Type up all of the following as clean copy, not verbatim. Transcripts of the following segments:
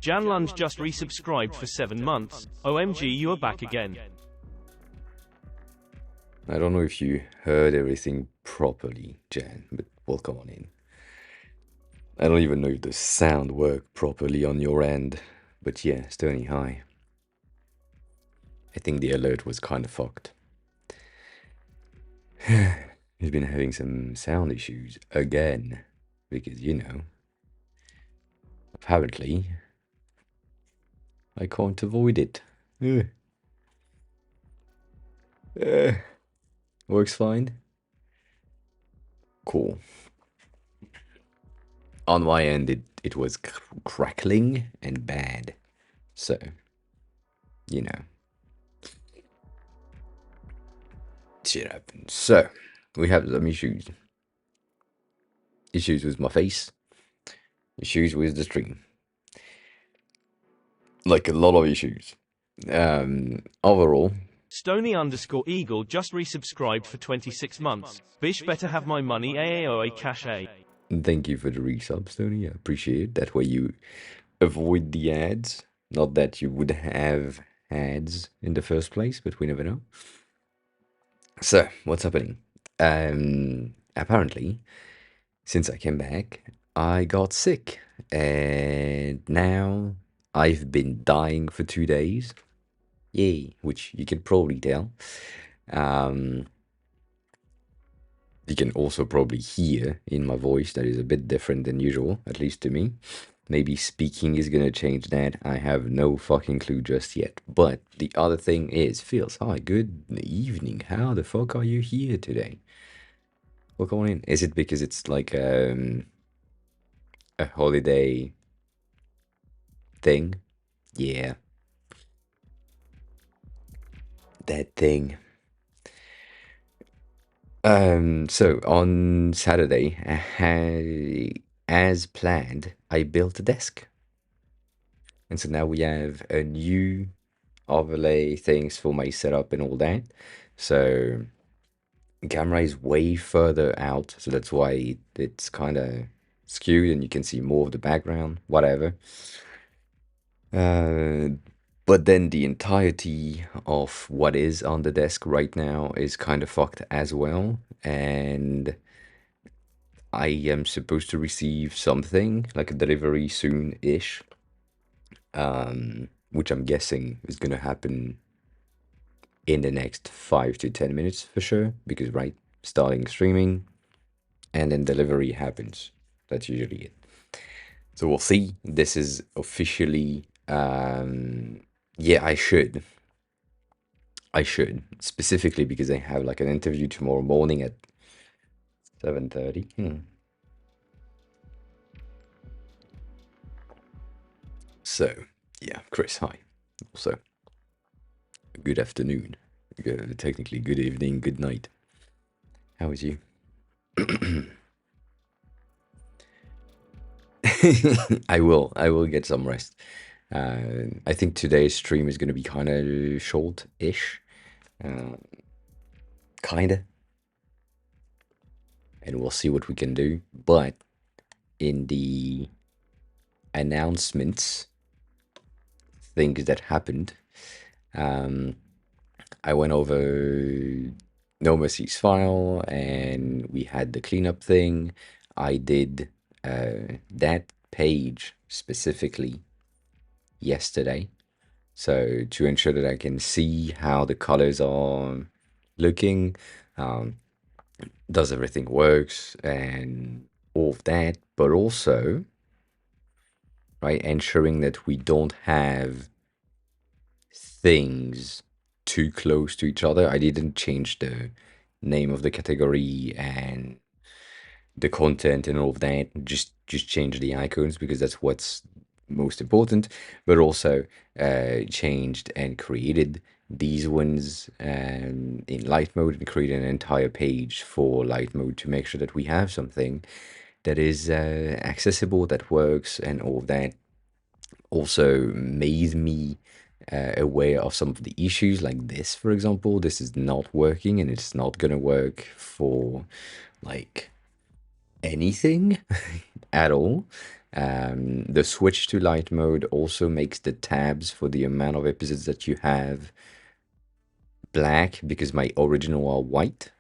Jan Lunge just resubscribed for 7 months. OMG, you are back again. I don't know if you heard everything properly, Jan, but welcome on in. I don't even know if the sound worked properly on your end, but yeah, Stony, hi. I think the alert was kind of fucked. He's been having some sound issues again, because, you know, apparently, I can't avoid it. Works fine. Cool. On my end, it was crackling and bad. So, you know. Shit happens. So, we have some issues. Issues with my face. Issues with the stream. Like a lot of issues. Overall, Stony_Eagle just resubscribed for 26 months. Bish better have my money AAOA cash A. thank you for the resub, Stony. I appreciate it. That way you avoid the ads. Not that you would have ads in the first place, but we never know. So, what's happening? Apparently, since I came back, I got sick. And now I've been dying for 2 days. Yay, which you can probably tell. You can also probably hear in my voice that is a bit different than usual, at least to me. Maybe speaking is gonna change that. I have no fucking clue just yet. But the other thing is, Phils, hi, good evening. How the fuck are you here today? Welcome on in. Is it because it's like a holiday thing? Yeah. That thing. So on Saturday, as planned, I built a desk. And so now we have a new overlay things for my setup and all that. So camera is way further out, so that's why it's kind of skewed and you can see more of the background, whatever. But then the entirety of what is on the desk right now is kind of fucked as well. And I am supposed to receive something like a delivery soon-ish, which I'm guessing is gonna happen in the next 5 to 10 minutes for sure, because right, starting streaming and then delivery happens. That's usually it. So we'll see. This is officially, yeah, I should specifically because I have like an interview tomorrow morning at 7:30. So yeah, Chris, hi. Also, good afternoon. Technically, good evening, good night. How is you? I will get some rest. I think today's stream is going to be kind of short-ish. Kinda. And we'll see what we can do. But in the announcements, things that happened, I went over No Mercy's file and we had the cleanup thing. I did that page specifically yesterday. So to ensure that I can see how the colors are looking, does everything works and all of that, but also, right, ensuring that we don't have things too close to each other. I didn't change the name of the category and the content and all of that. Just change the icons because that's what's most important, but also changed and created these ones in light mode and created an entire page for light mode to make sure that we have something that is accessible, that works, and all of that. Also made me aware of some of the issues like this, for example. This is not working and it's not gonna work for like anything at all. The switch to light mode also makes the tabs for the amount of episodes that you have black, because my original are white.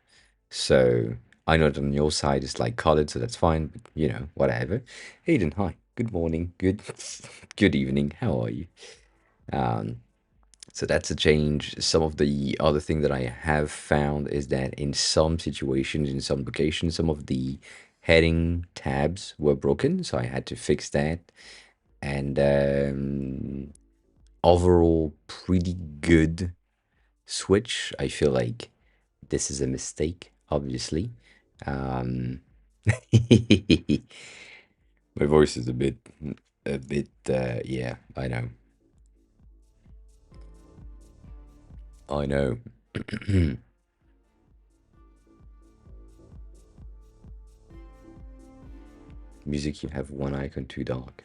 So I know that on your side it's like colored, so that's fine, but you know, whatever. Hayden, hi. Good morning. Good good evening. How are you? Um, so that's a change. Some of the other thing that I have found is that in some situations, in some locations, some of the heading tabs were broken, so I had to fix that. And overall, pretty good switch. I feel like this is a mistake, obviously. Um, my voice is yeah, I know. I know. Music, you have one icon too dark.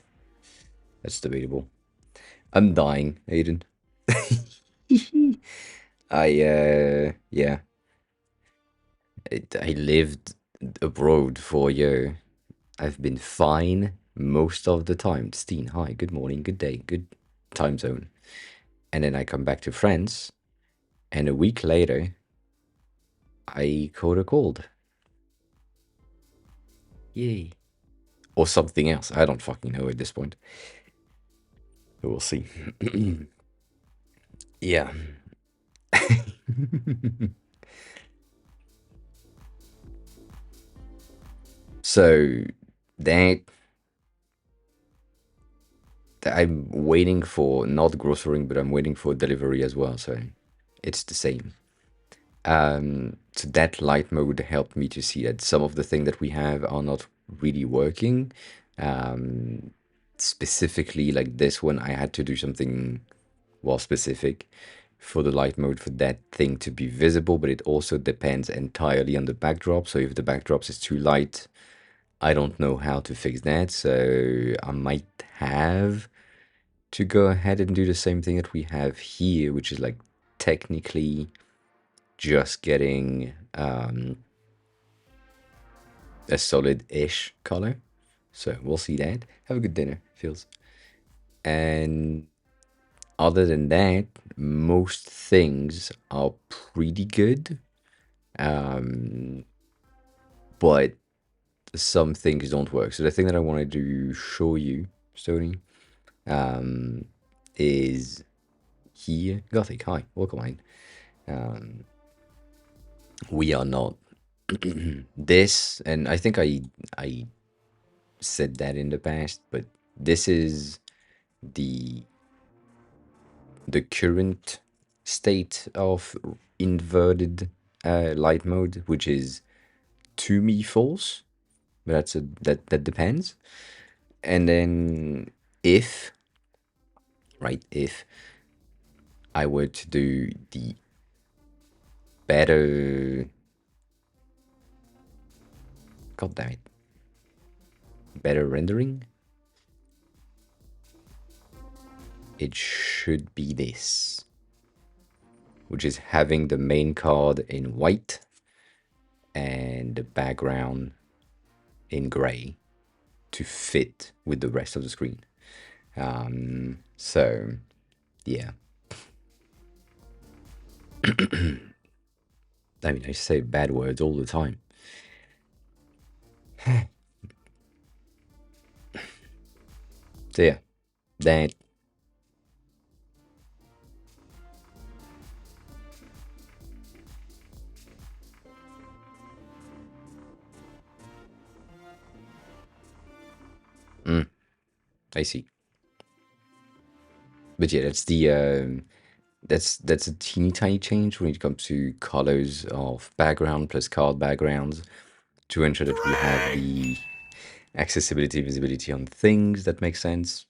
That's debatable. I'm dying, Aiden. Yeah. I lived abroad for a year. I've been fine most of the time. Steen, hi, good morning, good day, good time zone. And then I come back to France, and a week later, I caught a cold. Yay. Or something else. I don't fucking know at this point. But we'll see. Yeah. So that I'm waiting for not grocering, but I'm waiting for delivery as well. So it's the same. So that light mode helped me to see that some of the things that we have are not really working. Um, Specifically, like this one, I had to do something well specific for the light mode for that thing to be visible, but it also depends entirely on the backdrop. So if the backdrops is too light, I don't know how to fix that. So I might have to go ahead and do the same thing that we have here, which is like technically just getting a solid-ish color. So we'll see that. Have a good dinner, Feels. And other than that, most things are pretty good. But some things don't work. So the thing that I wanted to show you, Stony, is here. Gothic, hi, welcome in. We are not this, and I think I said that in the past, but this is the the current state of inverted light mode, which is to me false, but that depends. And then if if I were to do the better, god damn it, better rendering, it should be this, which is having the main card in white and the background in gray to fit with the rest of the screen. So yeah. I mean, I say bad words all the time. So yeah, that. I see. But yeah, that's a teeny tiny change when it comes to colors of background plus card backgrounds to ensure that we have the accessibility, visibility on things that make sense.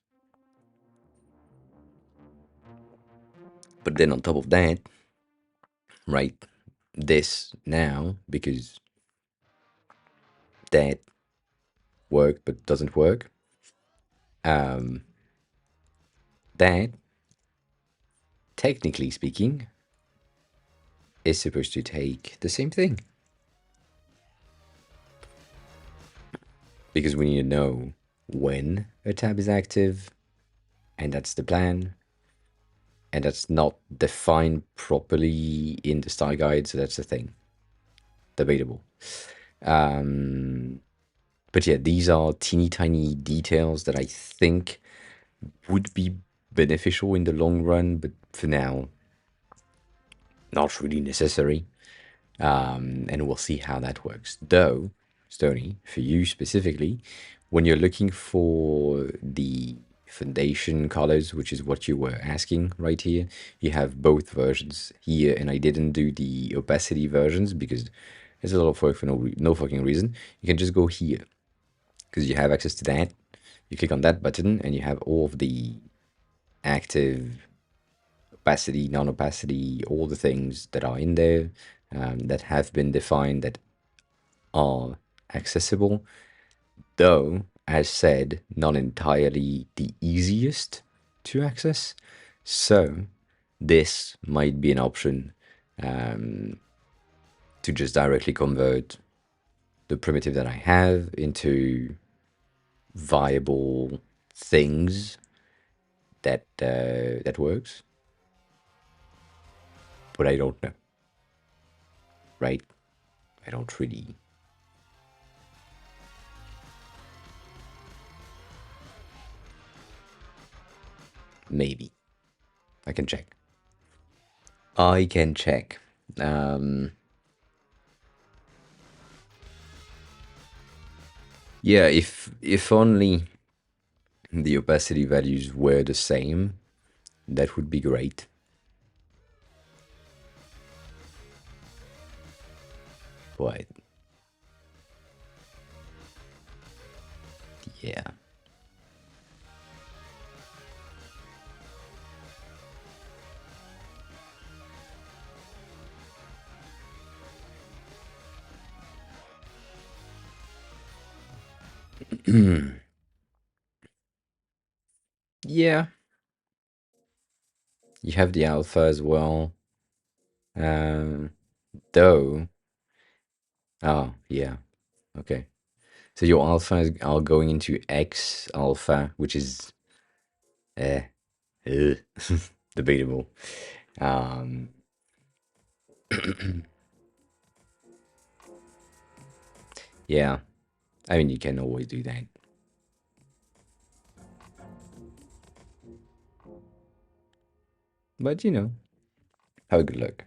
But then on top of that, right, this now, because that worked but doesn't work, that, technically speaking, is supposed to take the same thing. Because we need to know when a tab is active, and that's the plan. And that's not defined properly in the style guide, so that's the thing. Debatable. But yeah, these are teeny tiny details that I think would be beneficial in the long run, but for now, not really necessary. And we'll see how that works. Though, Stony, for you specifically, when you're looking for the foundation colors, which is what you were asking right here, you have both versions here, and I didn't do the opacity versions because there's a lot of work for no fucking reason. You can just go here because you have access to that. You click on that button, and you have all of the active opacity, non-opacity, all the things that are in there that have been defined that are accessible, though, as said, not entirely the easiest to access. So this might be an option to just directly convert the primitive that I have into viable things that works. But I don't know, right? I don't really. Maybe I can check. I can check. Yeah, if only the opacity values were the same, that would be great. But yeah. Yeah, you have the alpha as well. Um, though, oh yeah, okay. So your alphas are going into X alpha, which is eh, ugh, debatable. Um, yeah, I mean you can always do that, but have a good look.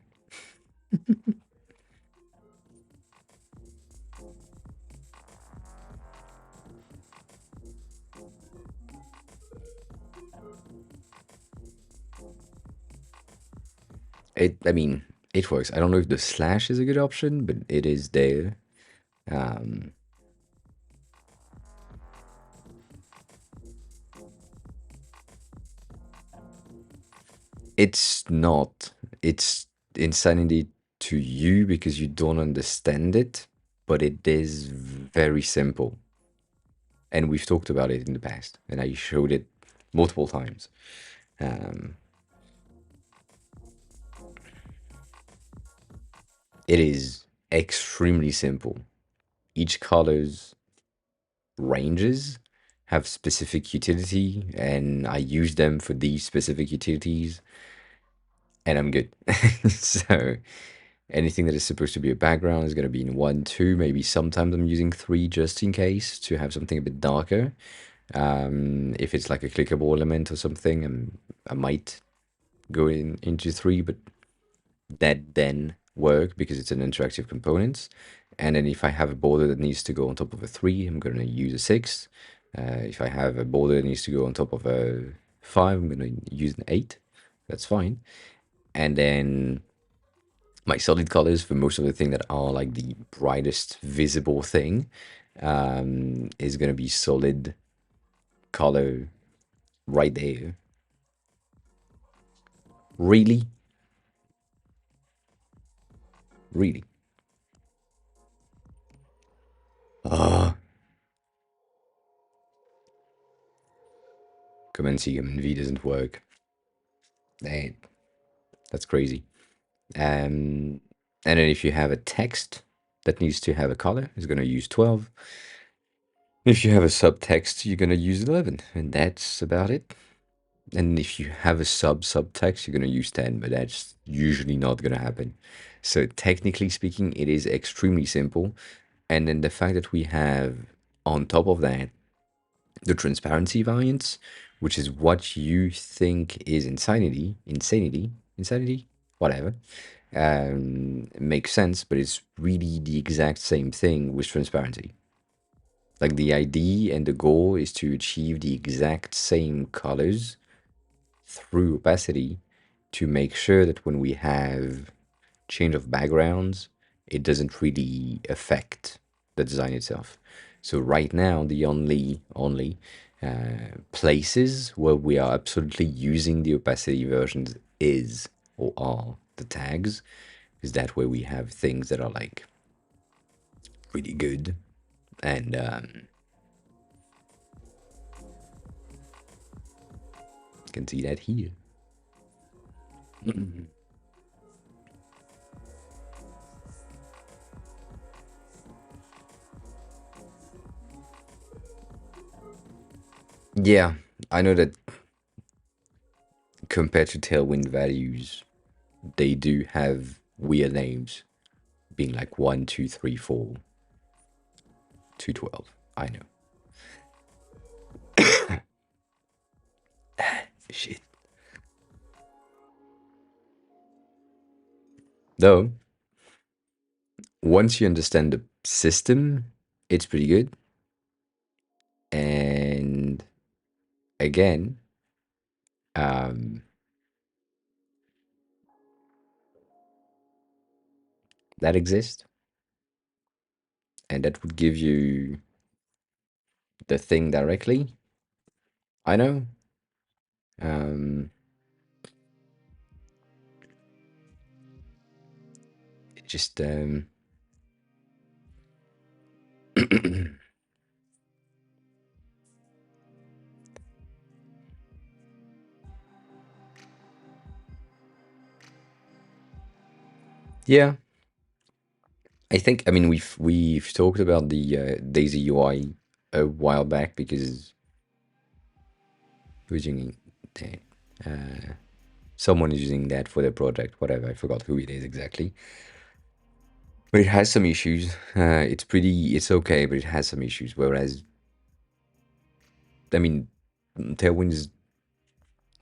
I mean, it works. I don't know if the slash is a good option, but it is there. Um, it's not. It's insanity to you because you don't understand it, but it is very simple. And we've talked about it in the past, and I showed it multiple times. Um, it is extremely simple. Each color's ranges have specific utility, and I use them for these specific utilities, and I'm good. So anything that is supposed to be a background is going to be in 1, 2, maybe sometimes I'm using 3 just in case to have something a bit darker. If it's like a clickable element or something, I might go into 3, but that then work because it's an interactive component. And then if I have a border that needs to go on top of a 3, I'm going to use a 6. If I have a border that needs to go on top of a 5, I'm going to use an 8. That's fine. And then my solid colors for most of the thing that are like the brightest visible thing is going to be solid color right there. Really? Really? Ah, Command C, Command V doesn't work. That, that's crazy. And then if you have a text that needs to have a color, it's going to use 12. If you have a subtext, you're gonna use 11, and that's about it. And if you have a subtext, you're gonna use 10, but that's usually not gonna happen. So technically speaking, it is extremely simple. And then the fact that we have on top of that the transparency variance, which is what you think is insanity, whatever, makes sense, but it's really the exact same thing with transparency. Like the idea and the goal is to achieve the exact same colors through opacity to make sure that when we have change of backgrounds, it doesn't really affect the design itself. So right now, the only places where we are absolutely using the opacity versions is or are the tags, is that where we have things that are like pretty good, and you can see that here. Yeah, I know that compared to tailwind values, they do have weird names, being like 1, 2, 3, 4, 212. I know. Shit. Though, once you understand the system, it's pretty good. And again, um, that exists. And that would give you the thing directly. I know. Um, it just, yeah. I think, I mean, we've talked about the Daisy UI a while back because who's using that? Someone is using that for their project, whatever. I forgot who it is exactly. But it has some issues. It's okay, but it has some issues. Whereas, I mean, Tailwind's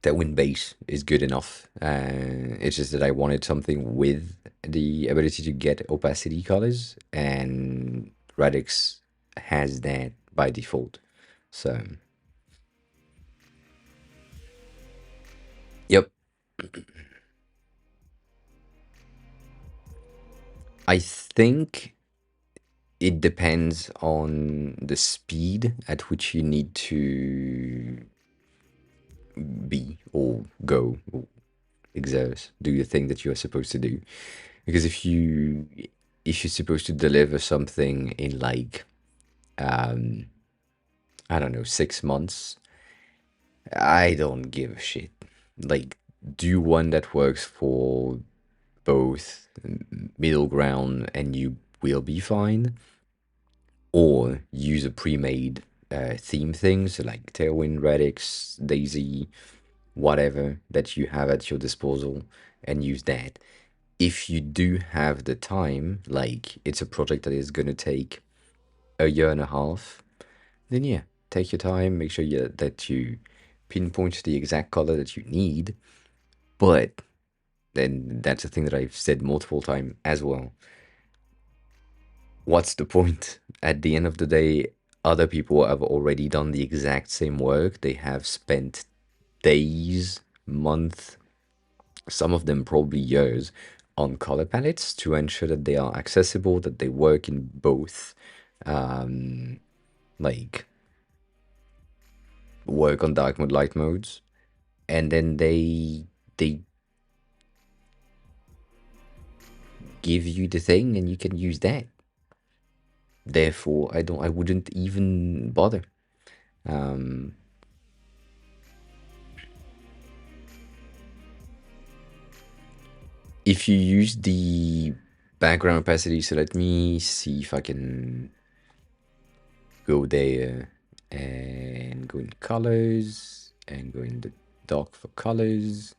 Tailwind base is good enough. It's just that I wanted something with the ability to get opacity colors, and Radix has that by default. So, yep. I think it depends on the speed at which you need to be or go or exert, do the thing that you are supposed to do. Because if you're supposed to deliver something in like I don't know, 6 months, I don't give a shit. Like, do one that works for both middle ground and you will be fine, or use a pre-made theme thing, so like Tailwind, Radix, Daisy, whatever that you have at your disposal, and use that. If you do have the time, like it's a project that is going to take a year and a half, then yeah, take your time, make sure that you pinpoint the exact color that you need. But then that's a thing that I've said multiple times as well. What's the point? At the end of the day, other people have already done the exact same work. They have spent days, months, some of them probably years, on color palettes to ensure that they are accessible, that they work in both, like work on dark mode, light modes, and then they give you the thing and you can use that. Therefore, I wouldn't even bother. Um, if you use the background opacity, so let me see if I can go there and go in colors and go in the dock for colors.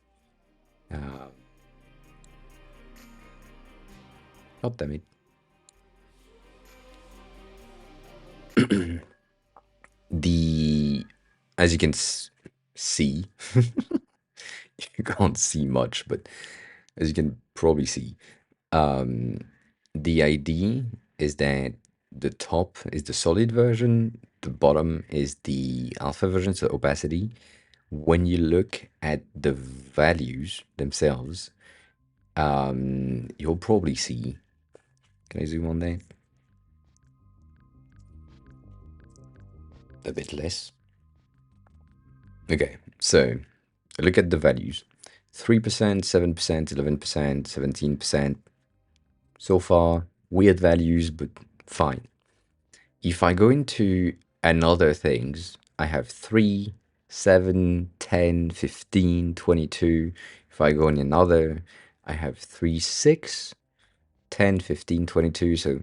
God damn it. As you can see, you can't see much, but as you can probably see, um, the idea is that the top is the solid version, the bottom is the alpha version, so opacity. When you look at the values themselves, you'll probably see. Can I zoom on there? A bit less. Okay, so look at the values. 3%, 7%, 11%, 17%. So far, weird values, but fine. If I go into another things, I have 3, 7, 10, 15, 22. If I go in another, I have 3, 6, 10, 15, 22. So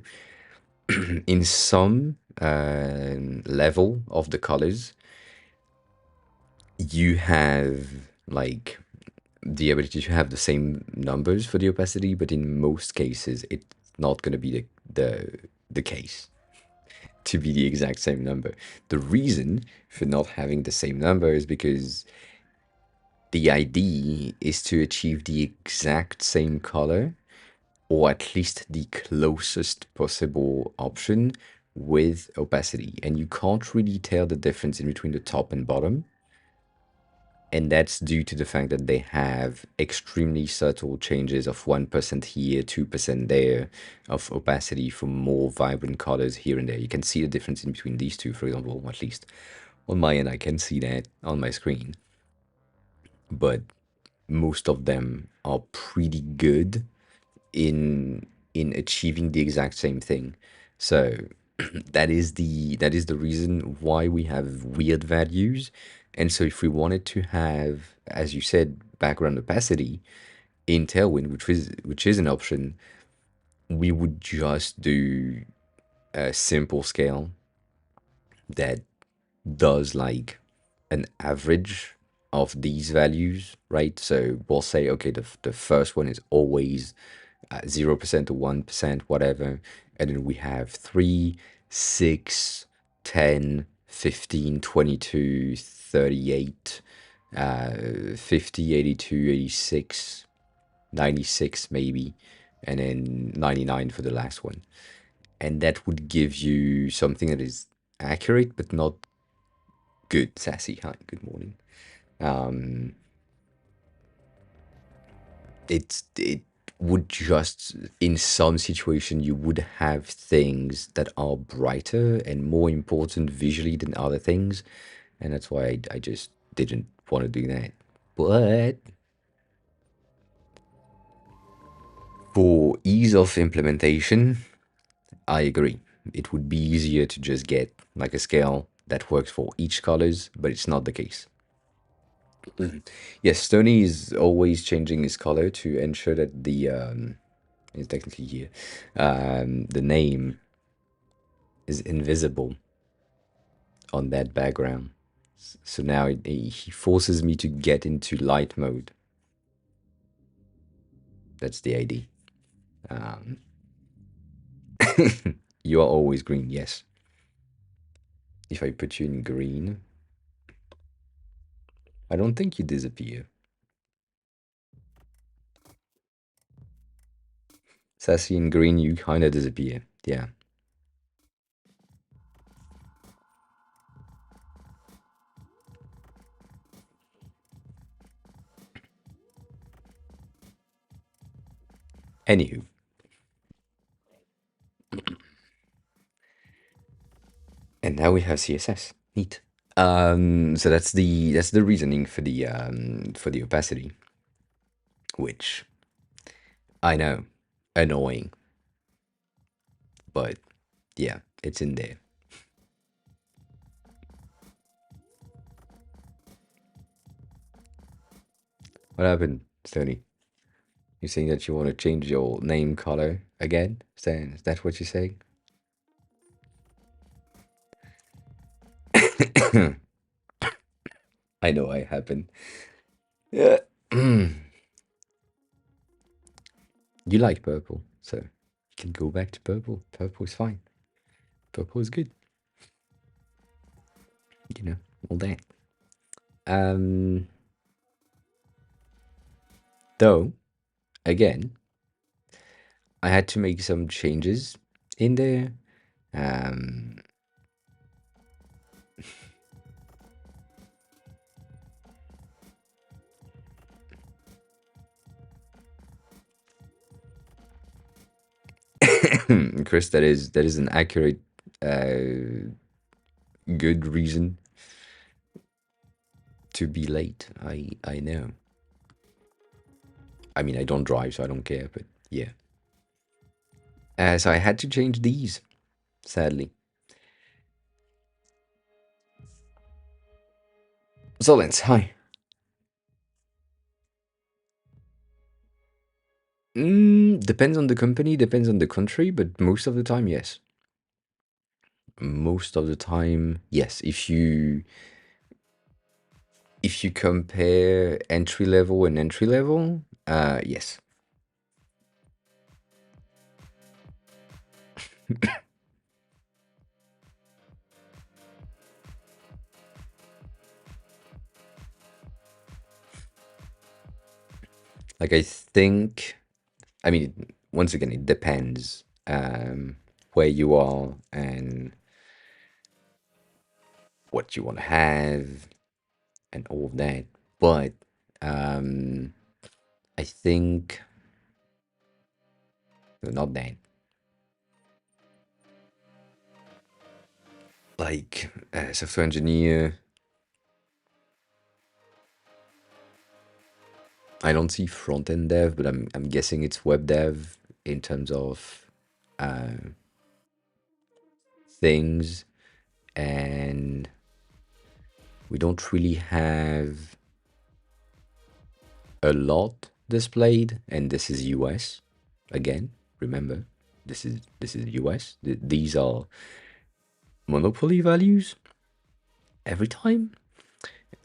in some level of the colors, you have like the ability to have the same numbers for the opacity, but in most cases, it's not going to be the case to be the exact same number. The reason for not having the same number is because the idea is to achieve the exact same color, or at least the closest possible option with opacity. And you can't really tell the difference in between the top and bottom. And that's due to the fact that they have extremely subtle changes of 1% here, 2% there of opacity for more vibrant colors here and there. You can see the difference in between these two, for example, at least on my end, I can see that on my screen. But most of them are pretty good in achieving the exact same thing. So that is the reason why we have weird values. And so if we wanted to have, as you said, background opacity in Tailwind, which is an option, we would just do a simple scale that does like an average of these values, right? So we'll say, okay, the first one is always 0% to 1%, whatever. And then we have 3, 6, 10, 15, 22, 38, 50, 82, 86, 96 maybe, and then 99 for the last one. And that would give you something that is accurate, but not good. Sassy, hi, good morning. It would just, in some situation, you would have things that are brighter and more important visually than other things, and that's why I just didn't want to do that. But for ease of implementation, I agree. It would be easier to just get like a scale that works for each colors, but it's not the case. Yes, Stony is always changing his color to ensure that the is technically here. The name is invisible on that background. So now he forces me to get into light mode. That's the ID. Um, you are always green, yes. If I put you in green, I don't think you disappear. Sassy in green, you kind of disappear. Yeah. Anywho. And now we have CSS. Neat. So that's the reasoning for the opacity, which I know, annoying, but yeah, it's in there. What happened, Stony? You saying that you want to change your name color again? Stan, is that what you're saying? I know I happen. Yeah. You like purple, so you can go back to purple. Purple is fine. Purple is good. You know, all that. Um, though, again, I had to make some changes in there. Um, Chris, that is an accurate, good reason to be late. I know. I mean, I don't drive, so I don't care. But yeah. So I had to change these, sadly. So Lance, hi. Depends on the company, depends on the country, but most of the time, yes. Most of the time, yes. If you compare entry level and entry level, yes. Like I think, I mean, once again, it depends where you are and what you want to have and all of that. But um, I think no, not that. Like software engineer, I don't see front end dev, but I'm guessing it's web dev in terms of uh, things, and we don't really have a lot displayed. And this is US again. Remember, this is US. These are monopoly values every time.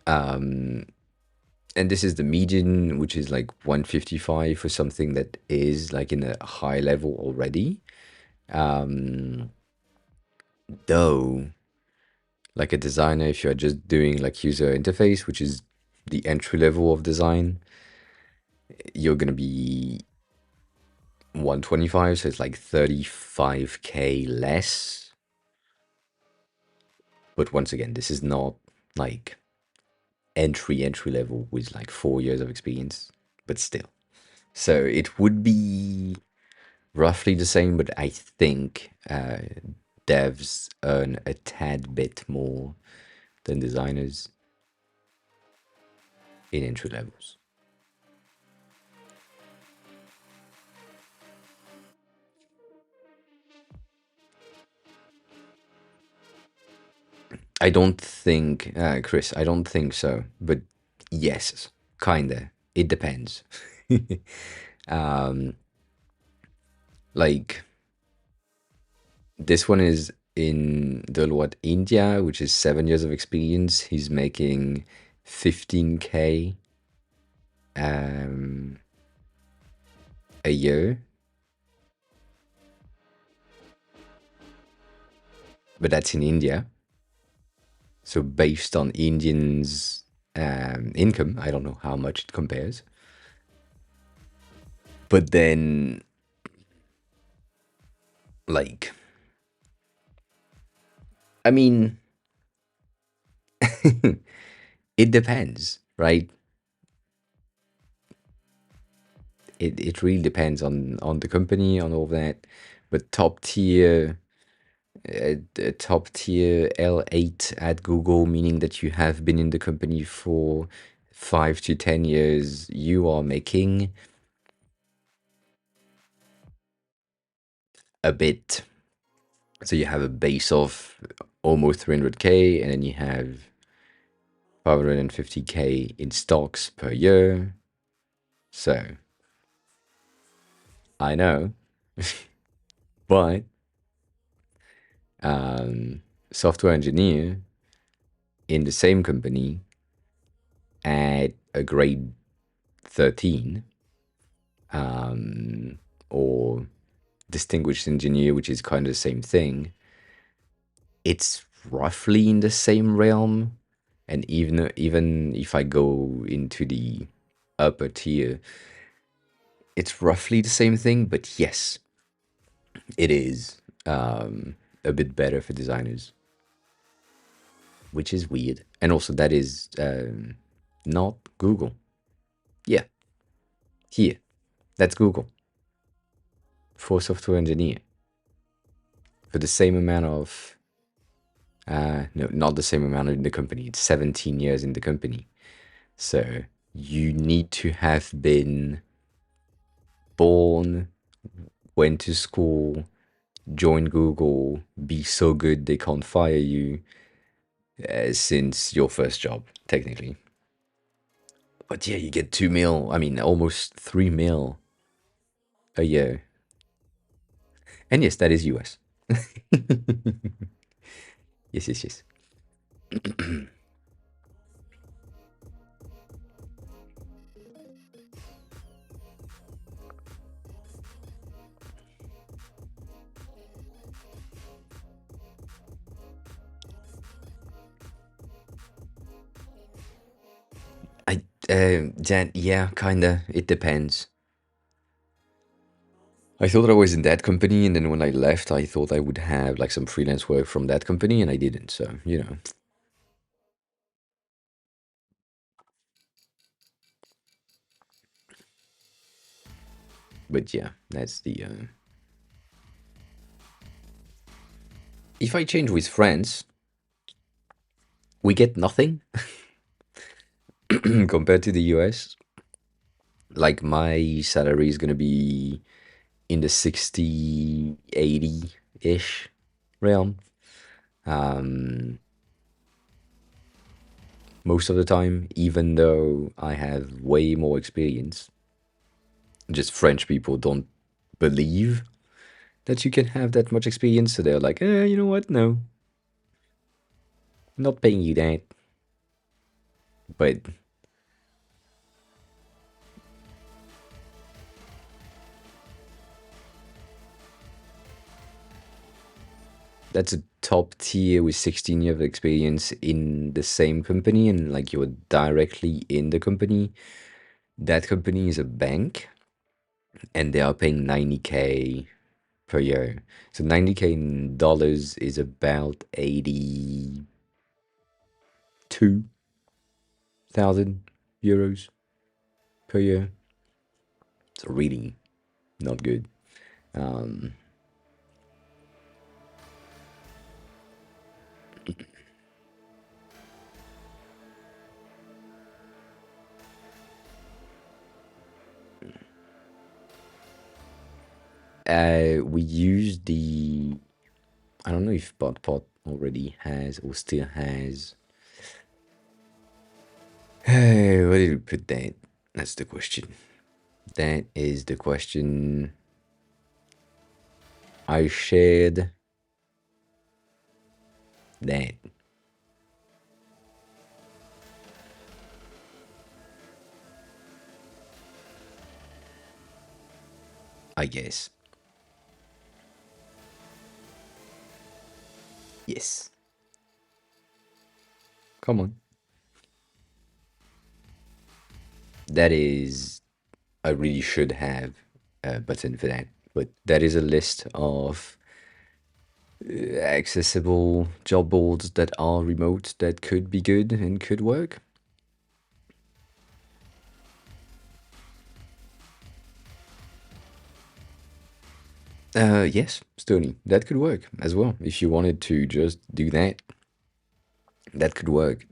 Um, and this is the median, which is like 155 for something that is like in a high level already. Though, like a designer, if you're just doing like user interface, which is the entry level of design, you're gonna be 125, so it's like 35K less. But once again, this is not like entry level with like 4 years of experience, but still. So it would be roughly the same, but I think devs earn a tad bit more than designers in entry levels. I don't think, Chris, I don't think so. But yes, kinda. It depends. um, like, this one is in Deloitte, India, which is 7 years of experience. He's making 15K um, a year. But that's in India. So based on Indians' income, I don't know how much it compares. But then, like, I mean, it depends, right? It really depends on the company, on all that. But top tier L8 at Google, meaning that you have been in the company for 5 to 10 years, you are making a bit. So you have a base of almost 300K, and then you have 550K in stocks per year. So I know, but software engineer in the same company at a grade 13, or distinguished engineer, which is kind of the same thing, it's roughly in the same realm. And even if I go into the upper tier, it's roughly the same thing. But yes, it is a bit better for designers, which is weird. And also, that is not Google. Yeah, here, that's Google for software engineer for the same amount of no, not the same amount in the company. It's 17 years in the company. So you need to have been born, went to school, joined Google, be so good they can't fire you since your first job, technically. But yeah, you get 2 mil, I mean, almost 3 mil a year. And yes, that is US. Yes, yes, yes. I that yeah, kinda. It depends. I thought I was in that company, and then when I left, I thought I would have like some freelance work from that company, and I didn't. So you know, but yeah, that's the. If I change with friends, we get nothing compared to the US. Like my salary is gonna be in the 60, 80 ish realm. Um, most of the time, even though I have way more experience, just French people don't believe that you can have that much experience. So they're like, you know what? No, I'm not paying you that. But that's a top tier with 16 years of experience in the same company, and like you're directly in the company. That company is a bank, and they are paying 90K per year. So 90K in dollars is about 82,000 euros per year. It's really not good. Um, we use the, I don't know if BotPot already has or still has. Where did we put that? That's the question. That is the question. I shared that. I guess. Yes. Come on. That is, I really should have a button for that. But that is a list of accessible job boards that are remote that could be good and could work. Yes, Stony, that could work as well. If you wanted to just do that, that could work.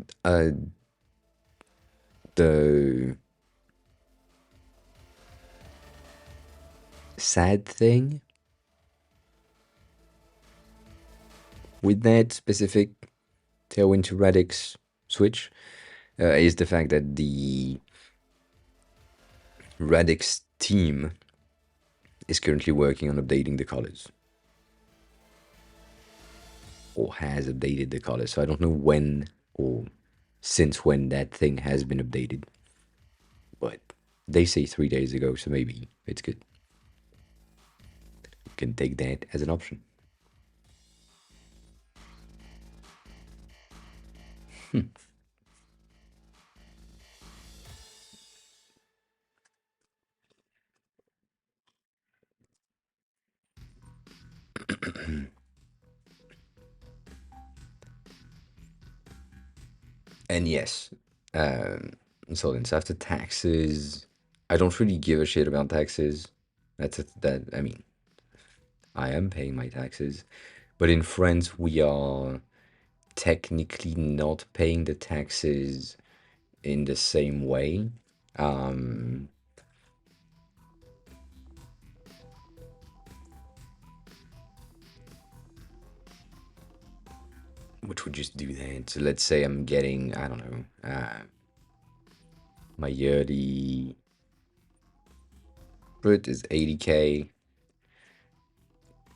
The sad thing with that specific Tailwind to Radix switch is the fact that the Radix team is currently working on updating the colors, or has updated the colors. So I don't know when or since when that thing has been updated. But they say 3 days ago, so maybe it's good. You can take that as an option. And yes, um, so then after taxes, I don't really give a shit about taxes. That I mean, I am paying my taxes, but in France we are technically not paying the taxes in the same way. Um, which would just do that. So let's say I'm getting, I don't know, my yearly brut is 80K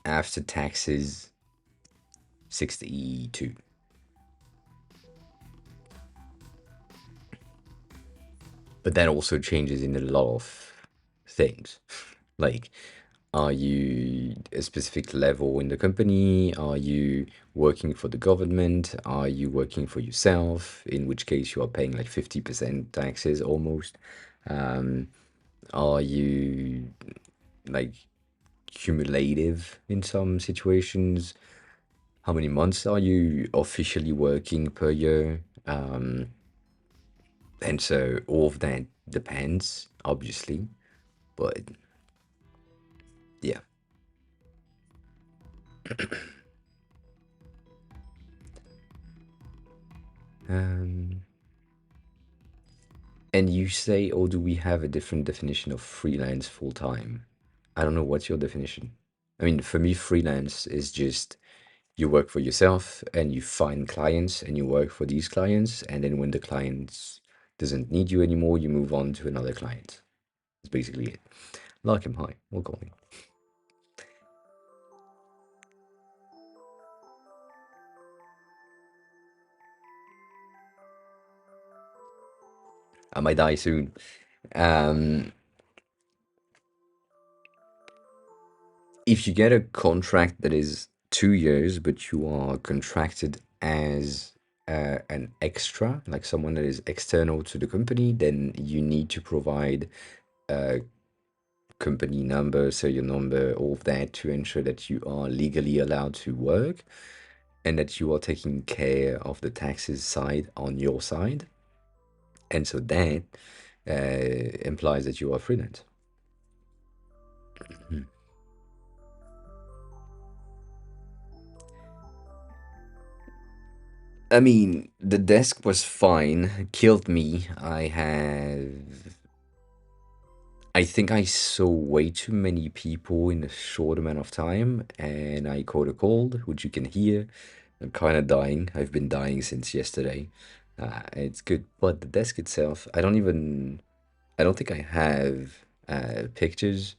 after taxes 62. But that also changes in a lot of things. Like, are you a specific level in the company? Are you working for the government? Are you working for yourself? In which case you are paying like 50% taxes almost. Um, are you like cumulative in some situations? How many months are you officially working per year? And so all of that depends, obviously, but yeah. Um, and you say, or do we have a different definition of freelance full time? I don't know what's your definition. I mean, for me, freelance is just you work for yourself and you find clients and you work for these clients, and then when the clients doesn't need you anymore, you move on to another client. That's basically it. Like him, hi, we'll call me. I might die soon. Um, if you get a contract that is 2 years, but you are contracted as an extra, like someone that is external to the company, then you need to provide a company number, serial number, all of that to ensure that you are legally allowed to work and that you are taking care of the taxes side on your side. And so that implies that you are freelance. Mhm. I mean, the desk was fine, killed me. I think I saw way too many people in a short amount of time, and I caught a cold, which you can hear. I'm kind of dying. I've been dying since yesterday. It's good, but the desk itself, I don't think I have pictures,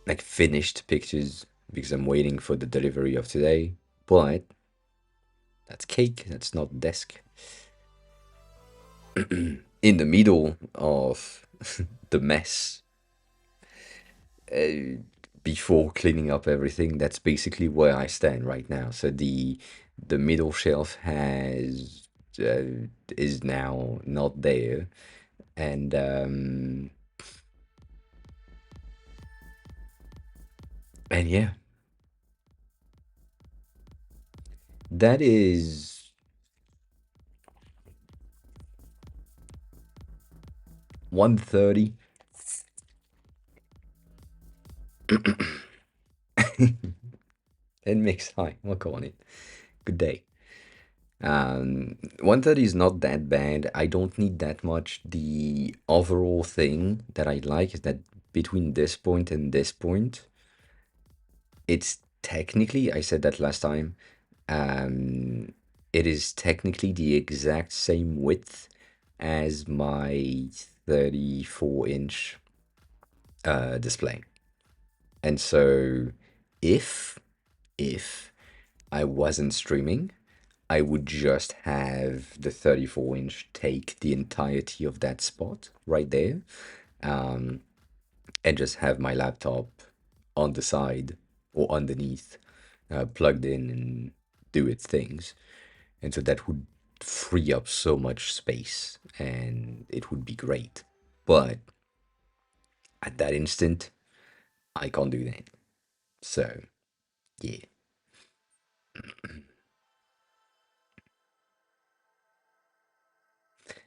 like finished pictures, because I'm waiting for the delivery of today. But that's cake, that's not desk. In the middle of the mess, uh, before cleaning up everything, that's basically where I stand right now. So the middle shelf has is now not there, and yeah, that is 1:30. And mix. Hi, welcome on it. Good day. 1:30 is not that bad. I don't need that much. The overall thing that I like is that between this point and this point, it's technically, I said that last time, um, it is technically the exact same width as my 34-inch display. And so if if I wasn't streaming, I would just have the 34-inch take the entirety of that spot right there, um, and just have my laptop on the side or underneath, plugged in and do its things. And so that would free up so much space and it would be great. But at that instant, I can't do that. So, yeah.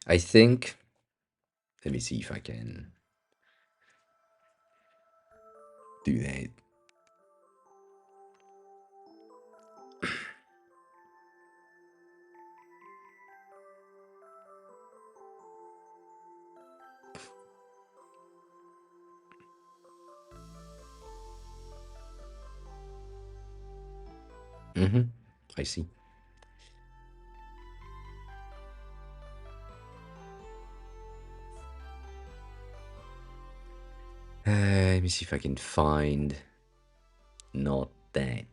I think, let me see if I can do that. Mm-hmm. I see. Let me see if I can find not that.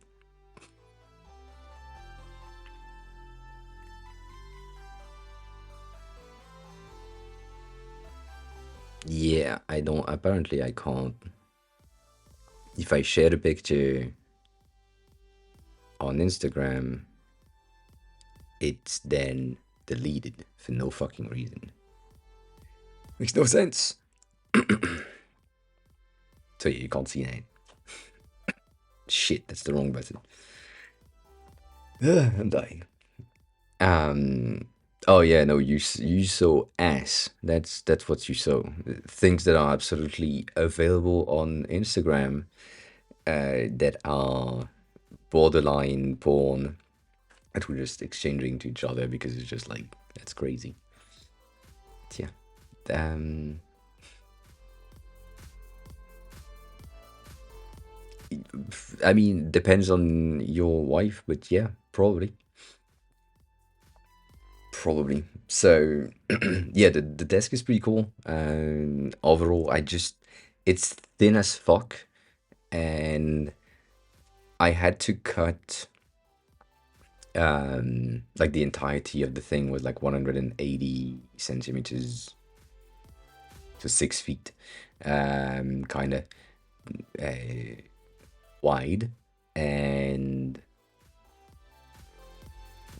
Yeah, I don't. Apparently, I can't. If I share the picture on Instagram, it's then deleted for no fucking reason. Makes no sense. So yeah, you can't see that. Shit, that's the wrong button. I'm dying. Um. Oh yeah, no, you saw ass. That's what you saw. Things that are absolutely available on Instagram, that are borderline porn that we're just exchanging to each other because it's just like that's crazy. Yeah. Um. I mean, depends on your wife, but yeah, probably. Probably. So, yeah, the desk is pretty cool. Overall, it's thin as fuck, and I had to cut, like the entirety of the thing was like 180 centimeters to 6 feet, kind of uh, wide, and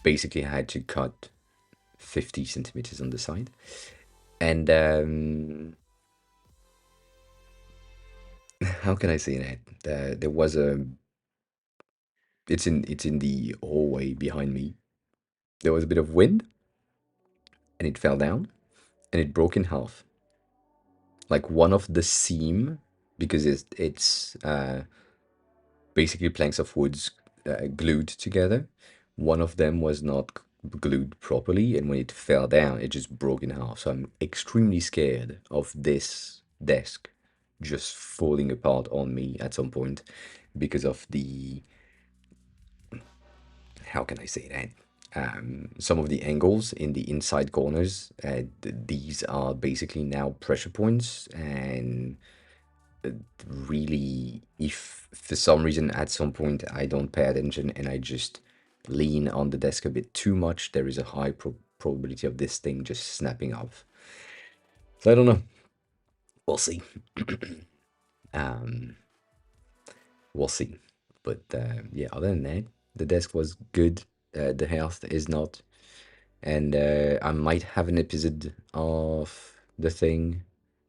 basically I had to cut 50 centimeters on the side, and how can I say that? There was a it's in the hallway behind me. There was a bit of wind, and it fell down, and it broke in half. Like one of the seam, because it's basically planks of woods, glued together. One of them was not glued properly, and when it fell down, it just broke in half. So I'm extremely scared of this desk just falling apart on me at some point because of the, how can I say that? Some of the angles in the inside corners, these are basically now pressure points, and really, if for some reason at some point I don't pay attention and I just lean on the desk a bit too much, there is a high probability of this thing just snapping off. So I don't know. We'll see. um, we'll see. But yeah, other than that, the desk was good. The health is not, and I might have an episode of the thing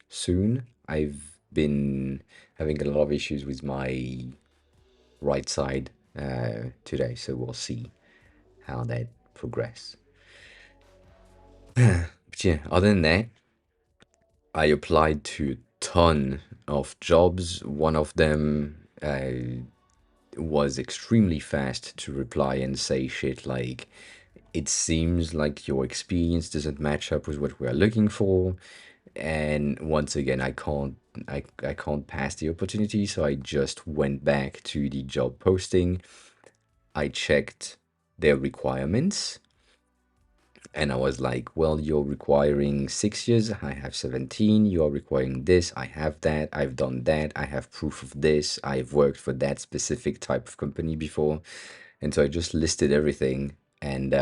soon. I've been having a lot of issues with my right side today, so we'll see how that progress. But yeah, other than that, I applied to a ton of jobs. One of them was extremely fast to reply and say shit like, it seems like your experience doesn't match up with what we're looking for. And once again, I can't pass the opportunity, so I just went back to the job posting. I checked their requirements, and I was like, well, you're requiring 6 years, I have 17. You are requiring this, I have that, I've done that, I have proof of this, I've worked for that specific type of company before. And so I just listed everything, and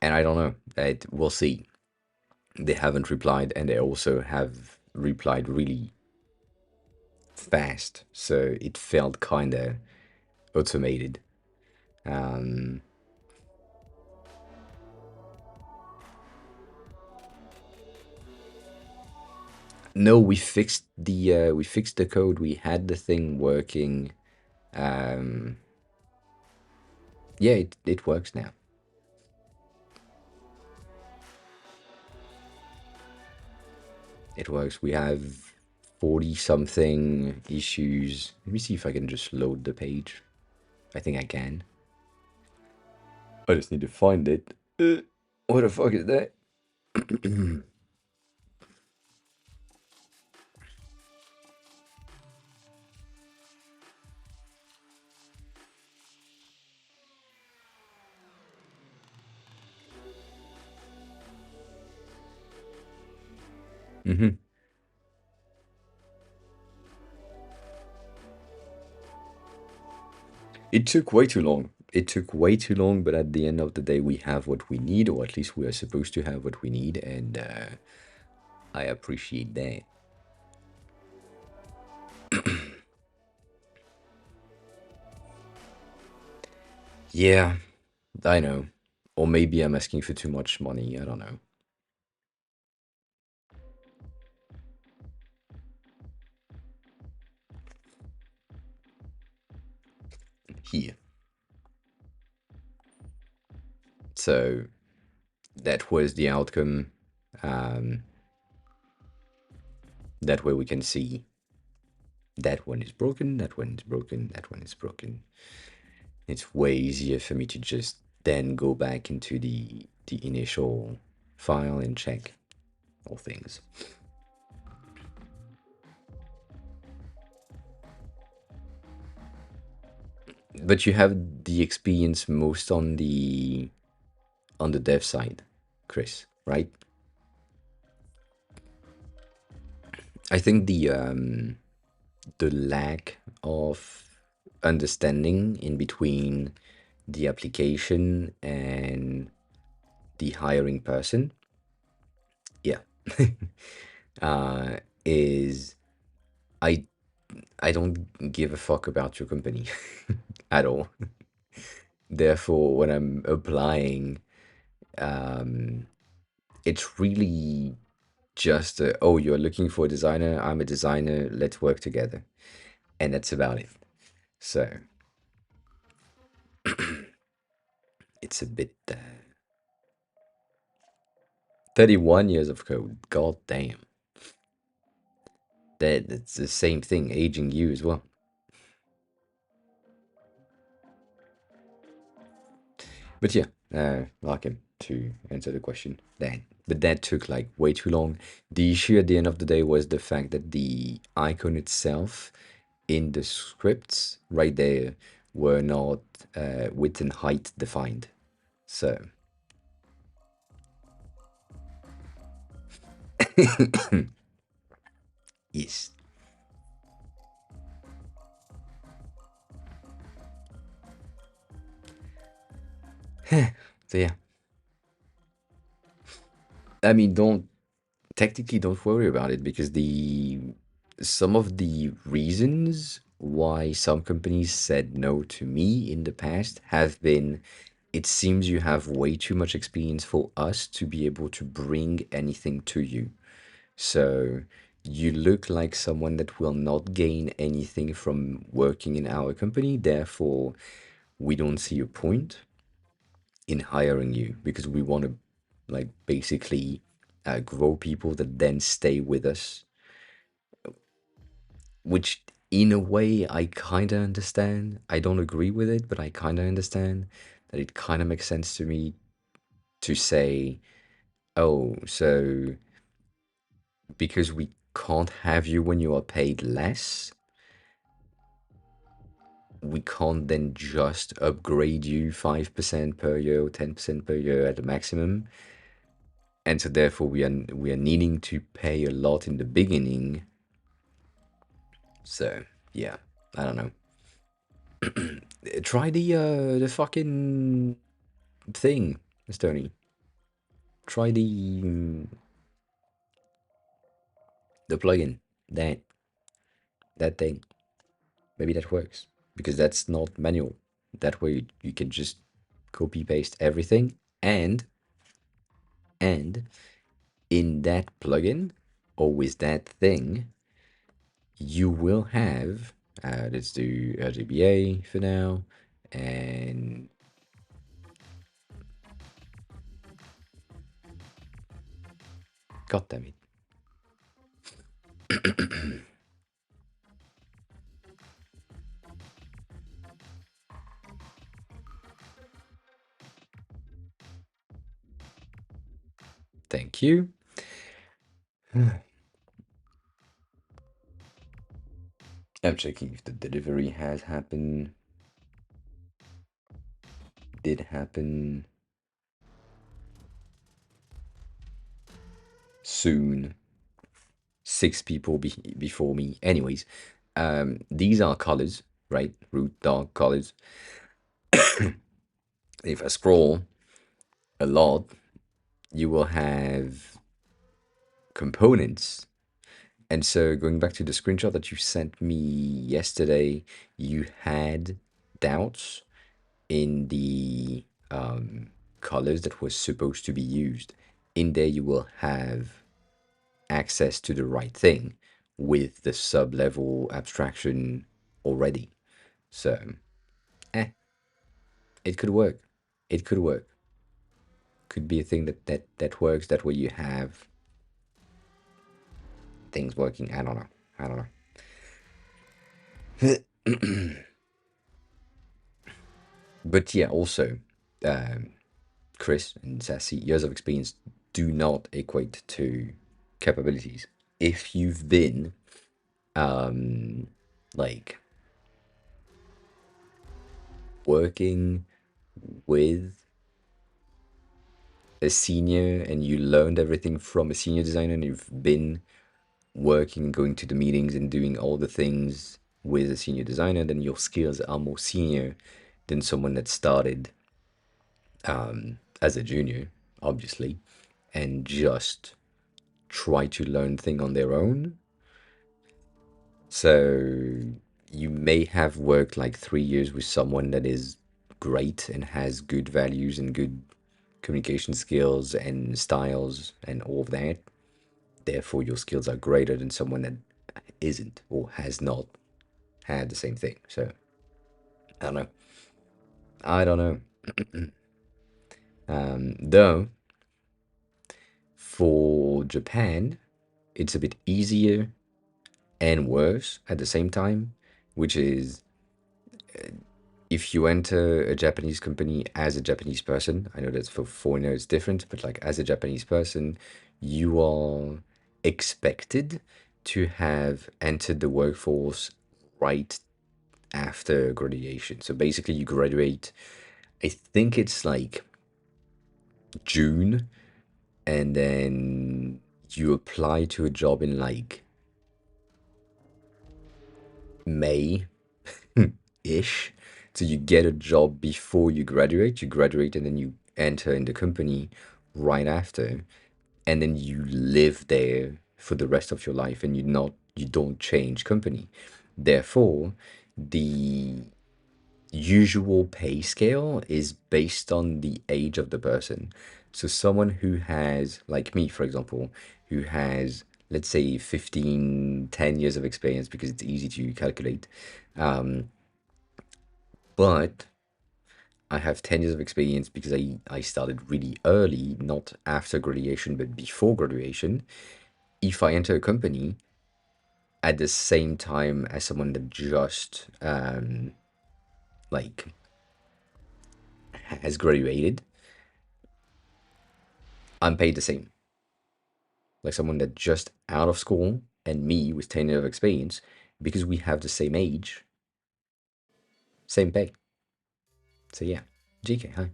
and I don't know. We'll see. They haven't replied, and they also have replied really fast, so it felt kind of automated. Um, no, we fixed the code. We had the thing working. Um, yeah, it works now. It works. We have 40 something issues. Let me see if I can just load the page. I think I can. I just need to find it. What the fuck is that? hmm It took way too long. It took way too long, but at the end of the day, we have what we need, or at least we are supposed to have what we need, and I appreciate that. Yeah, I know. Or maybe I'm asking for too much money. I don't know. Here. So that was the outcome. Um, that way we can see that one is broken, that one is broken, that one is broken. It's way easier for me to just then go back into the initial file and check all things. But you have the experience most on the dev side, Chris, right? I think the lack of understanding in between the application and the hiring person, yeah, is I I don't give a fuck about your company at all. Therefore, when I'm applying, um, it's really just oh, you're looking for a designer. I'm a designer. Let's work together, and that's about it. So it's a bit 31 years of code. God damn, that's the same thing aging you as well. But yeah, welcome to answer the question. That took like way too long. The issue at the end of the day was the fact that the icon itself in the scripts right there were not width and height defined. So yes. So yeah, I mean, don't worry about it because the some of the reasons why some companies said no to me in the past have been it seems you have way too much experience for us to be able to bring anything to you. So you look like someone that will not gain anything from working in our company. Therefore, we don't see a point in hiring you because we want to like basically grow people that then stay with us, which in a way I kind of understand. I don't agree with it, but I kind of understand that it kind of makes sense to me to say, oh, so because we can't have you when you are paid less, we can't then just upgrade you 5% per year or 10% per year at the maximum. And so therefore we are needing to pay a lot in the beginning. So yeah, I don't know. Try the fucking thing, Stony. Try the plugin. That that thing. Maybe that works because that's not manual. That way you can just copy paste everything, and in that plugin or with that thing, you will have, let's do RGBA for now, and god damn it. Thank you. I'm checking if the delivery has happened. Did happen soon. 6 people before me. Anyways, these are colors, right? Root dark colors. If I scroll a lot, you will have components. And so going back to the screenshot that you sent me yesterday, you had doubts in the colors that was supposed to be used. In there, you will have access to the right thing with the sub-level abstraction already. So, eh, it could work. It could work. Could be a thing that works. That way you have things working. I don't know. I don't know. But yeah, also, um, Chris and Sassy, years of experience do not equate to capabilities. If you've been like working with a senior and you learned everything from a senior designer and you've been working, going to the meetings and doing all the things with a senior designer, then your skills are more senior than someone that started as a junior, obviously, and just try to learn things on their own. So you may have worked like 3 years with someone that is great and has good values and good communication skills and styles and all of that. Therefore, your skills are greater than someone that isn't or has not had the same thing. So I don't know. I don't know. Though for Japan, it's a bit easier and worse at the same time, which is if you enter a Japanese company as a Japanese person, I know that's for foreigners different, but like as a Japanese person, you are expected to have entered the workforce right after graduation. So basically, you graduate, I think it's like June, and then you apply to a job in like May ish. So you get a job before you graduate, and then you enter in the company right after, and then you live there for the rest of your life, and you don't change company. Therefore, the usual pay scale is based on the age of the person. So someone who has, like me, for example, who has, let's say, 15, 10 years of experience because it's easy to calculate. But I have 10 years of experience because I started really early, not after graduation, but before graduation. If I enter a company at the same time as someone that just like has graduated, I'm paid the same. Like someone that just out of school and me with 10 years of experience, because we have the same age, same pay. So yeah, GK, hi.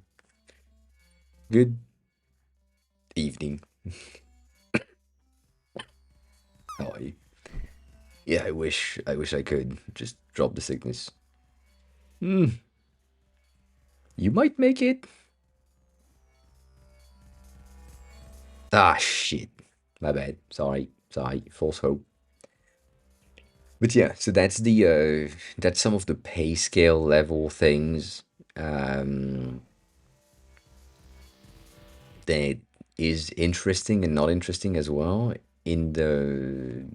Good evening. How are you? Yeah, I wish I could just drop the sickness. Hmm, you might make it. Ah, shit. My bad. Sorry. Sorry. False hope. But yeah, so that's some of the pay scale level things um, that is interesting and not interesting as well in the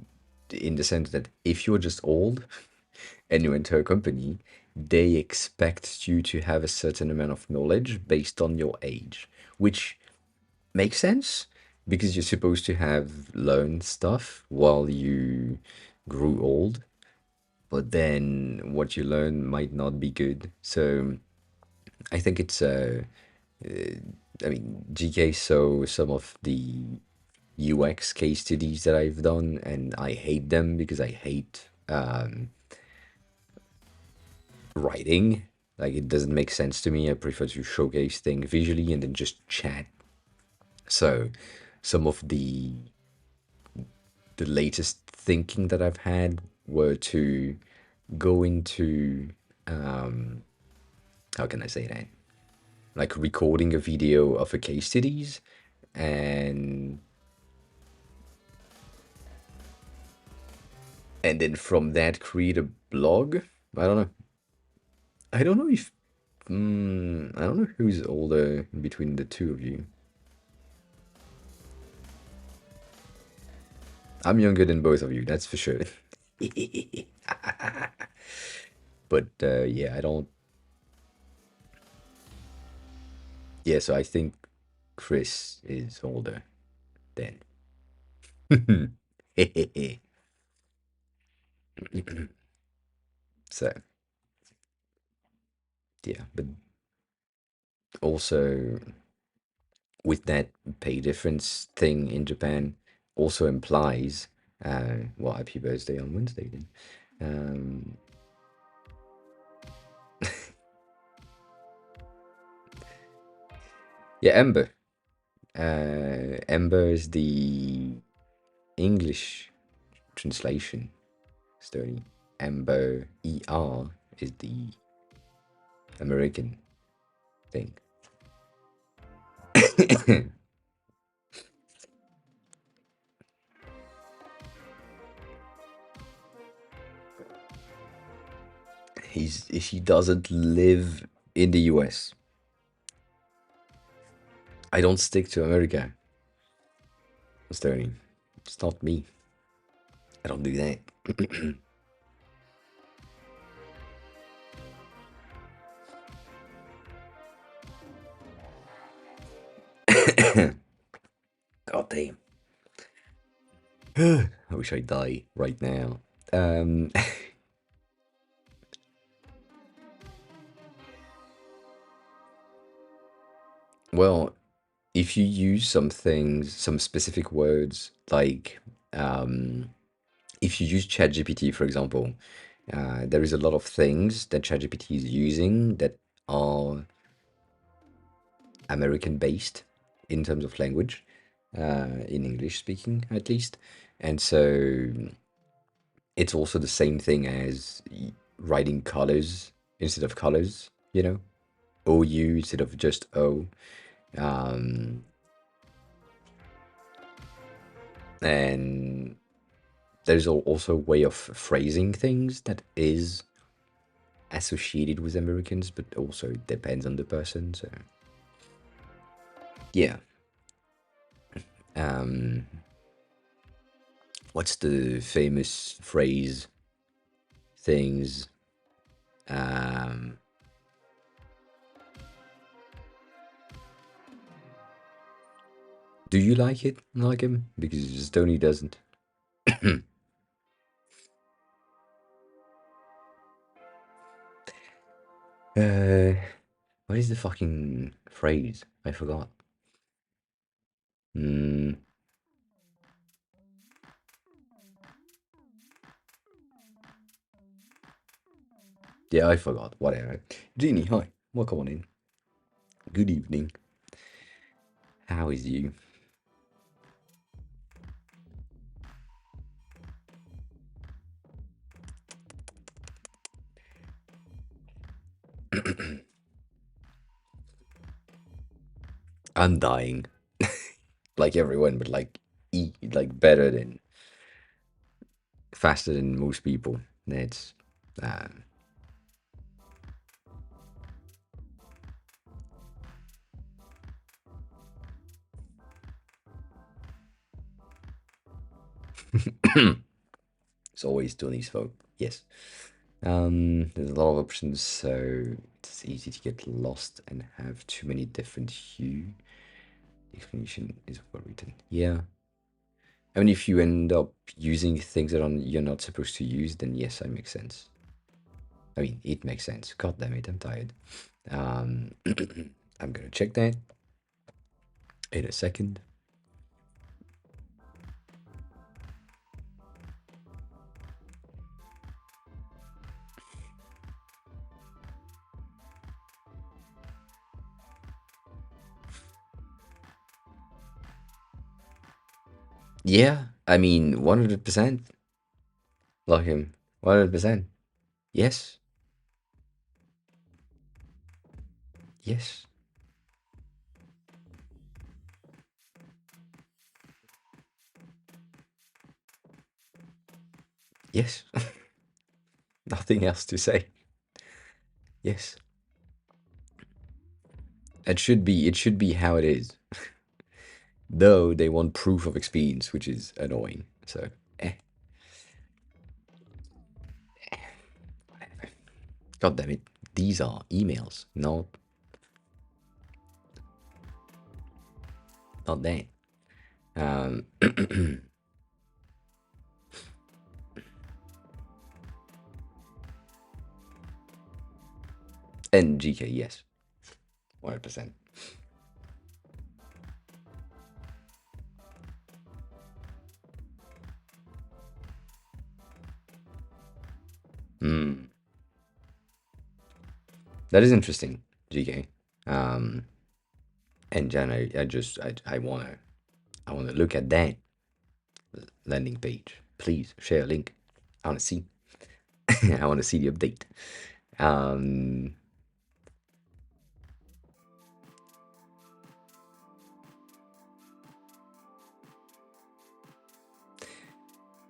sense that if you're just old and you enter a company, they expect you to have a certain amount of knowledge based on your age, which makes sense because you're supposed to have learned stuff while you grew old, but then what you learn might not be good. So I think I mean, GK saw some of the UX case studies that I've done, and I hate them because I hate writing. Like, it doesn't make sense to me. I prefer to showcase things visually and then just chat. So, some of the latest thinking that I've had were to go into how can I say that? Like recording a video of a case studies and then from that create a blog. I don't know. I don't know if I don't know who's older between the two of you. I'm younger than both of you, that's for sure. But yeah, I don't. Yeah, so I think Chris is older than. So yeah, but also with that pay difference thing in Japan also implies, well, happy birthday on Wednesday then. Um, yeah, Ember. Ember is the English translation story. Ember, ER, is the American thing. He doesn't live in the US. I don't stick to America, Stoney. It's not me. I don't do that. God damn. I wish I'd die right now. Um, well, if you use some things, some specific words, like if you use ChatGPT, for example, there is a lot of things that ChatGPT is using that are American based in terms of language, in English speaking at least. And so it's also the same thing as writing colors instead of colors, you know? OU instead of just O. Um, and there's also a way of phrasing things that is associated with Americans, but also depends on the person. So, yeah. Um, what's the famous phrase? Things. Um, do you like it? Like him? Because Stoney doesn't. uh, what is the fucking phrase? I forgot. Mm, yeah, I forgot. Whatever. Jeannie, hi. Welcome on in. Good evening. How is you? I'm dying, like everyone, but like like better than faster than most people. That's uh, it's always Tony's fault. Yes. There's a lot of options, so it's easy to get lost and have too many different hue. The explanation is well written. Yeah. I mean, if you end up using things that you're not supposed to use, then yes, that makes sense. I mean, it makes sense. God damn it, I'm tired. I'm gonna check that in a second. Yeah, I mean, 100%. Like him. 100%. Yes. Yes. Yes. Nothing else to say. Yes. It should be how it is. Though they want proof of experience, which is annoying. So, eh, whatever. God damn it. These are emails, not that. Um, and GK, yes, 100%. Mm, that is interesting, GK. Um, and Jan, I wanna look at that landing page. Please share a link. I wanna see. I wanna see the update. Um,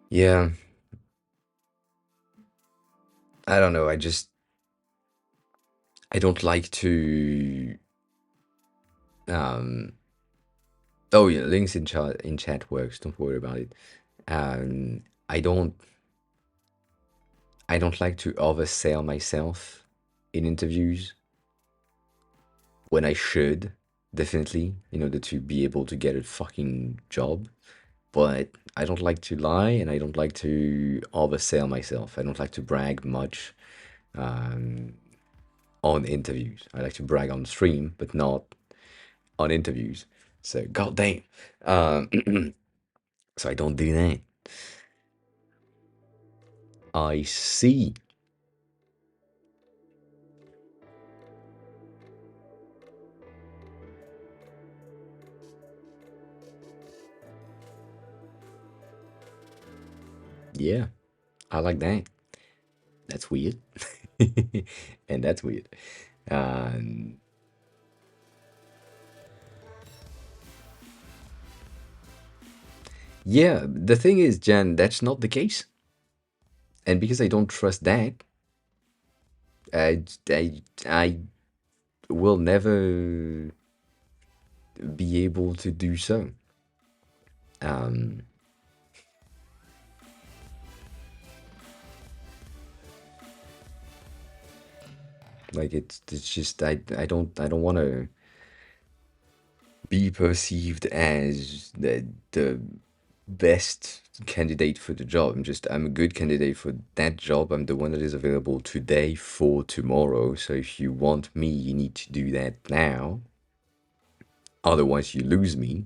yeah, I don't know. I don't like to. Um, oh yeah, links in chat works. Don't worry about it. Um, I don't I don't like to oversell myself in interviews when I should, definitely, in order to be able to get a fucking job. But I don't like to lie and I don't like to oversell myself. I don't like to brag much um, on interviews. I like to brag on stream, but not on interviews. So, goddamn. Um, so I don't do that. I see. Yeah, I like that. That's weird. And that's weird. Um, yeah, the thing is, Jan, that's not the case. And because I don't trust that, I will never be able to do so. Um, like it's just I don't want to be perceived as the best candidate for the job. I'm a good candidate for that job. I'm the one that is available today for tomorrow. So if you want me, you need to do that now. Otherwise, you lose me,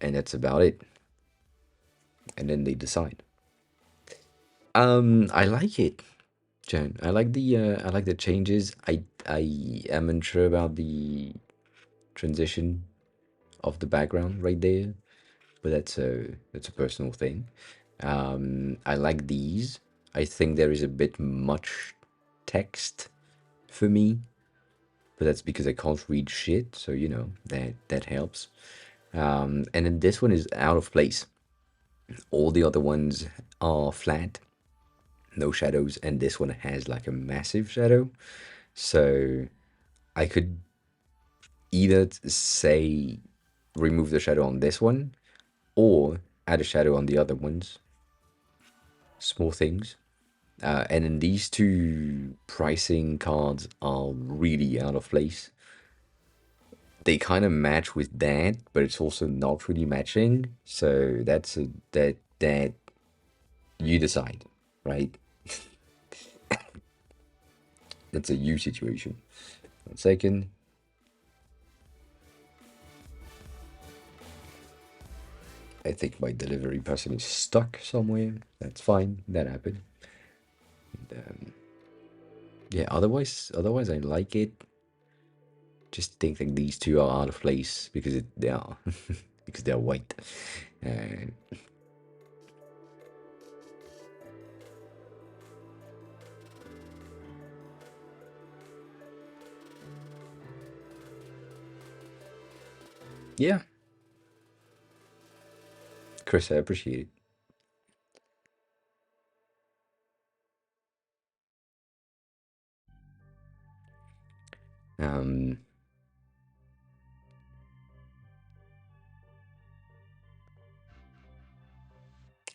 and that's about it. And then they decide. I like it, Jen. I like the changes. I am unsure about the transition of the background right there, but that's a personal thing. I like these. I think there is a bit much text for me. but that's because I can't read shit, so you know, that helps. And then this one is out of place. All the other ones are flat, no shadows, and this one has like a massive shadow. So I could either say remove the shadow on this one or add a shadow on the other ones. Small things. And then these two pricing cards are really out of place. They kind of match with that, but it's also not really matching. So that's that you decide, right? That's a you situation. 1 second. I think my delivery person is stuck somewhere. That's fine. That happened. And, yeah. Otherwise, I like it. Just think that these two are out of place because they are because they're white. Uh, yeah, Chris, I appreciate it. Um,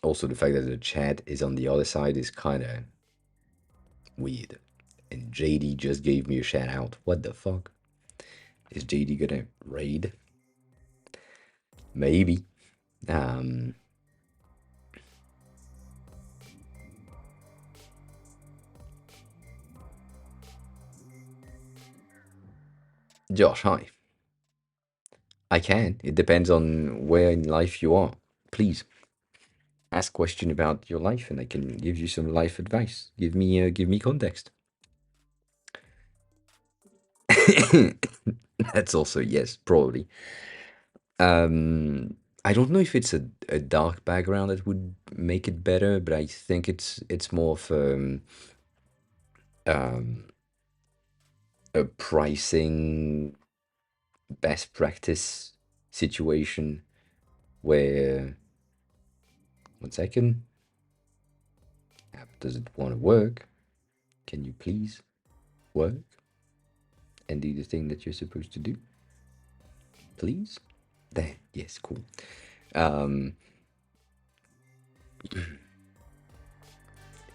Also, the fact that the chat is on the other side is kind of weird. And JD just gave me a shout out. What the fuck? Is JD gonna raid? Maybe. Um, Josh, hi. I can. It depends on where in life you are. Please ask question about your life, and I can give you some life advice. Give me context. That's also yes, probably. I don't know if it's a dark background that would make it better, but I think it's more of um, a pricing best practice situation where 1 second, app doesn't want to work. Can you please work and do the thing that you're supposed to do? Please? There, yes, cool. Um,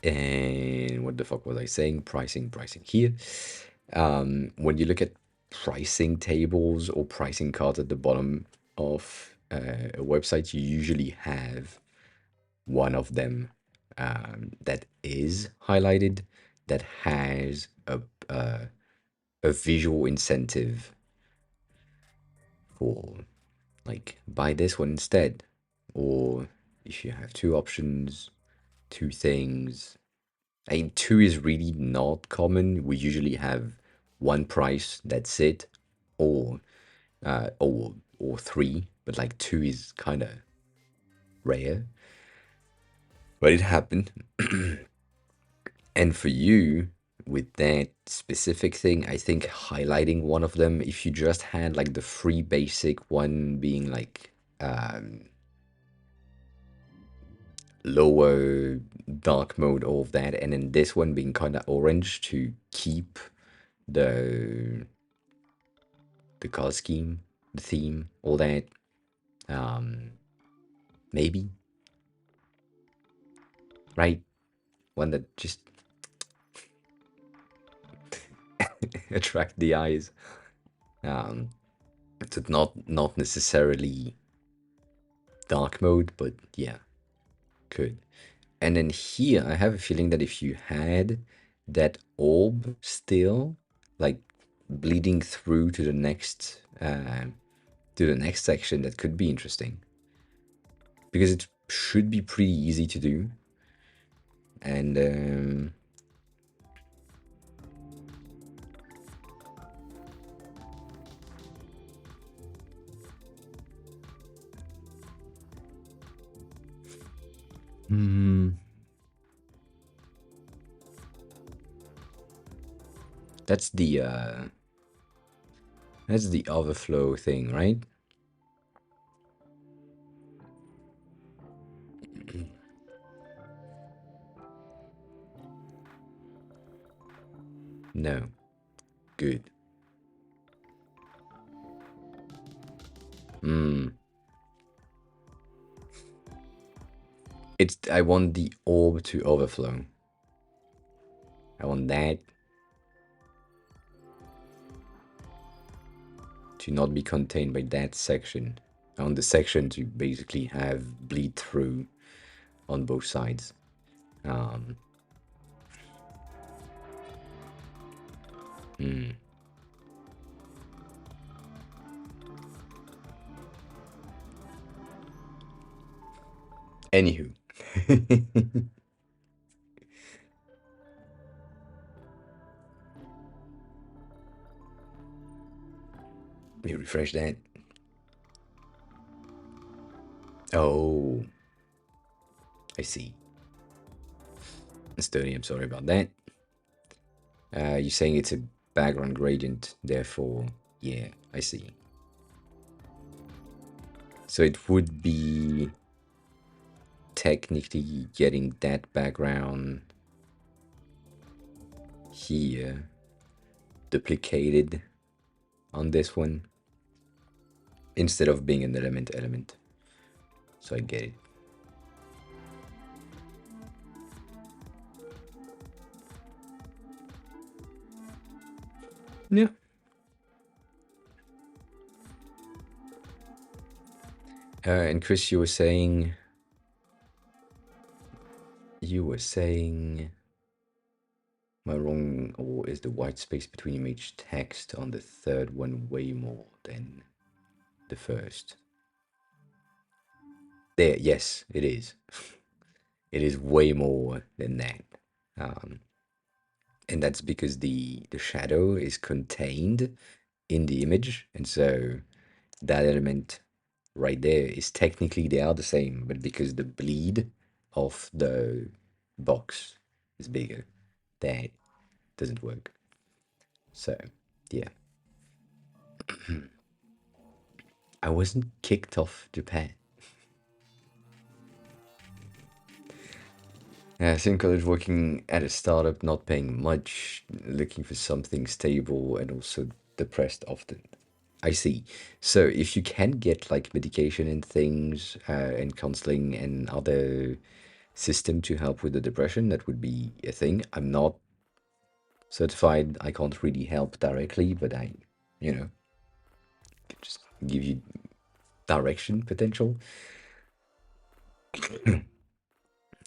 and what the fuck was I saying? Pricing here. When you look at pricing tables or pricing cards at the bottom of a website, you usually have one of them that is highlighted that has a visual incentive for like buy this one instead, or if you have two options, two things. I mean, two is really not common. We usually have one price, that's it, or or three, but like two is kind of rare. But it happened. And for you, with that specific thing, I think highlighting one of them, if you just had like the free basic one being like lower dark mode, all of that, and then this one being kind of orange to keep the color scheme, the theme, all that. Um, Maybe, right? One that just attract the eyes. Um, it's not necessarily dark mode, but yeah, could. And then here, I have a feeling that if you had that orb still, like bleeding through to the next section, that could be interesting because it should be pretty easy to do. And that's the That's the overflow thing, right? No. Good. Hmm. I want the orb to overflow. I want that to not be contained by that section. I want the section to basically have bleed through on both sides. Um, hmm. Anywho. Let me refresh that. Oh, I see. Sturdy, I'm sorry about that. You're saying it's a background gradient, therefore, yeah, I see. So it would be technically getting that background here duplicated on this one instead of being an element. So I get it. Yeah. And Chris, you were saying, am I wrong, or is the white space between image text on the third one way more than the first? There, yes, it is. It is way more than that. Um, and that's because the shadow is contained in the image, and so that element right there is technically they are the same, but because the bleed of the box is bigger, that doesn't work. So, yeah. I wasn't kicked off Japan. So in college, working at a startup, not paying much, looking for something stable, and also depressed often. I see. So if you can get like medication and things, and counseling and other system to help with the depression, that would be a thing. I'm not certified. I can't really help directly, but I, you know, just give you direction potential.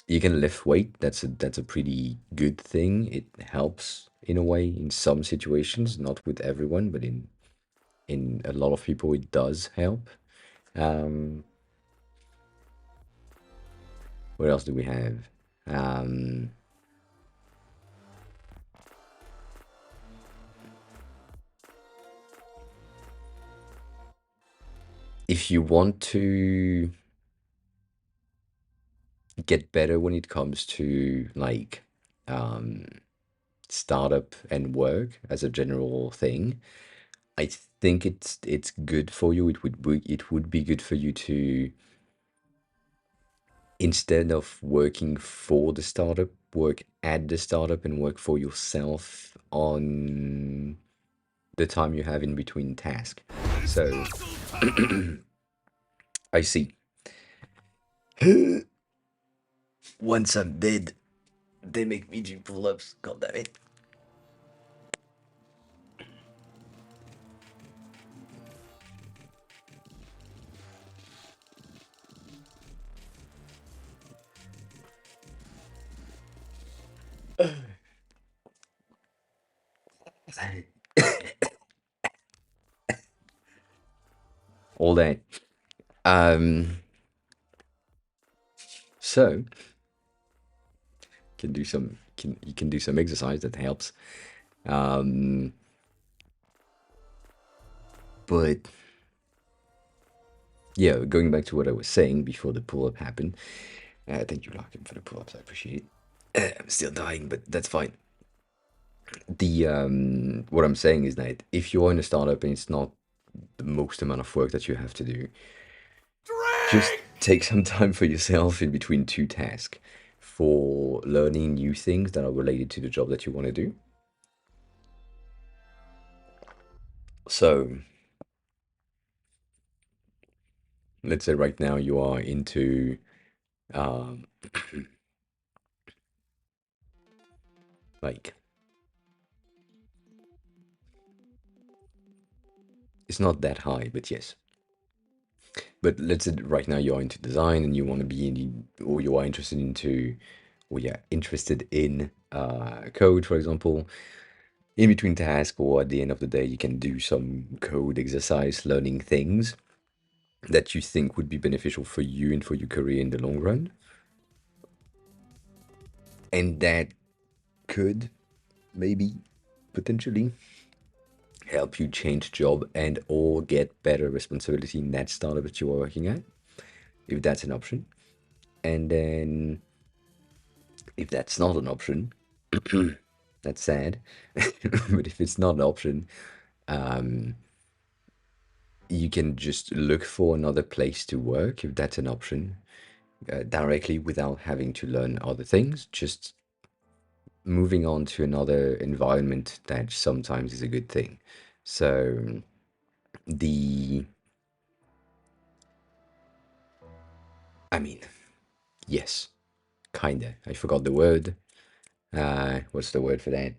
You can lift weight. That's a pretty good thing. It helps in a way in some situations, not with everyone, but in a lot of people it does help. Um, what else do we have? Um, if you want to get better when it comes to like um, startup and work as a general thing, I think it's good for you. It would be good for you to, instead of working for the startup, work at the startup and work for yourself on the time you have in between tasks. So I see. Once I'm dead, they make me do pull-ups. God damn it. All day. Um, so you can do some exercise that helps. Um, but yeah, going back to what I was saying before the pull-up happened. Thank you, Larkin, for the pull-ups. I appreciate it. I'm still dying, but that's fine. The what I'm saying is that if you're in a startup and it's not the most amount of work that you have to do, just take some time for yourself in between two tasks for learning new things that are related to the job that you want to do. So, let's say right now you are into um, like it's not that high, but yes. But let's say right now you're into design and you want to be in, or you are interested into, or yeah, interested in code, for example. In between tasks or at the end of the day, you can do some code exercise, learning things that you think would be beneficial for you and for your career in the long run. And that could maybe potentially help you change job and or get better responsibility in that startup that you are working at, if that's an option. And then if that's not an option, that's sad. But if it's not an option, um, you can just look for another place to work if that's an option, directly without having to learn other things. Just moving on to another environment that sometimes is a good thing. So the, I mean, yes, kinda. I forgot the word. What's the word for that?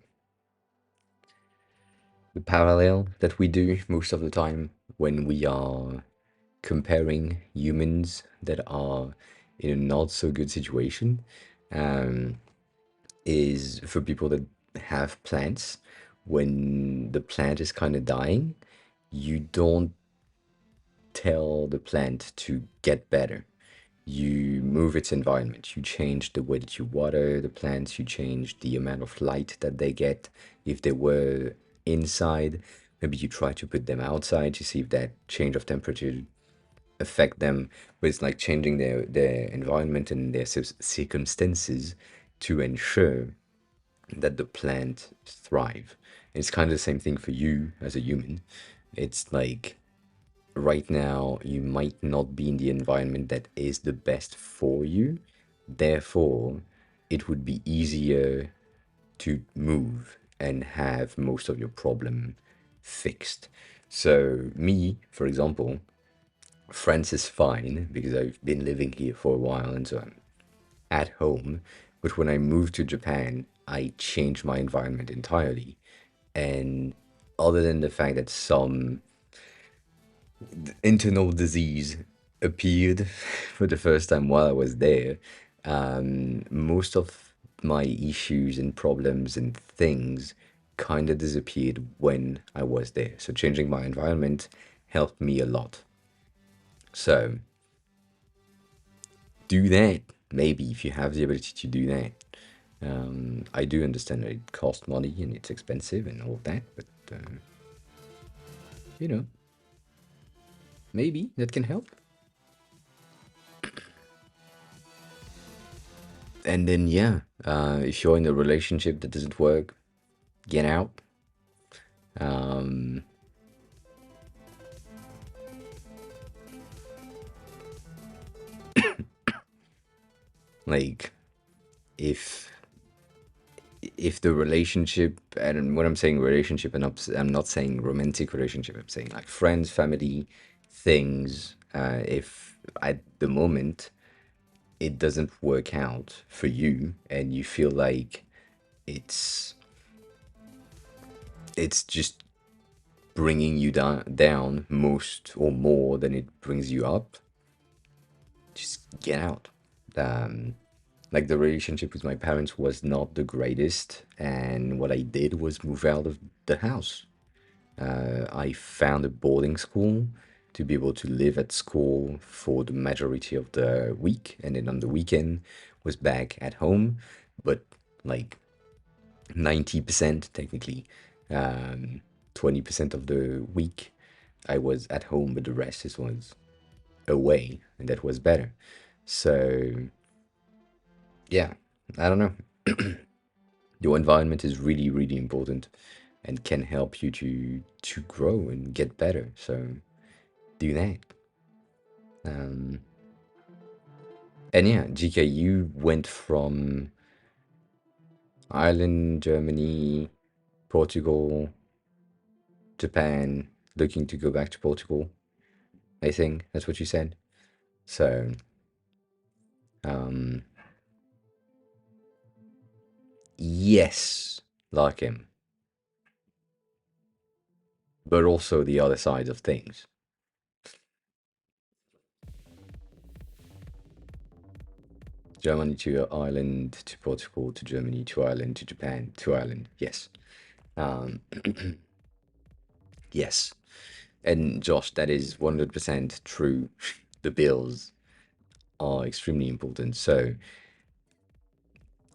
The parallel that we do most of the time when we are comparing humans that are in a not so good situation, um, is for people that have plants. When the plant is kind of dying, you don't tell the plant to get better. You move its environment. You change the way that you water the plants. You change the amount of light that they get. If they were inside, maybe you try to put them outside to see if that change of temperature affect them. But it's like changing their environment and their circumstances to ensure that the plant thrive. And it's kind of the same thing for you as a human. It's like right now you might not be in the environment that is the best for you. Therefore, it would be easier to move and have most of your problem fixed. So me, for example, France is fine because I've been living here for a while and so I'm at home. But when I moved to Japan, I changed my environment entirely. And other than the fact that some internal disease appeared for the first time while I was there, most of my issues and problems and things kind of disappeared when I was there. So changing my environment helped me a lot. So do that, maybe if you have the ability to do that. I do understand that it costs money and it's expensive and all of that, but you know, maybe that can help. And then, yeah, if you're in a relationship that doesn't work, get out. Um, like, if the relationship, and when I'm saying relationship, and I'm not saying romantic relationship, I'm saying like friends, family, things. If at the moment it doesn't work out for you and you feel like it's just bringing you down most or more than it brings you up, just get out. um like the relationship with my parents was not the greatest, and what I did was move out of the house. I found a boarding school to be able to live at school for the majority of the week, and then on the weekend was back at home. But like 90% technically, um, 20% of the week I was at home, but the rest is was away, and that was better. So yeah, I don't know. Your environment is really, really important and can help you to grow and get better. So do that. Um, and yeah, GK, you went from Ireland, Germany, Portugal, Japan, looking to go back to Portugal. I think that's what you said. So, um, yes, like him, but also the other side of things. Germany to Ireland to Portugal to Germany to Ireland to Japan to Ireland. Yes. Um, yes. And Josh, that is 100% true. The bills are extremely important. So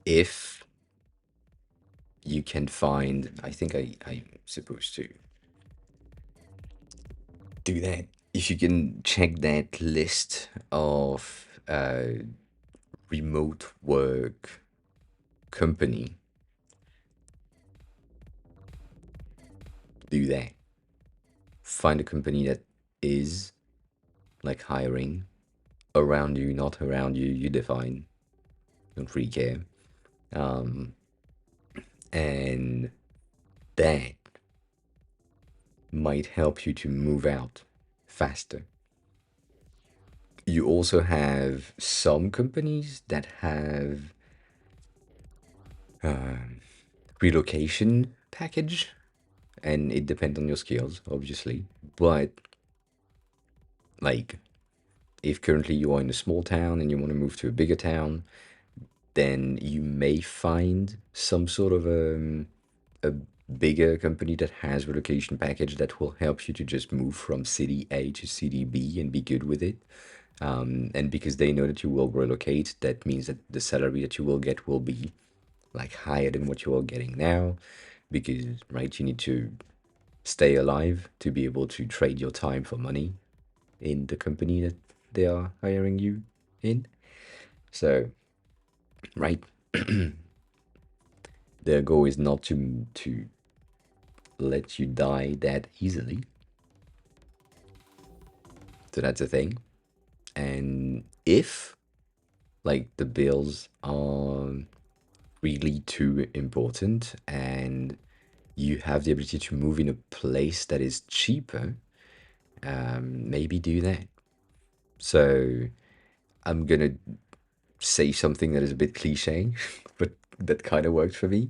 if you can find, I think I'm supposed to do that. If you can check that list of remote work company, do that. Find a company that is like hiring around you, not around you, you define. Don't really care. Um, and that might help you to move out faster. You also have some companies that have um, relocation package, and it depends on your skills, obviously. But like, if currently you are in a small town and you want to move to a bigger town, then you may find some sort of a bigger company that has relocation package that will help you to just move from city A to city B and be good with it. And because they know that you will relocate, that means that the salary that you will get will be like higher than what you are getting now. Because, right, you need to stay alive to be able to trade your time for money in the company that they are hiring you in. So, right, their goal is not to let you die that easily. So that's a thing. And if like the bills are really too important and you have the ability to move in a place that is cheaper, maybe do that. So I'm gonna say something that is a bit cliche, but that kind of worked for me.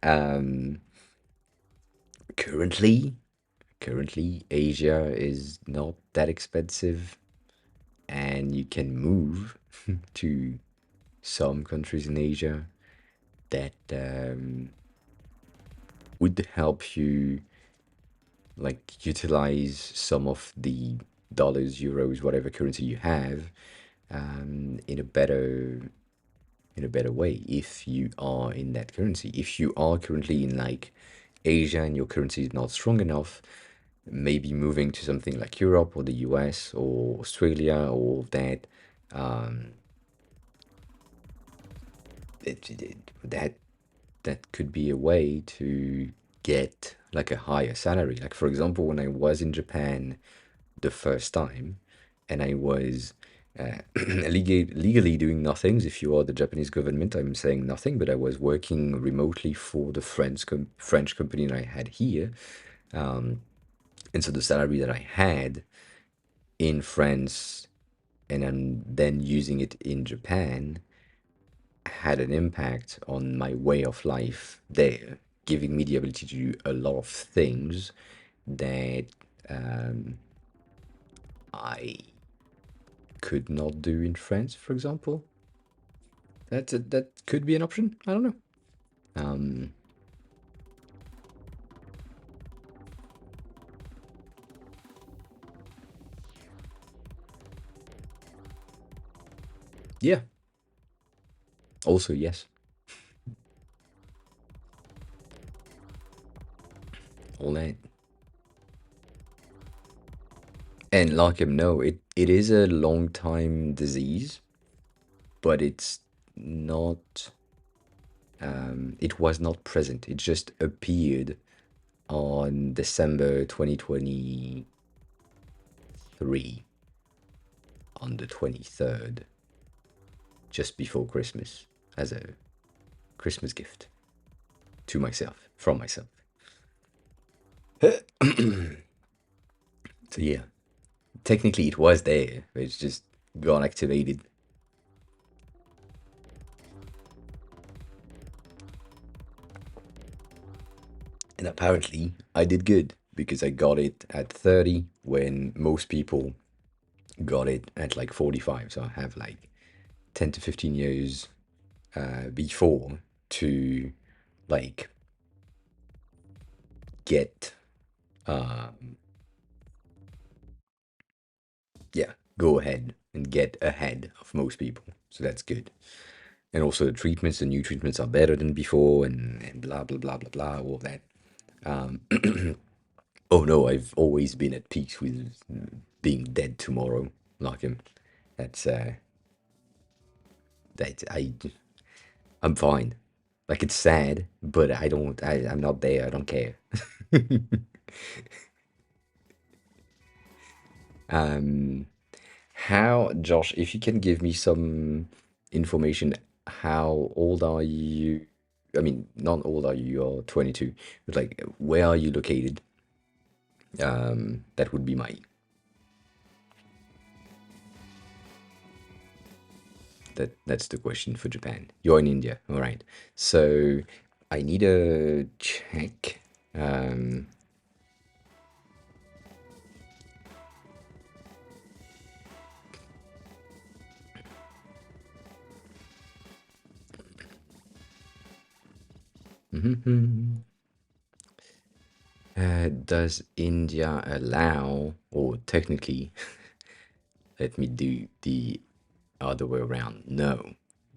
Um, currently, currently, Asia is not that expensive, and you can move to some countries in Asia that would help you like utilize some of the dollars, euros, whatever currency you have, in a better way if you are in that currency. If you are currently in like Asia and your currency is not strong enough, maybe moving to something like Europe or the US or Australia or all of that, um, that that could be a way to get like a higher salary. Like for example, when I was in Japan the first time, and I was legally doing nothing. If you are the Japanese government, I'm saying nothing, but I was working remotely for the French company that I had here, and so the salary that I had in France and I'm then using it in Japan had an impact on my way of life there, giving me the ability to do a lot of things that um, I could not do in France, for example. That could be an option. I don't know. Um, yeah. Also, yes. All that. And like him, no, it is a long time disease, but it's not It was not present. It just appeared on December 2023 on the 23rd, just before Christmas, as a Christmas gift to myself, from myself. So yeah, technically it was there, but it's just got activated. And apparently I did good because I got it at 30 when most people got it at like 45. So I have like 10 to 15 years before to like get yeah, go ahead and get ahead of most people. So that's good. And also the new treatments are better than before, and blah blah blah blah blah, all of that. Um, oh no, I've always been at peace with being dead tomorrow, like him. That's that I'm fine. Like it's sad, but I'm not there. I don't care. um, how, Josh, if you can give me some information, how old are you? I mean, not old are you, you're 22, but like, where are you located? That would be my, that's the question for Japan. You're in India, all right. So I need a check. Um, does India allow, or technically, let me do the other way around. No.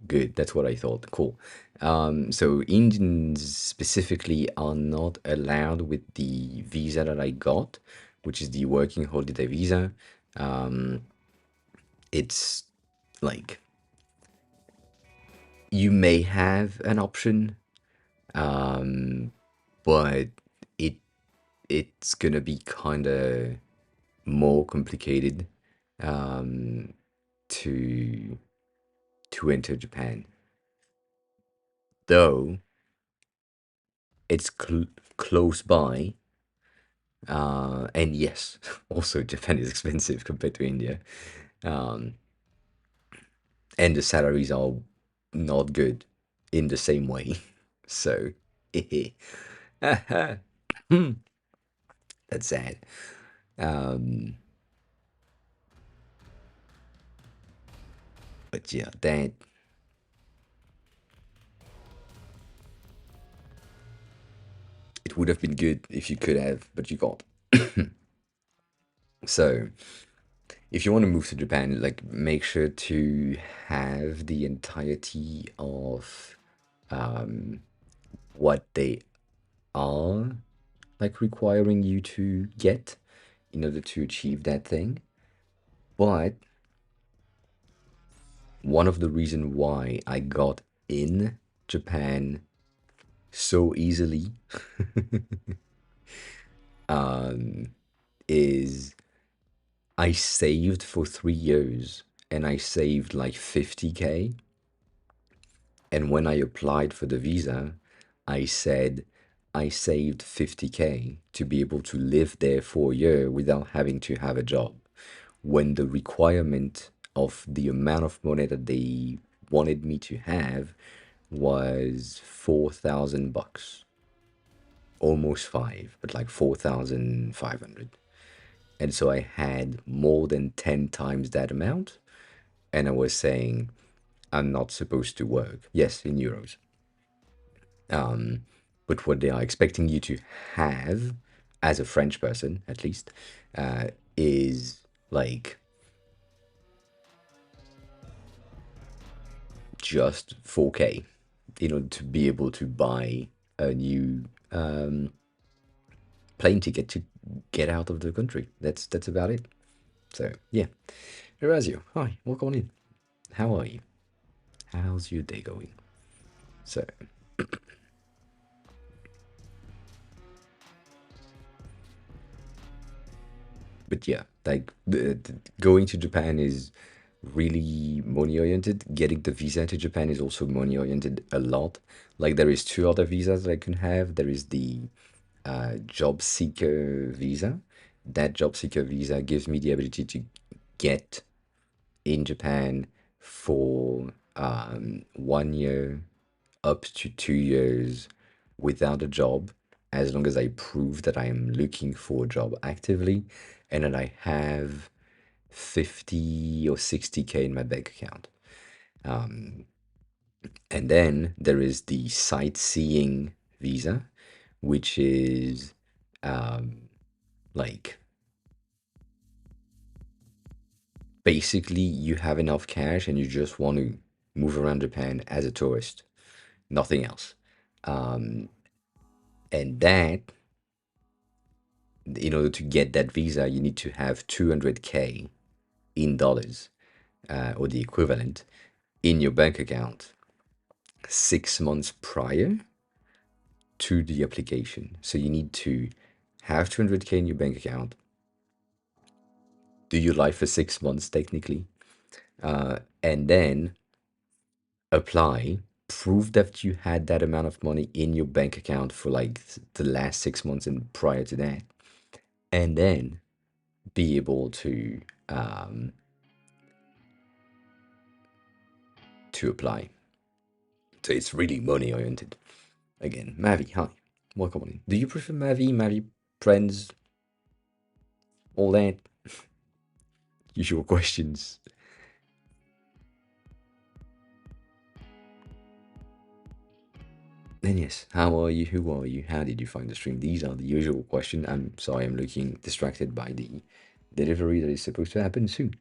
Good. That's what I thought. Cool. So Indians specifically are not allowed with the visa that I got, which is the working holiday visa. Um, it's like you may have an option, um, but it it's gonna be kind of more complicated um, to enter Japan. Though it's close by, and yes, also Japan is expensive compared to India, um, and the salaries are not good in the same way. So, that's sad. Um, but yeah, that it would have been good if you could have, but you got. So, if you want to move to Japan, like make sure to have the entirety of what they are like requiring you to get in order to achieve that thing. But one of the reason why I got in Japan so easily is I saved for 3 years and I saved like 50K. And when I applied for the visa, I said I saved 50K to be able to live there for a year without having to have a job. When the requirement of the amount of money that they wanted me to have was 4,000 bucks, almost five, but like 4,500. And so I had more than 10 times that amount. And I was saying, I'm not supposed to work. Yes, in euros. But what they are expecting you to have, as a French person at least, is like just 4K in order to be able to buy a new plane ticket to get out of the country. That's about it. So yeah, Erasio, hi, welcome on in. How are you? How's your day going? So But yeah, like going to Japan is really money oriented. Getting the visa to Japan is also money oriented a lot. Like there is two other visas that I can have. There is the job seeker visa. That job seeker visa gives me the ability to get in Japan for 1 year up to 2 years without a job, as long as I prove that I am looking for a job actively and that I have 50 or 60K in my bank account. And then there is the sightseeing visa, which is like basically you have enough cash and you just want to move around Japan as a tourist, nothing else. And that, in order to get that visa, you need to have 200K in dollars, or the equivalent, in your bank account 6 months prior to the application. So you need to have 200K in your bank account, do your life for 6 months technically, and then apply, prove that you had that amount of money in your bank account for like the last 6 months and prior to that, and then be able to apply. So it's really money oriented. Again, Mavi, hi, welcome on in. Do you prefer Mavi, friends, all that? Usual questions. Then yes, how are you? Who are you? How did you find the stream? These are the usual questions. I'm sorry, I'm looking distracted by the delivery that is supposed to happen soon.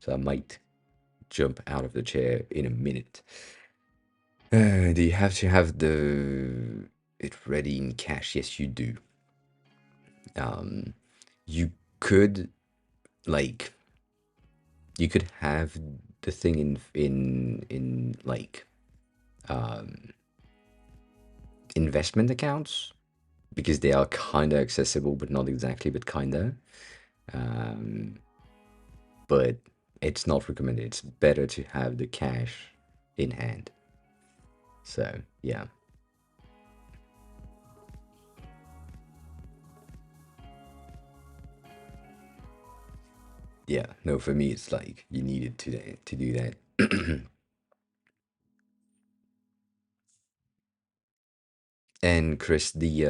So I might jump out of the chair in a minute. Do you have to have it ready in cash? Yes, you do. You could like you could have the thing in like investment accounts because they are kind of accessible, but not exactly, but kind of. But it's not recommended. It's better to have the cash in hand. So yeah. Yeah, no, for me it's like you needed to do that. And Chris, the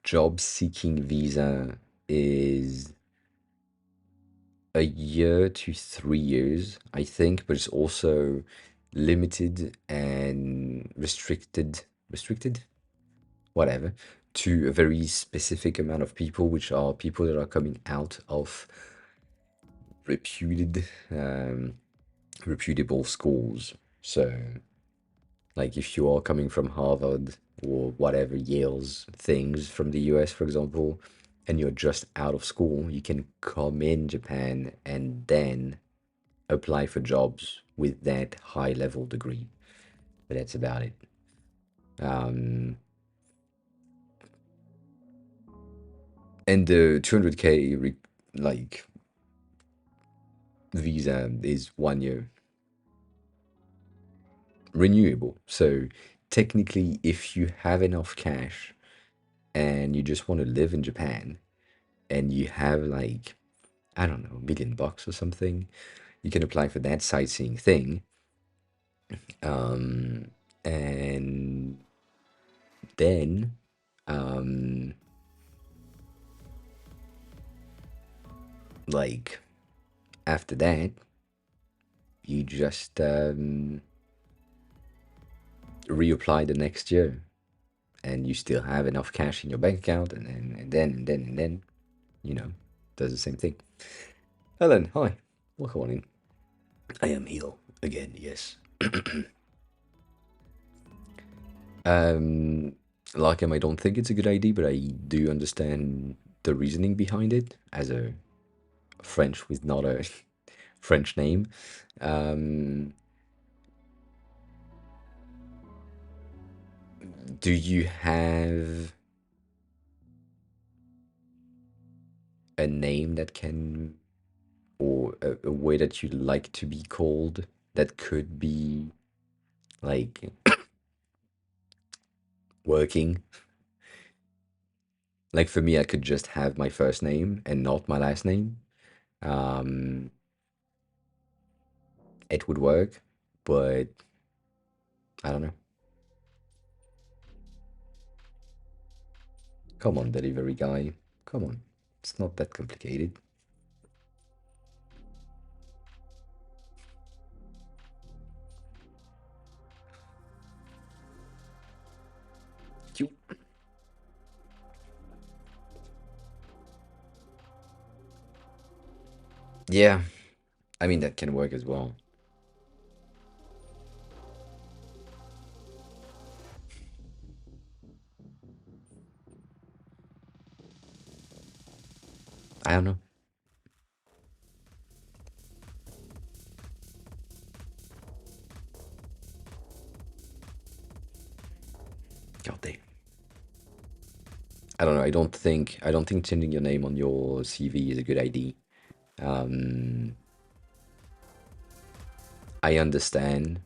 job seeking visa is a year to 3 years, I think, but it's also limited and restricted, whatever, to a very specific amount of people, which are people that are coming out of reputed, reputable schools. So, like, if you are coming from Harvard or whatever, Yale's things from the US, for example, and you're just out of school, you can come in Japan and then apply for jobs with that high level degree. But that's about it. Um, and the 200K like visa is 1 year renewable. So technically, if you have enough cash and you just want to live in Japan and you have like, I don't know, $1 million or something, you can apply for that sightseeing thing. And then like after that, you just reapply the next year and you still have enough cash in your bank account and then does the same thing. Helen, hi, welcome on in. I am here again, yes. um I don't think it's a good idea, but I do understand the reasoning behind it as a French with not a French name. um Do you have a name that can, or a way that you like to be called that could be like working? Like for me, I could just have my first name and not my last name. Um, it would work, but I don't know. Come on, delivery guy. Come on. It's not that complicated. You- Yeah, I mean, that can work as well. I don't know. God damn. I don't know. I don't think changing your name on your CV is a good idea. Um, I understand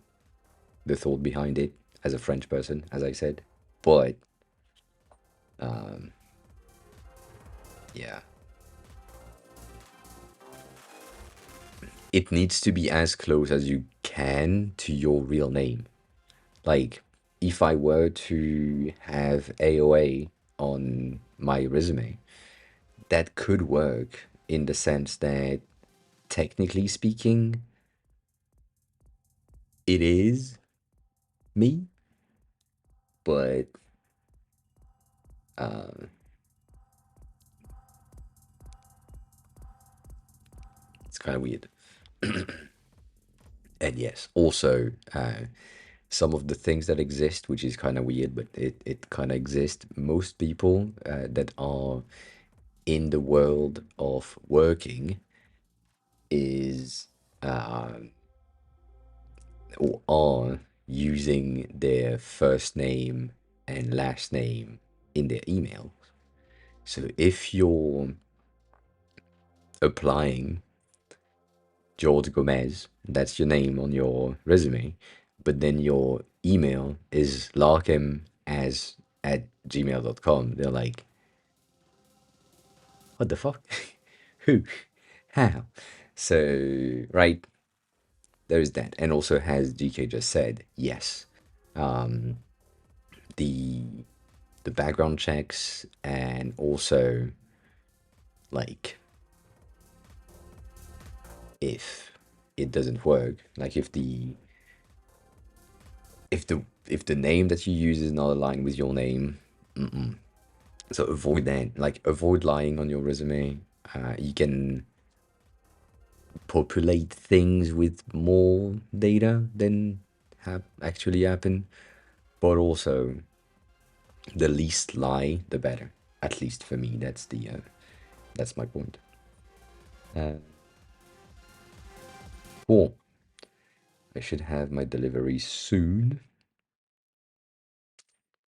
the thought behind it as a French person, as I said, but um, yeah, it needs to be as close as you can to your real name. Like, if I were to have AOA on my resume, that could work in the sense that, technically speaking, it is me, but uh, it's kind of weird. And yes, also, some of the things that exist, which is kind of weird, but it kind of exists. Most people that are in the world of working is or are using their first name and last name in their email. So if you're applying George Gomez, that's your name on your resume, but then your email is larkham as at gmail.com, they're like, what the fuck? Who? How? So, right, there's that. And also, as GK just said, yes, um, the the background checks and also like if it doesn't work, like if the name that you use is not aligned with your name, mm-mm. So avoid that. Like avoid lying on your resume. You can populate things with more data than have actually happen, but also the least lie, the better. At least for me, that's my point. Uh, cool. I should have my delivery soon.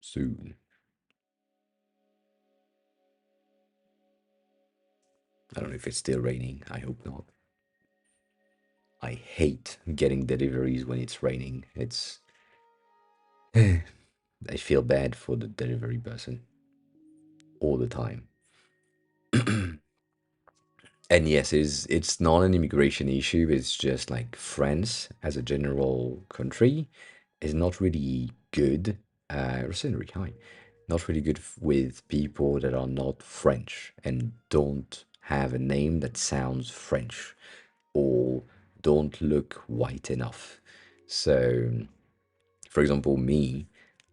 Soon. I don't know if it's still raining. I hope not. I hate getting deliveries when it's raining. It's I feel bad for the delivery person all the time. And yes, it's not an immigration issue. It's just like France as a general country is not really good. Recenry, hi, not really good with people that are not French and don't have a name that sounds French or don't look white enough. So, for example, me,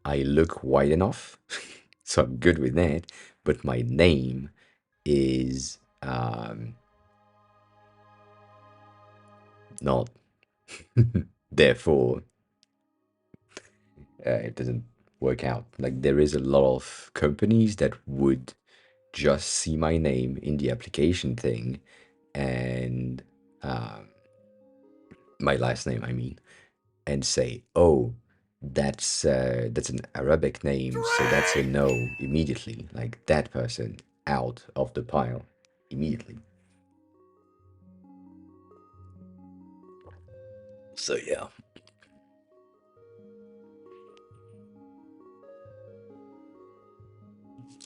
I look white enough, so I'm good with that. But my name is not. Therefore, it doesn't work out. Like there is a lot of companies that would just see my name in the application thing and my last name, I mean, and say, "Oh, that's an Arabic name, so that's a no immediately. Like that person out of the pile immediately. So yeah.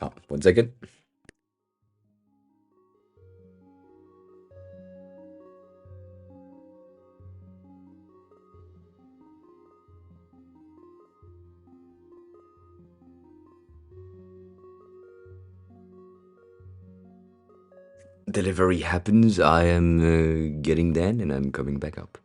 Oh, 1 second. Delivery happens. I am getting there and I'm coming back up.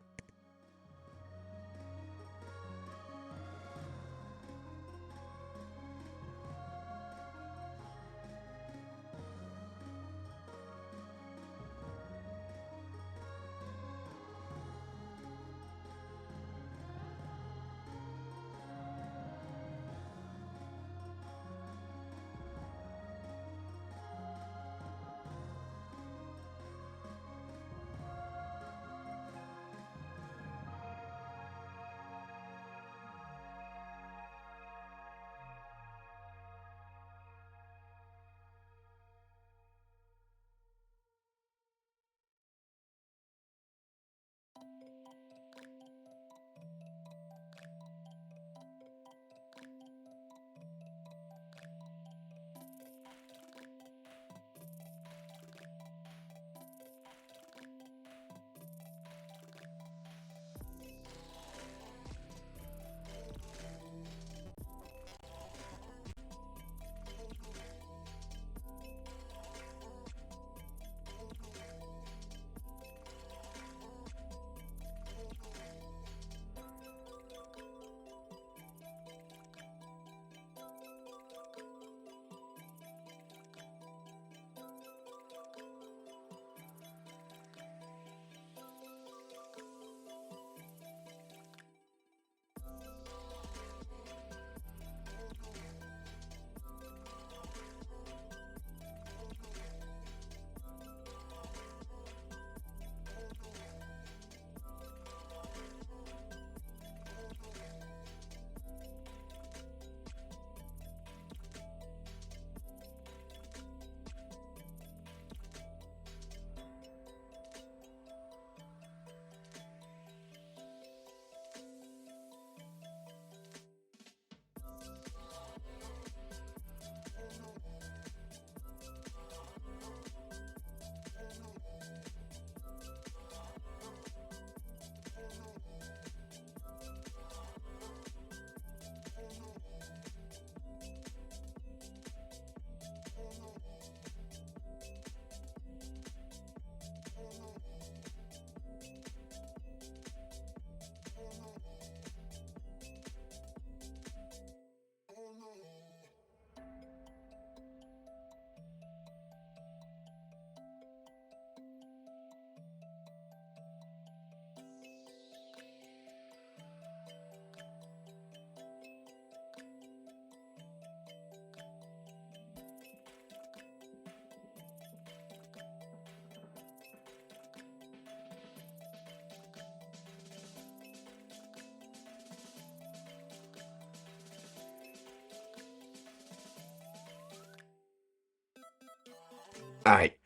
Alright,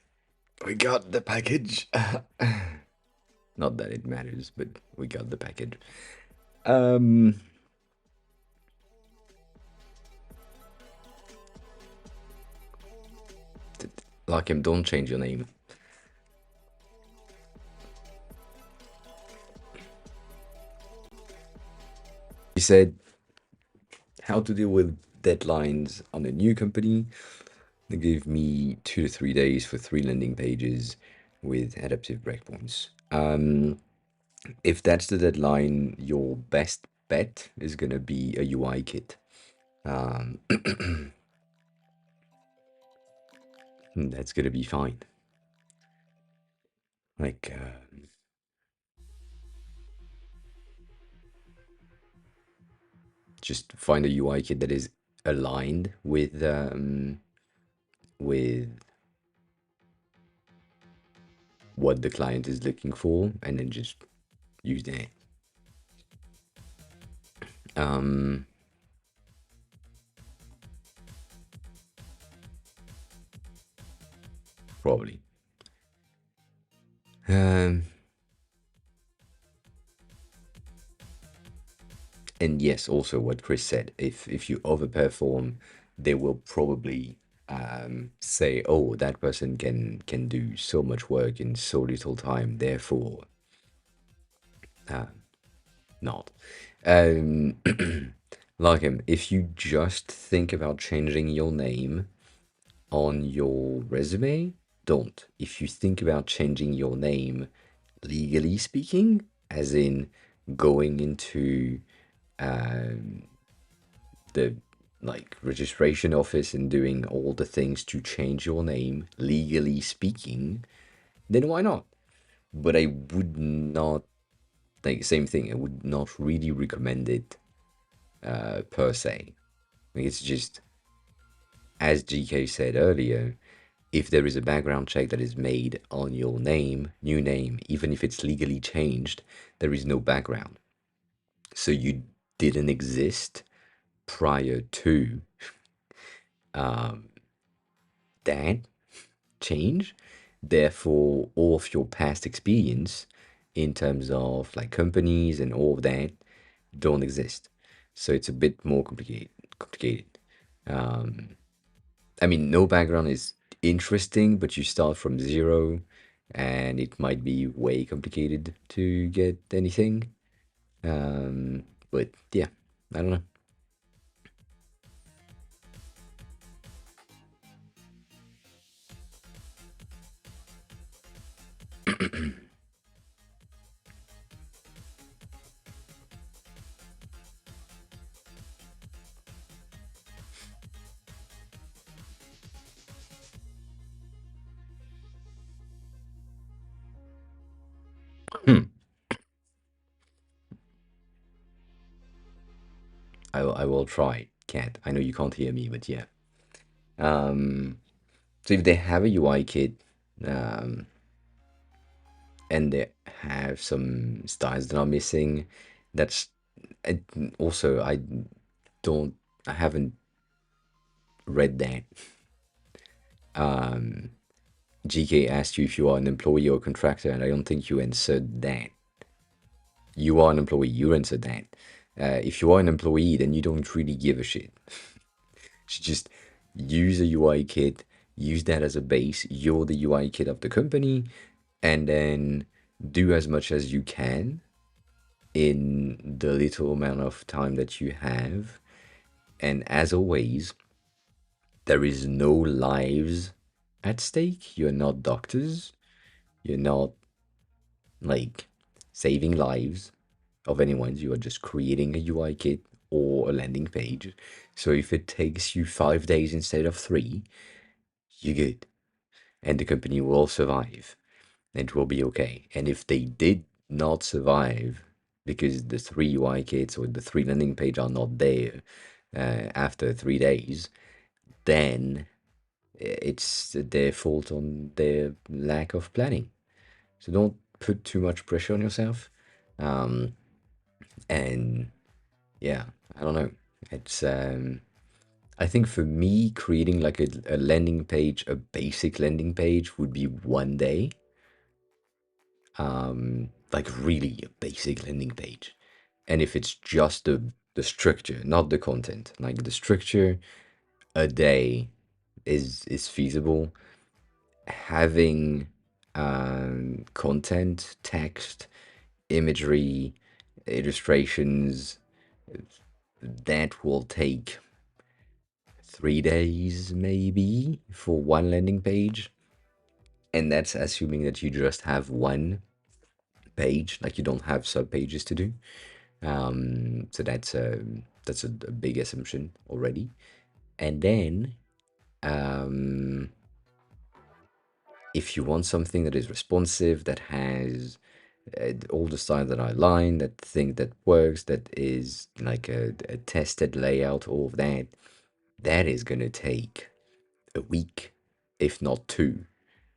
we got the package. Not that it matters, but we got the package. Um, Lakim, don't change your name. He said how to deal with deadlines on a new company. They gave me 2 to 3 days for 3 landing pages with adaptive breakpoints. If that's the deadline, your best bet is gonna be a UI kit. Um, that's gonna be fine. Like, just find a UI kit that is aligned with what the client is looking for, and then just use that. Um, Probably. Um, and yes, also what Chris said, if you overperform, they will probably say, "Oh, that person can do so much work in so little time, therefore uh, not." Um, like him, if you just think about changing your name on your resume, don't. If you think about changing your name, legally speaking, as in going into um, the like registration office and doing all the things to change your name, legally speaking, then why not? But I would not, like, same thing, I would not really recommend it per se. Like, it's just, as GK said earlier, if there is a background check that is made on your name, new name, even if it's legally changed, there is no background. So you didn't exist prior to um, that change. Therefore, all of your past experience in terms of like companies and all of that don't exist. So it's a bit more complicated. Complicated. Um, I mean, no background is interesting, but you start from zero, and it might be way complicated to get anything. But yeah, I don't know. Hmm. I will try. Cat. I know you can't hear me, but yeah. Um, so if they have a UI kit, um, and they have some styles that are missing, that's I, also don't I haven't read that. Um, GK asked you if you are an employee or contractor, and I don't think you answered that. You are an employee. You answered that. If you are an employee, then you don't really give a shit. You just use a UI kit, use that as a base. You're the UI kit of the company, and then do as much as you can in the little amount of time that you have. And as always, there is no lives at stake. You're not doctors. You're not like saving lives of anyone's. You are just creating a UI kit or a landing page. So if it takes you 5 days instead of three, you're good. And the company will survive. It will be okay. And if they did not survive because the three UI kits or the three landing page are not there after 3 days, then it's their fault on their lack of planning. So don't put too much pressure on yourself. Um, and yeah, I don't know. It's I think for me, creating like a landing page, a basic landing page would be 1 day. Like really a basic landing page. And if it's just the structure, not the content, like the structure, a day is feasible. Having content, text, imagery, illustrations, that will take 3 days maybe for one landing page. And that's assuming that you just have one page, like you don't have sub pages to do. So that's a big assumption already. And then um, if you want something that is responsive, that has all the styles that I line, that thing that works, that is like a tested layout, all of that, that is gonna take a week, if not two,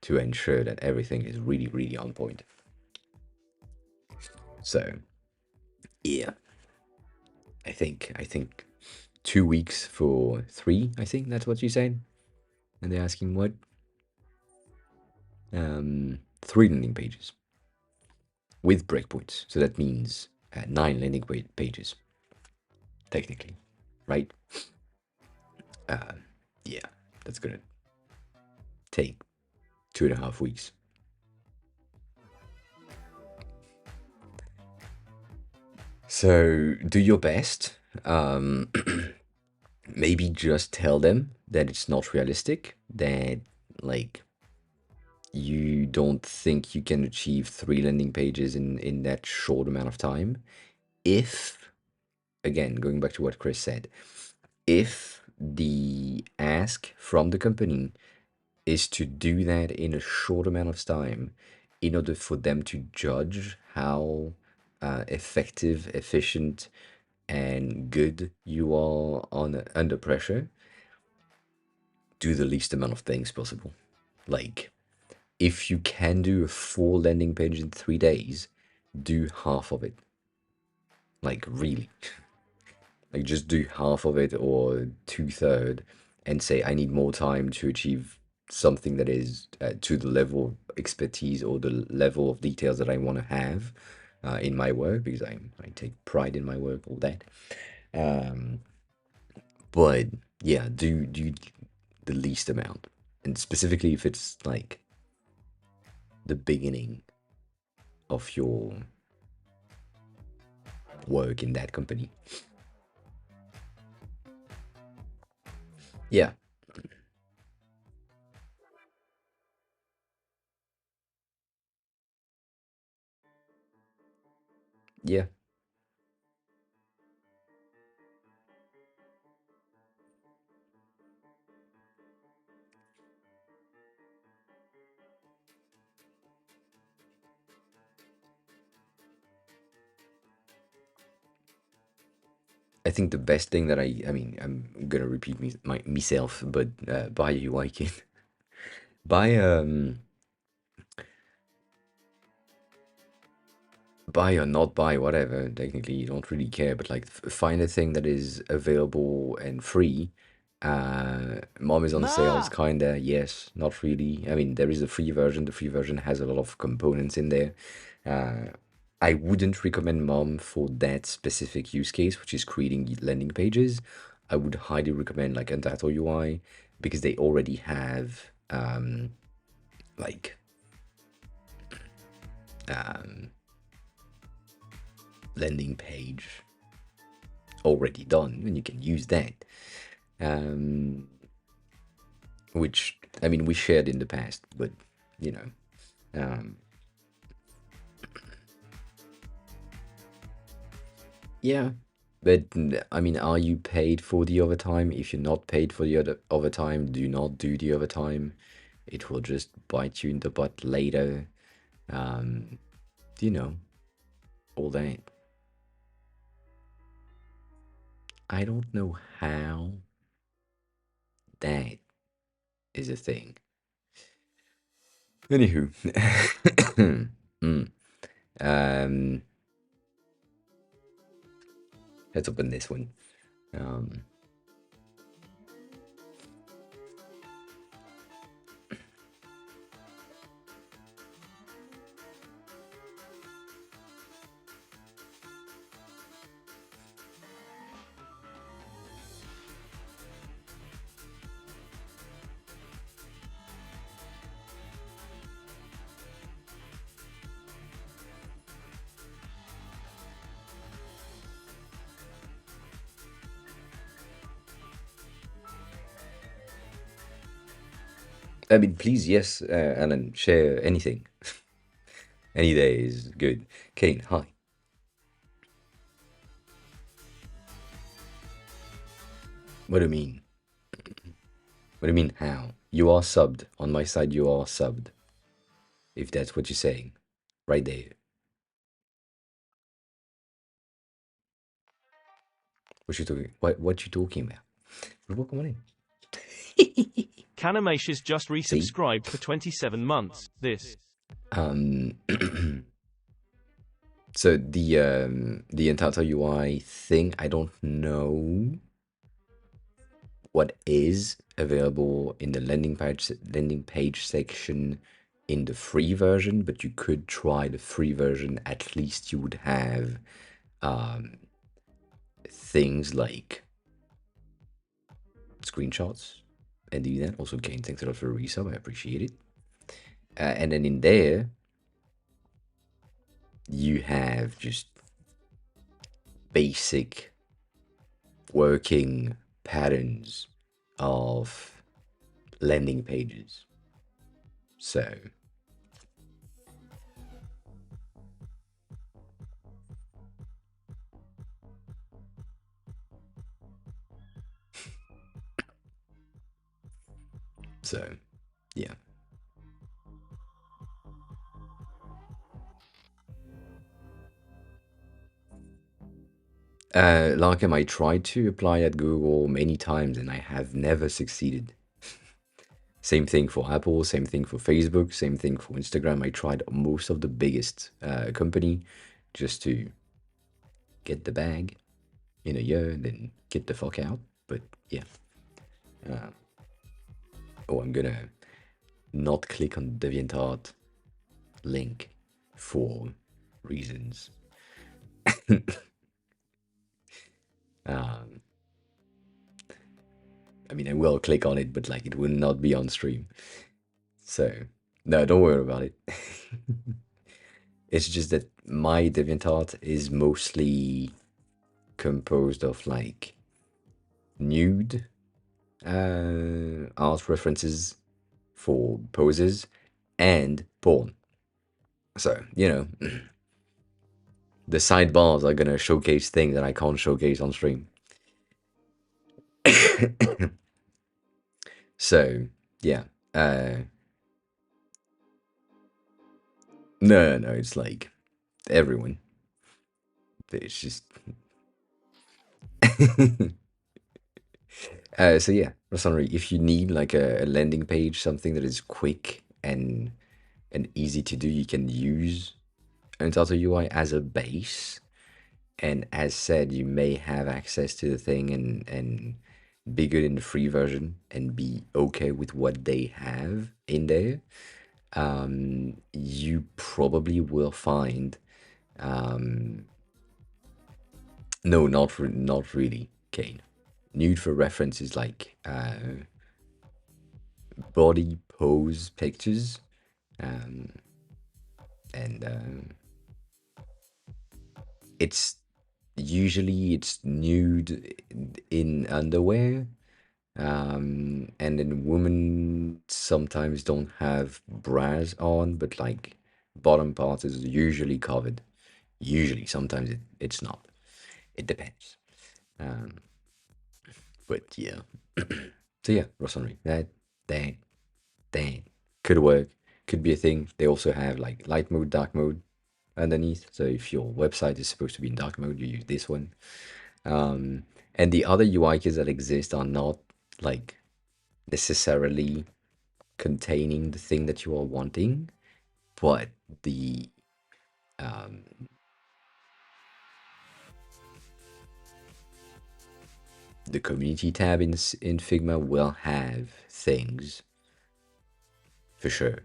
to ensure that everything is really, really on point. So, yeah. I think 2 weeks for 3. I think that's what you said. And they're asking what? 3 landing pages with breakpoints. So that means 9 landing pages, technically, right? Yeah, that's gonna take 2.5 weeks. So do your best. Maybe just tell them that it's not realistic, that like you don't think you can achieve 3 landing pages in that short amount of time. If, again, going back to what Chris said, if the ask from the company is to do that in a short amount of time in order for them to judge how effective, efficient, and good you are under pressure, do the least amount of things possible. Like, if you can do a full landing page in 3 days, do half of it. Like, really. Like, just do half of it or 2/3 and say, I need more time to achieve something that is to the level of expertise or the level of details that I want to have in my work, because I take pride in my work, all that. Um, but yeah, do the least amount. And specifically if it's like the beginning of your work in that company. Yeah. Yeah. I think the best thing that I mean, I'm gonna repeat myself, but buy a UI kit. buy buy or not buy, whatever. Technically, you don't really care, but like find a thing that is available and free. Mom is on sales, Ma! kinda. Yes, not really. I mean, there is a free version. The free version has a lot of components in there. Uh, I wouldn't recommend Mom for that specific use case, which is creating landing pages. I would highly recommend like Untitled UI because they already have like um, landing page already done, and you can use that. Um, which I mean we shared in the past, but you know, um, yeah. But I mean, are you paid for the overtime? If you're not paid for the other overtime, do not do the overtime. It will just bite you in the butt later. Um, you know, all that. I don't know how that is a thing. Anywho, mm, um, let's open this one. Um, I mean, please, yes, Alan, share anything. Any day is good. Kane, hi. What do you mean? What do you mean, how? You are subbed. On my side, you are subbed. If that's what you're saying. Right there. What you talking about? Well, come on in. Kanamash's just See? resubscribed for 27 months. This. Um So the entire UI thing, I don't know what is available in the landing page section in the free version, but you could try the free version. At least you would have um, things like screenshots and do that. Also, Kane, thanks a lot for the resub. I appreciate it. And then in there, you have just basic working patterns of landing pages. So yeah. Like I tried to apply at Google many times and I have never succeeded. Same thing for Apple, same thing for Facebook, same thing for Instagram. I tried most of the biggest company just to get the bag in a year and then get the fuck out. But yeah. Uh, oh, I'm gonna not click on the DeviantArt link for reasons. um, I mean, I will click on it, but like it will not be on stream. So, no, don't worry about it. It's just that my DeviantArt is mostly composed of like nude art references for poses and porn. So, the sidebars are gonna showcase things that I can't showcase on stream. So, yeah. No, it's like everyone. It's just. So yeah, Rosanri, if you need like a landing page, something that is quick and easy to do, you can use Untitled UI as a base. And as said, you may have access to the thing and be good in the free version and be okay with what they have in there. You probably will find no, not really, Kane. Nude for reference is like body pose pictures, um, and it's usually it's nude in underwear, and then women sometimes don't have bras on, but like bottom part is usually covered. Usually, sometimes it's not. It depends. Um, but yeah. So yeah, Rossonry, that that could work. Could be a thing. They also have like light mode, dark mode underneath. So if your website is supposed to be in dark mode, you use this one. And the other UI kits that exist are not like necessarily containing the thing that you are wanting, but um, the community tab in Figma will have things for sure.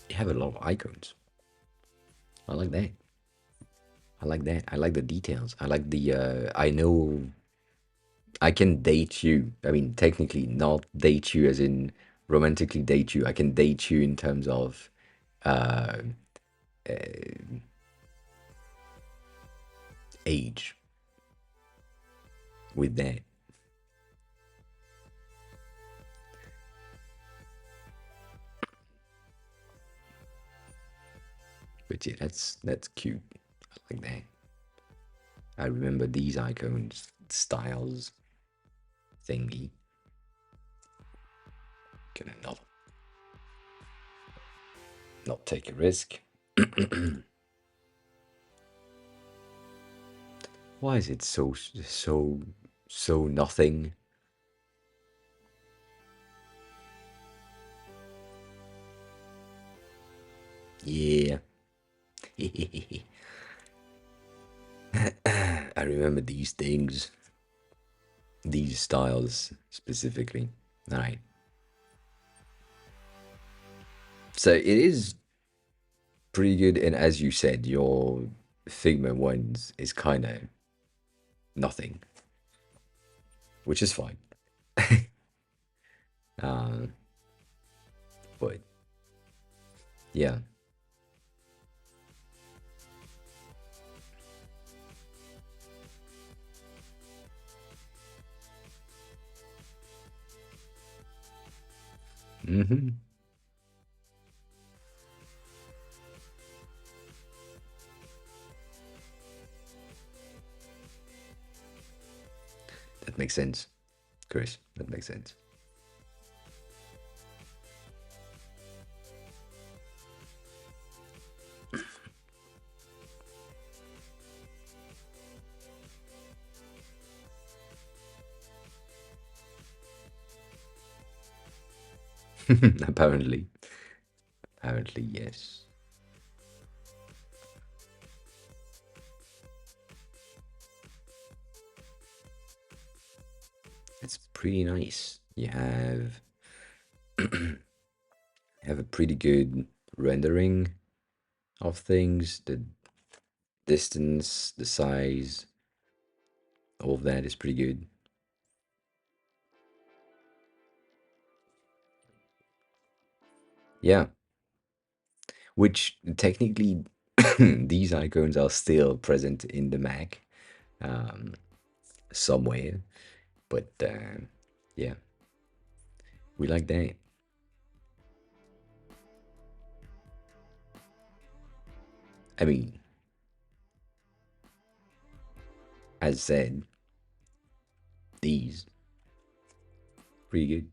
You have a lot of icons. I like that. I like that. I like the details. I like the. I know I can date you. I mean, technically, not date you as in romantically date you. I can date you in terms of uh, uh, age with that. But yeah, that's cute. I like that. I remember these icons, styles, thingy. Gonna not take a risk. Why is it so nothing? Yeah. I remember these things, these styles specifically. All right. So it is pretty good. And as you said, your Figma ones is kind of nothing, which is fine. Um, but yeah. Hmm. That makes sense, Chris. That makes sense. Apparently. Apparently, yes. It's pretty nice. You have a pretty good rendering of things. The distance, the size, all of that is pretty good. Yeah, which technically these icons are still present in the Mac um, somewhere, but yeah, we like that. I mean, as said, these pretty good.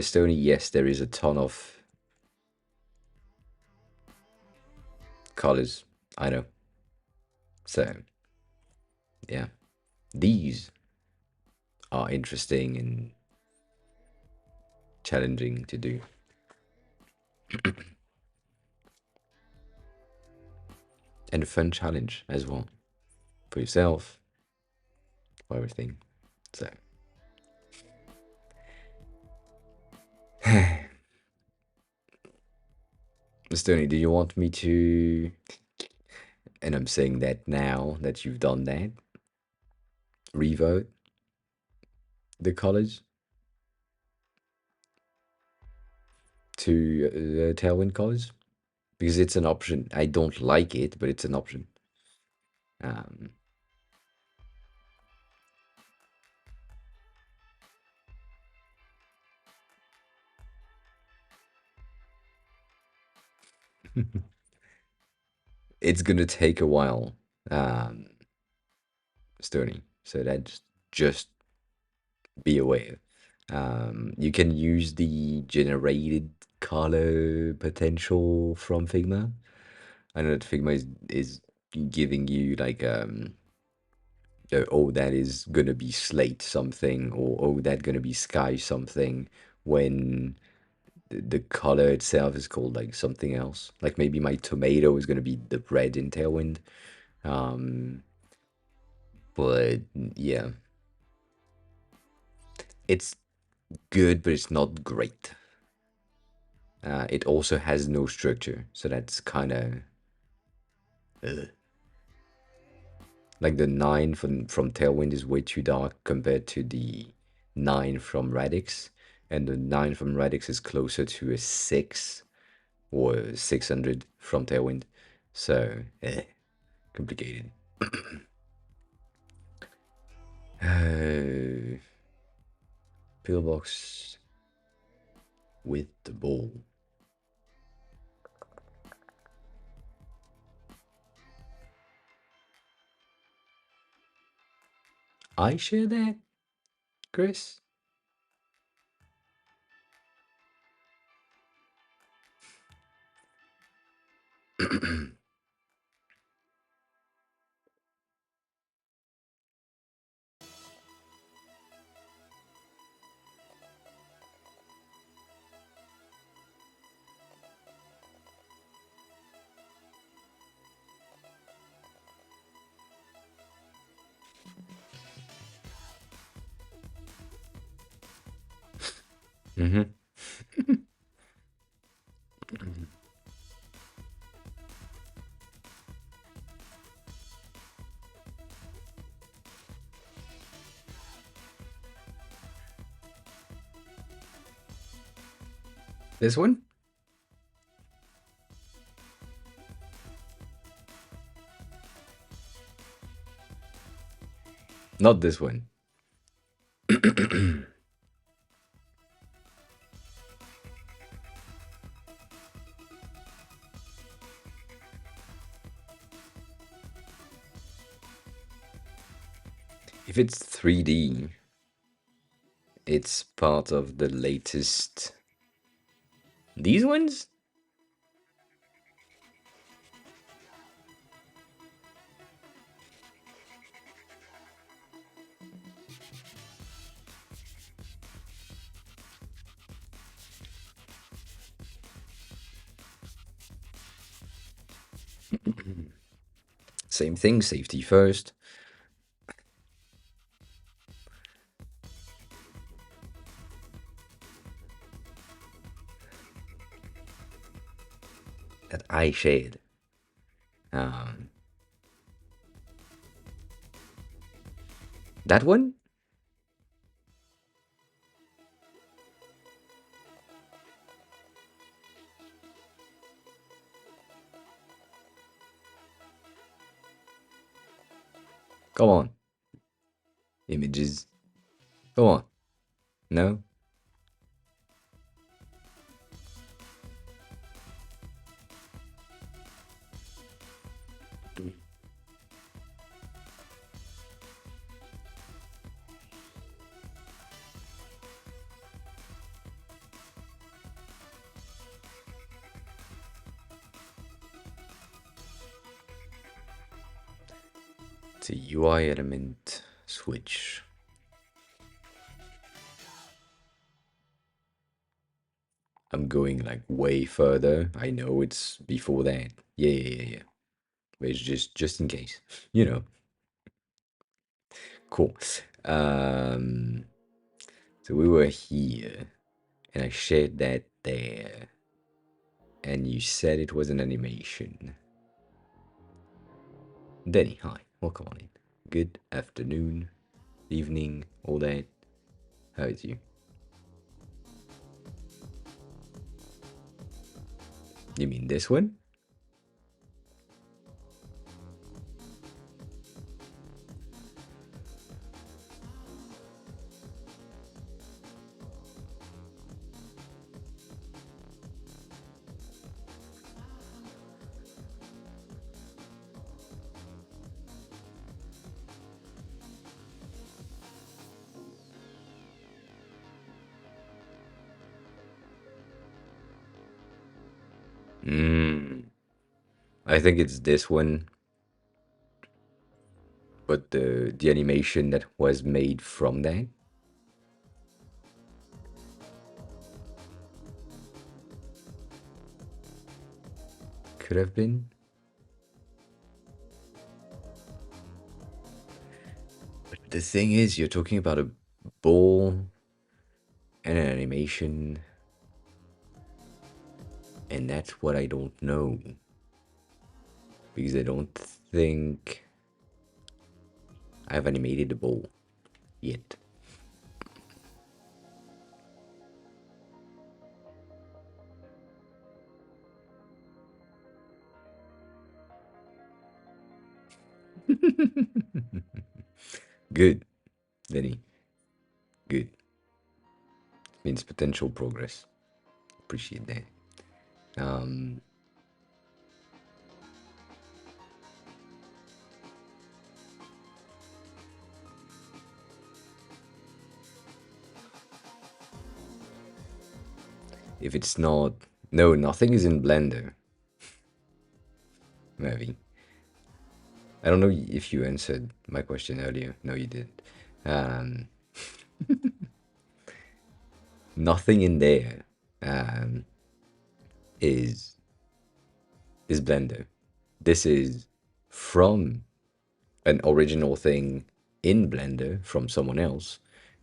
Stony, yes, there is a ton of colors. I know. So yeah, these are interesting and challenging to do, and a fun challenge as well for yourself, for everything. So, Stony, do you want me to? And I'm saying that now that you've done that, revote the college to Tailwind College because it's an option. I don't like it, but it's an option. Um, it's gonna take a while, um, Stony. So that's just be aware. You can use the generated color potential from Figma. I know that Figma is giving you like oh, that is gonna be slate something, or oh, that gonna be sky something, when the color itself is called like something else. Like maybe my tomato is gonna be the red in Tailwind. Um, but yeah, it's good, but it's not great. It also has no structure, so that's kind of like the nine from Tailwind is way too dark compared to the nine from Radix, and the nine from Radix is closer to a six or 600 from Tailwind. So, complicated. Pillbox with the ball. I share that, Chris. Mm-hmm. This one? Not this one. If it's 3D, it's part of the latest. These ones? Same thing, safety first. That eye shade. Um, that one? Come on. Images. Come on. No? It's a UI element switch. I'm going like way further. I know it's before that. Yeah. But it's just in case. You know. Cool. Um, so we were here, and I shared that there, and you said it was an animation. Denny, hi. Welcome on in. Good afternoon, evening, all that. How is you? You mean this one? Hmm. I think it's this one, but the animation that was made from that could have been. But the thing is, you're talking about a ball and an animation, and that's what I don't know. Because I don't think I've animated the ball yet. Good, Denny. Good. Means potential progress. Appreciate that. Um, if it's not, no, nothing is in Blender. Maybe. I don't know if you answered my question earlier. No, you did. Um, nothing in there um, is is Blender. This is from an original thing in Blender from someone else,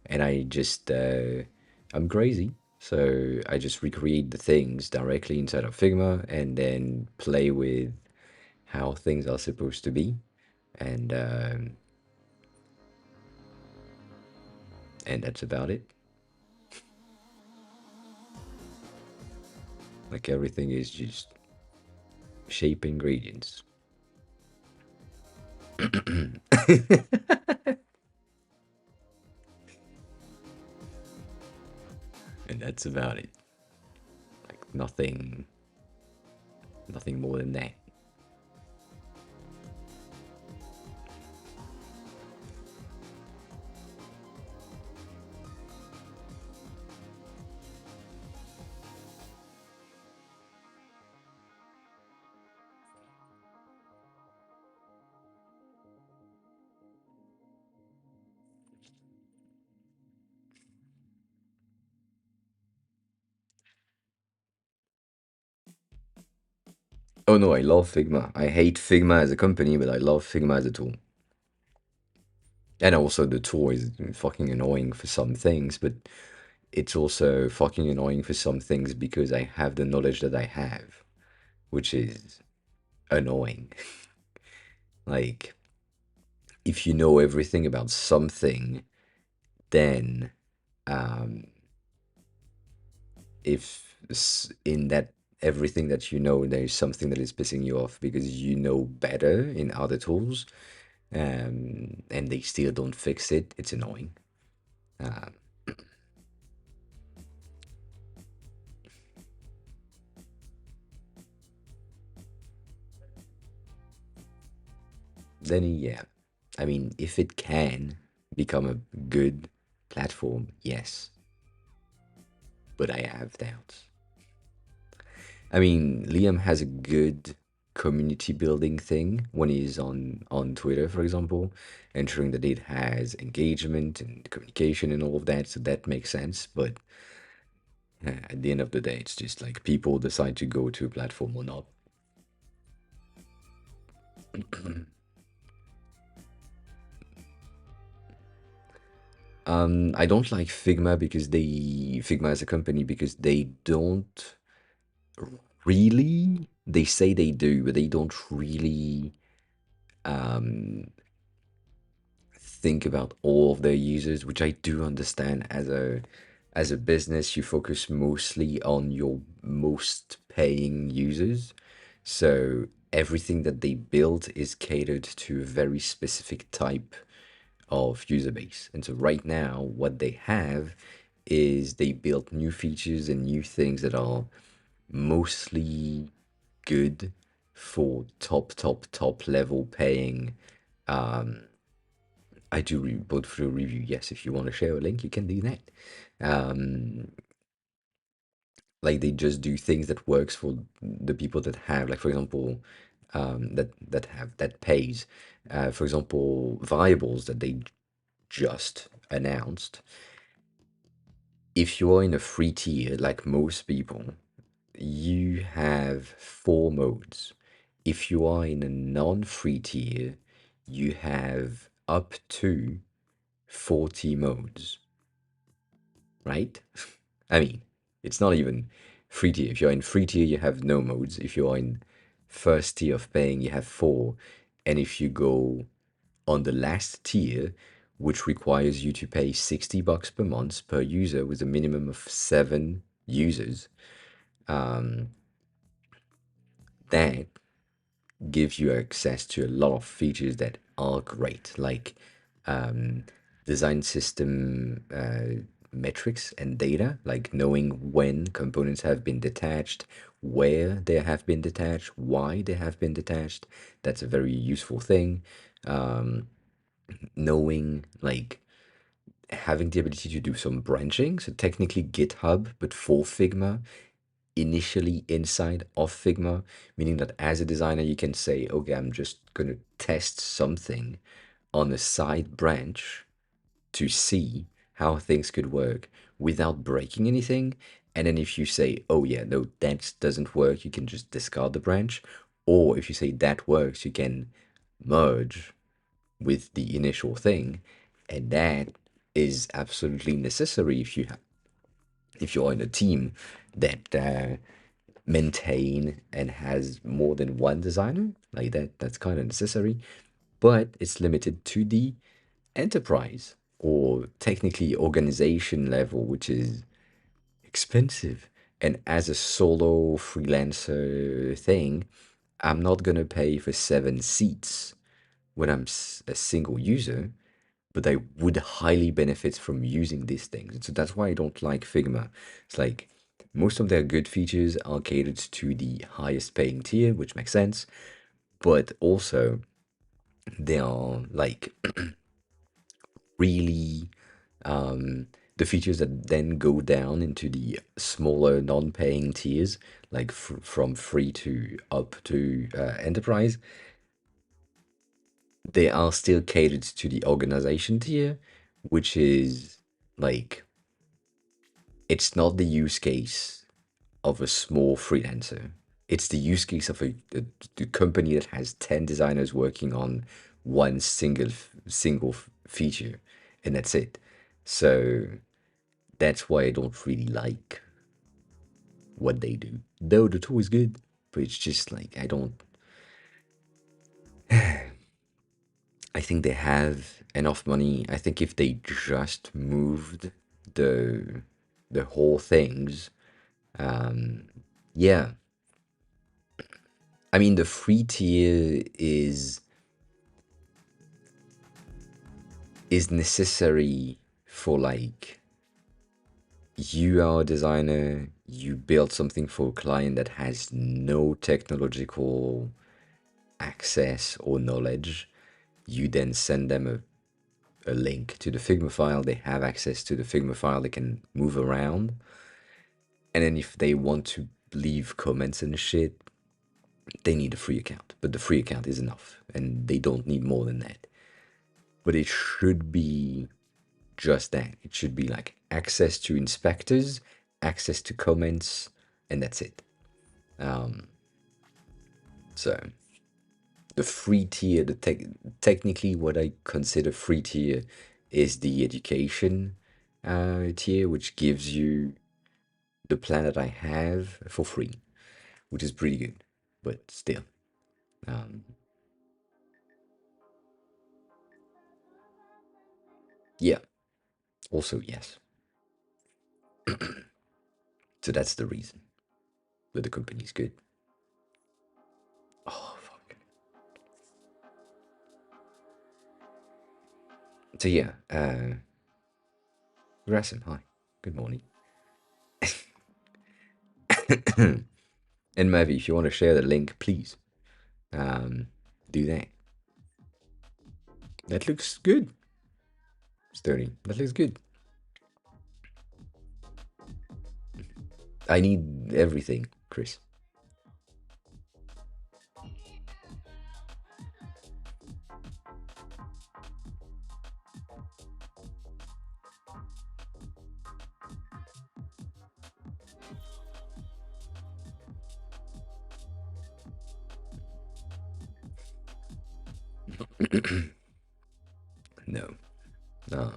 and I'm crazy, So I just recreate the things directly inside of Figma and then play with how things are supposed to be, and um, and that's about it. Like everything is just shape ingredients. And that's about it. Like nothing more than that. Oh no, I love Figma. I hate Figma as a company, but I love Figma as a tool. And also the tool is fucking annoying for some things, but it's also fucking annoying for some things because I have the knowledge that I have, which is annoying. Like, if you know everything about something, then um, if in that everything that you know, there is something that is pissing you off because you know better in other tools, and they still don't fix it, it's annoying. Um, then yeah, I mean, if it can become a good platform, yes, but I have doubts. I mean, Liam has a good community building thing when he's on Twitter, for example, ensuring that it has engagement and communication and all of that, so that makes sense. But at the end of the day, it's just like people decide to go to a platform or not. I don't like Figma as a company because they don't really. They say they do, but they don't really um, think about all of their users, which I do understand. As a business, you focus mostly on your most paying users. So everything that they build is catered to a very specific type of user base. And so right now, what they have is they built new features and new things that are mostly good for top level paying. I do both through review. Yes, if you want to share a link, you can do that. Um, like they just do things that works for the people that have, like for example, that pays. For example, variables that they just announced. If you are in a free tier, like most people, you have four modes. If you are in a non-free tier, you have up to 40 modes, right? I mean, it's not even free tier. If you're in free tier, you have no modes. If you are in first tier of paying, you have four. And if you go on the last tier, which requires you to pay $60 per month per user with a minimum of 7 users, um, that gives you access to a lot of features that are great, like um, design system metrics and data, like knowing when components have been detached, where they have been detached, why they have been detached. That's a very useful thing. Um, Knowing, like, having the ability to do some branching, so technically GitHub, but for Figma, initially inside of Figma, meaning that as a designer, you can say, okay, I'm just going to test something on a side branch to see how things could work without breaking anything. And then if you say, oh, yeah, no, that doesn't work, you can just discard the branch. Or if you say that works, you can merge with the initial thing. And that is absolutely necessary if you if you're in a team that maintain and has more than one designer, like that's kind of necessary, but it's limited to the enterprise or technically organization level, which is expensive. And as a solo freelancer thing, I'm not gonna pay for 7 seats when I'm a single user, but I would highly benefit from using these things. So that's why I don't like Figma. It's like most of their good features are catered to the highest paying tier, which makes sense, but also they are like really the features that then go down into the smaller non-paying tiers, like from free to up to enterprise, they are still catered to the organization tier, which is like it's not the use case of a small freelancer. It's the use case of a company that has 10 designers working on one single feature, and that's it. So that's why I don't really like what they do. Though the tool is good, but it's just like I don't. I think they have enough money. I think if they just moved the the whole things, um, yeah. I mean, the free tier is necessary for like you are a designer, you build something for a client that has no technological access or knowledge. You then send them a link to the Figma file. They have access to the Figma file. They can move around. And then if they want to leave comments and shit, they need a free account. But the free account is enough. And they don't need more than that. But it should be just that. It should be like access to inspectors, access to comments, and that's it. Um, so the free tier, technically what I consider free tier is the education tier, which gives you the plan that I have for free, which is pretty good, but still. Um, yeah, also, yes. So that's the reason. But the company's good. Oh, fuck. So yeah, Rasim, hi. Good morning. And Mavi, if you want to share the link, please um, do that. That looks good, Sturdy. That looks good. I need everything, Chris. No. Um,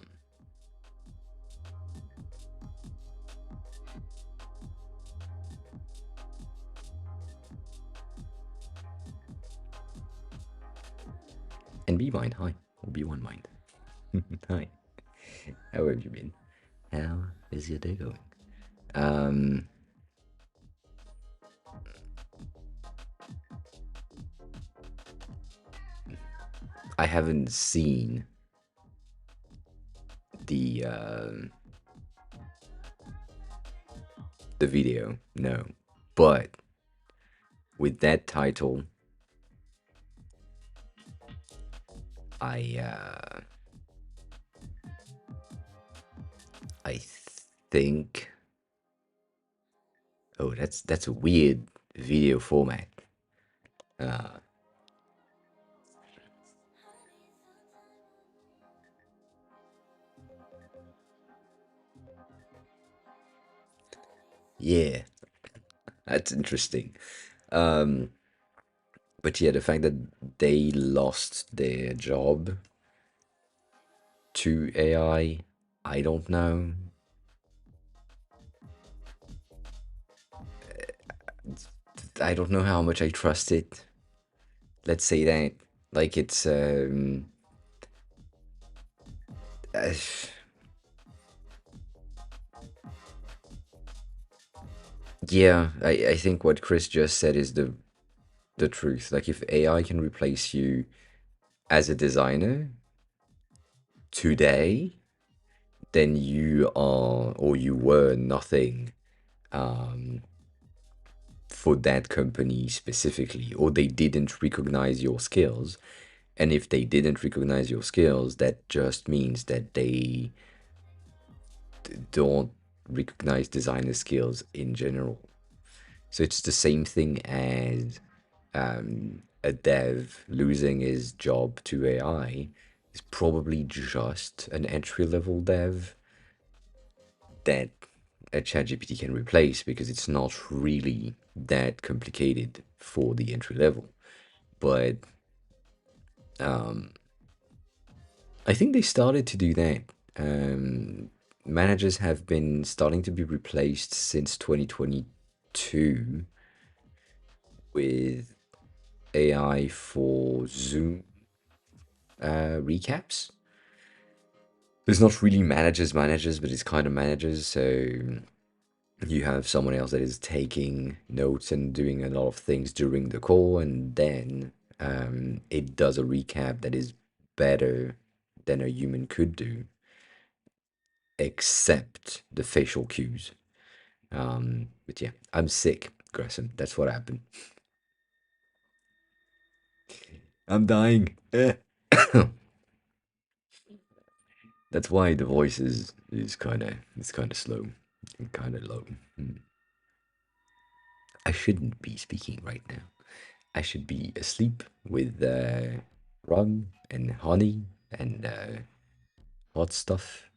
and be mine, hi. Or be one mind. Hi. How have you been? How is your day going? Um, I haven't seen the video, no. But with that title, I I think oh that's a weird video format. Uh, yeah, that's interesting. Um, but yeah, the fact that they lost their job to AI, I don't know. I don't know how much I trust it. Let's say that. Like it's uh, yeah, I think what Chris just said is the truth. Like if AI can replace you as a designer today, then you are or you were nothing um, for that company specifically, or they didn't recognize your skills. And if they didn't recognize your skills, that just means that they don't recognize designer skills in general. So it's the same thing as a dev losing his job to AI is probably just an entry level dev that a ChatGPT can replace because it's not really that complicated for the entry level. But I think they started to do that. Um, Managers have been starting to be replaced since 2022 with AI for Zoom recaps. There's not really managers, but it's kind of managers. So you have someone else that is taking notes and doing a lot of things during the call, and then it does a recap that is better than a human could do, except the facial cues. But yeah, I'm sick, Grayson. That's what happened. I'm dying. That's why the voice is kind of slow and kind of low. I shouldn't be speaking right now. I should be asleep with rum and honey and hot stuff.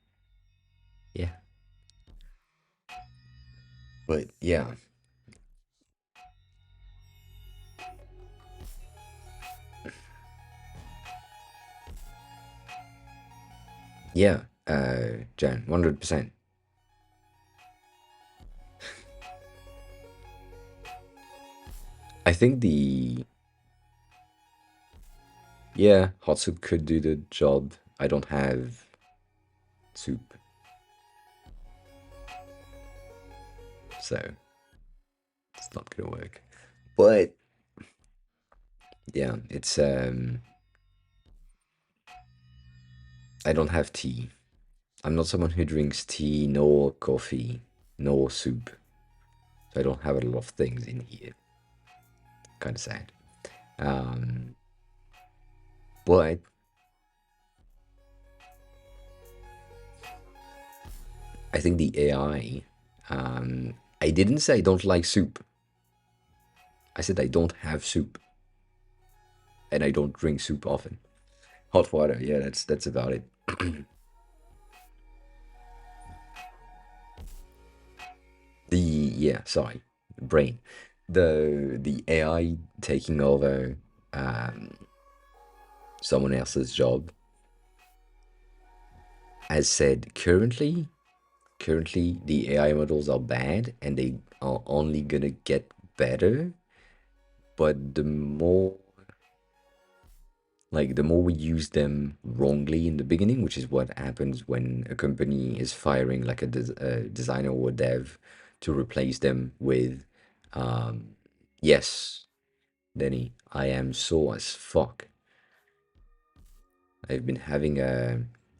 Yeah, but yeah, yeah, Jan, 100%. I think the yeah, hot soup could do the job. I don't have soup, so it's not gonna work. But yeah, it's I don't have tea. I'm not someone who drinks tea nor coffee nor soup. So I don't have a lot of things in here. Kind of sad. Um, but I think the AI. I didn't say I don't like soup. I said I don't have soup, and I don't drink soup often. Hot water, yeah, that's about it. The yeah, sorry, brain. The AI taking over um, someone else's job. As said, currently the AI models are bad, and they are only gonna get better. But the more we use them wrongly in the beginning, which is what happens when a company is firing like a designer or a dev to replace them with, um, yes, Denny, I am sore as fuck. I've been having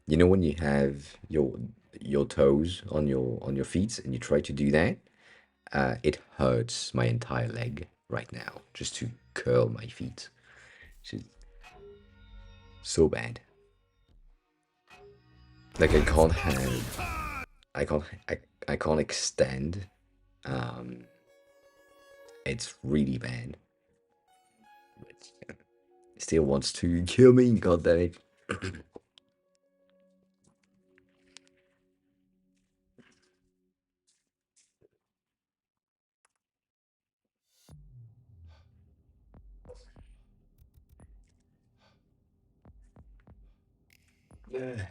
you know when you have your toes on your feet and you try to do that, it hurts my entire leg right now just to curl my feet. It's so bad. Like I can't, I can't extend. Um, it's really bad. But it still wants to kill me. God damn it. Yeah.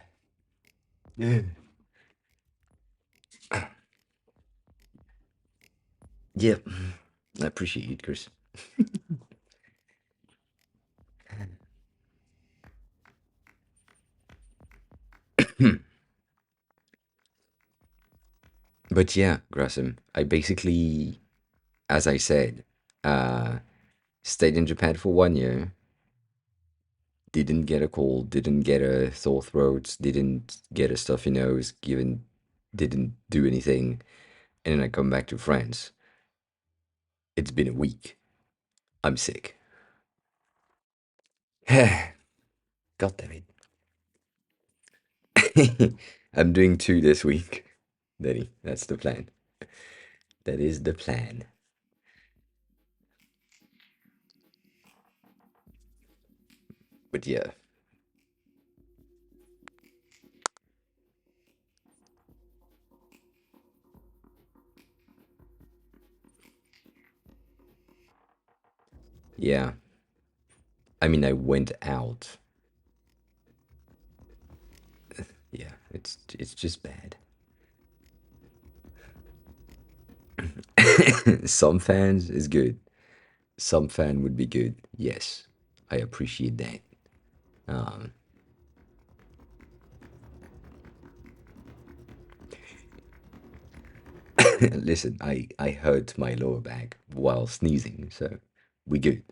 Yeah. Yep. I appreciate it, Chris. But yeah, Grasum, I basically, as I said, uh, stayed in Japan for 1 year, didn't get a cold, didn't get a sore throat, didn't get a stuffy nose, given didn't do anything, and then I come back to France. It's been a week. I'm sick. God damn it. I'm doing two this week. Daddy, that's the plan. That is the plan. But yeah, yeah. I mean, I went out. Yeah, it's just bad. Some fans is good. Some fan would be good. Yes, I appreciate that. Um, listen, I hurt my lower back while sneezing, so we good.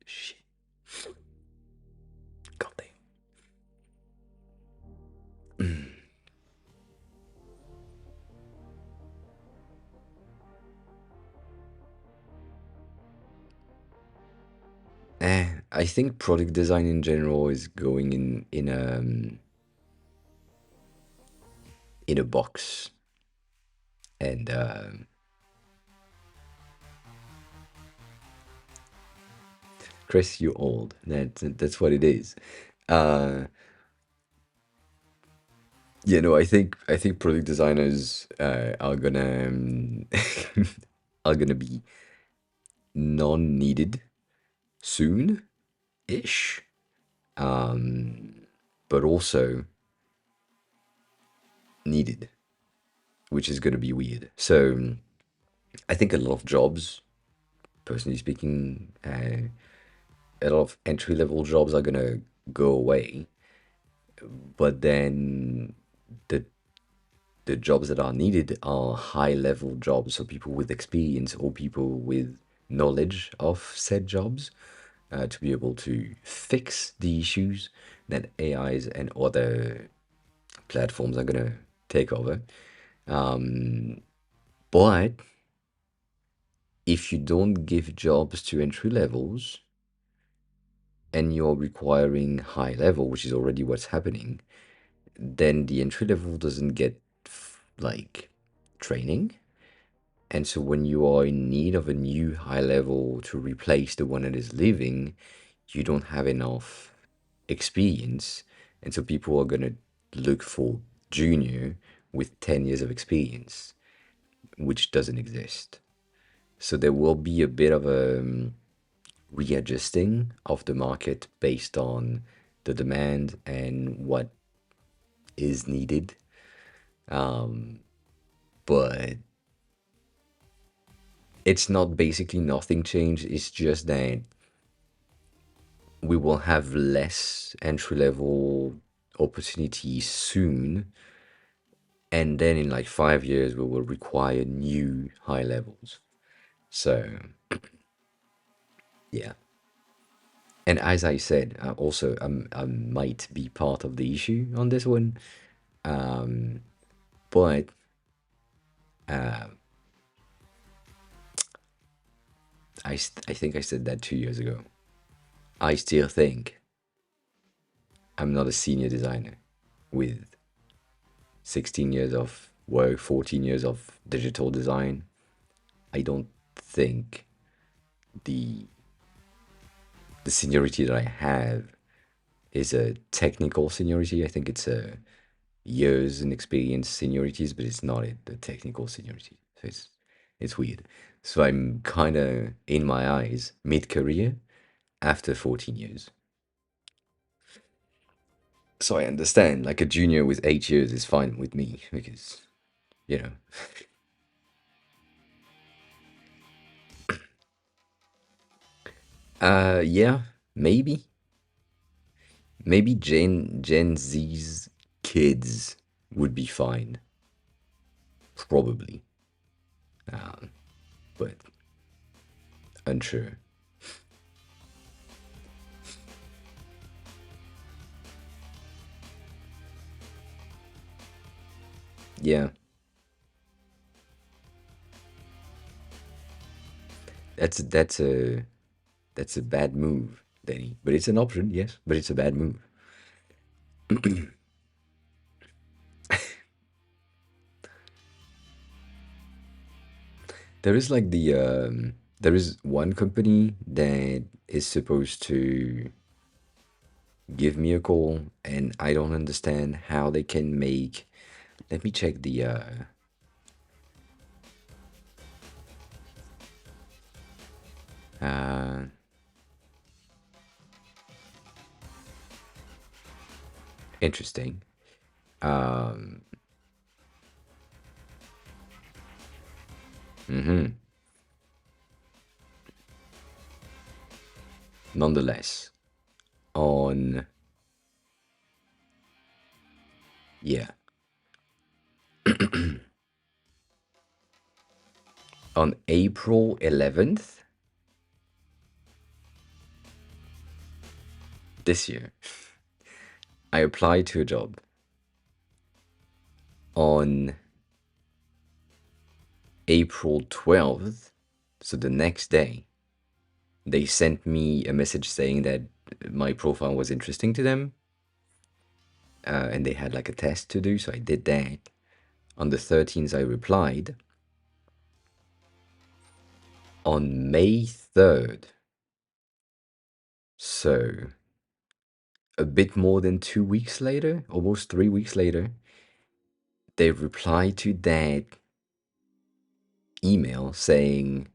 Shit, god damn. I think product design in general is going in a box, and Chris, you're old. That's what it is. Uh, yeah, no, I think product designers are gonna are gonna be non-needed soon-ish, um, but also needed, which is gonna be weird. So I think a lot of jobs, personally speaking, a lot of entry-level jobs are gonna go away, but then the the jobs that are needed are high level jobs, so people with experience or people with knowledge of said jobs, to be able to fix the issues that AIs and other platforms are gonna take over. Um, but if you don't give jobs to entry levels and you're requiring high level, which is already what's happening, then the entry level doesn't get like training. And so when you are in need of a new high level to replace the one that is leaving, you don't have enough experience. And so people are going to look for junior with 10 years of experience, which doesn't exist. So there will be a bit of a readjusting of the market based on the demand and what is needed. Um, but it's not basically nothing changed. It's just that we will have less entry level opportunities soon. And then in like 5 years, we will require new high levels. So, yeah. And as I said, also, I might be part of the issue on this one. Um, but uh, I think I said that 2 years ago. I still think I'm not a senior designer with 16 years of work, 14 years of digital design. I don't think the the seniority that I have is a technical seniority. I think it's a years and experience seniorities, but it's not the technical seniority. So it's weird. So I'm kind of in my eyes mid career after 14 years. So I understand, like a junior with 8 years is fine with me because, you know, yeah, maybe, maybe Gen Z's kids would be fine, probably, um, but unsure. Yeah, that's a that's a bad move, Danny. But it's an option, yes, but it's a bad move. There is like there is one company that is supposed to give me a call, and I don't understand how they can make. Let me check the uh interesting. Um mhm. Nonetheless, on yeah, on April 11th this year, I applied to a job. On April 12th, so the next day, they sent me a message saying that my profile was interesting to them, and they had like a test to do, so I did that. On the 13th, I replied. On May 3rd, so a bit more than 2 weeks later, almost 3 weeks later, they replied to that email saying,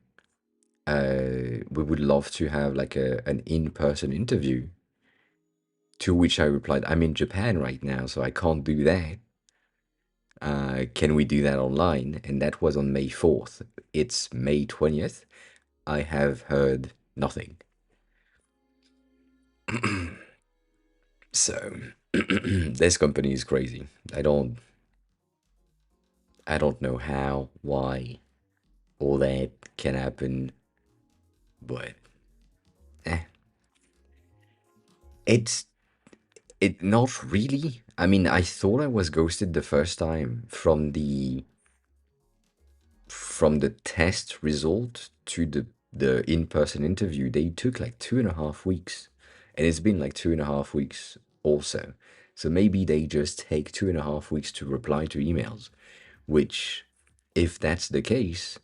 we would love to have like an in-person interview. To which I replied, I'm in Japan right now, so I can't do that. Can we do that online? And that was on May 4th. It's May 20th. I have heard nothing. So this company is crazy. I don't know how, why all that can happen, but eh, it's it not really. I mean, I thought I was ghosted the first time from the test result to the in-person interview. They took like 2.5 weeks, and it's been like 2.5 weeks also. So maybe they just take 2.5 weeks to reply to emails, which, if that's the case,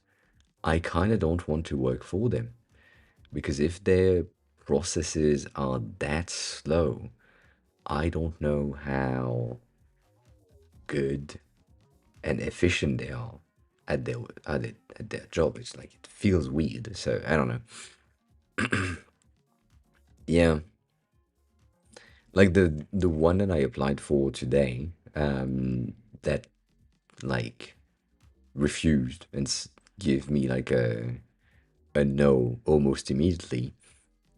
I kind of don't want to work for them. Because if their processes are that slow, I don't know how good and efficient they are at their job. It's like it feels weird. So I don't know. Yeah, like the one that I applied for today, that like refused and give me like a no almost immediately.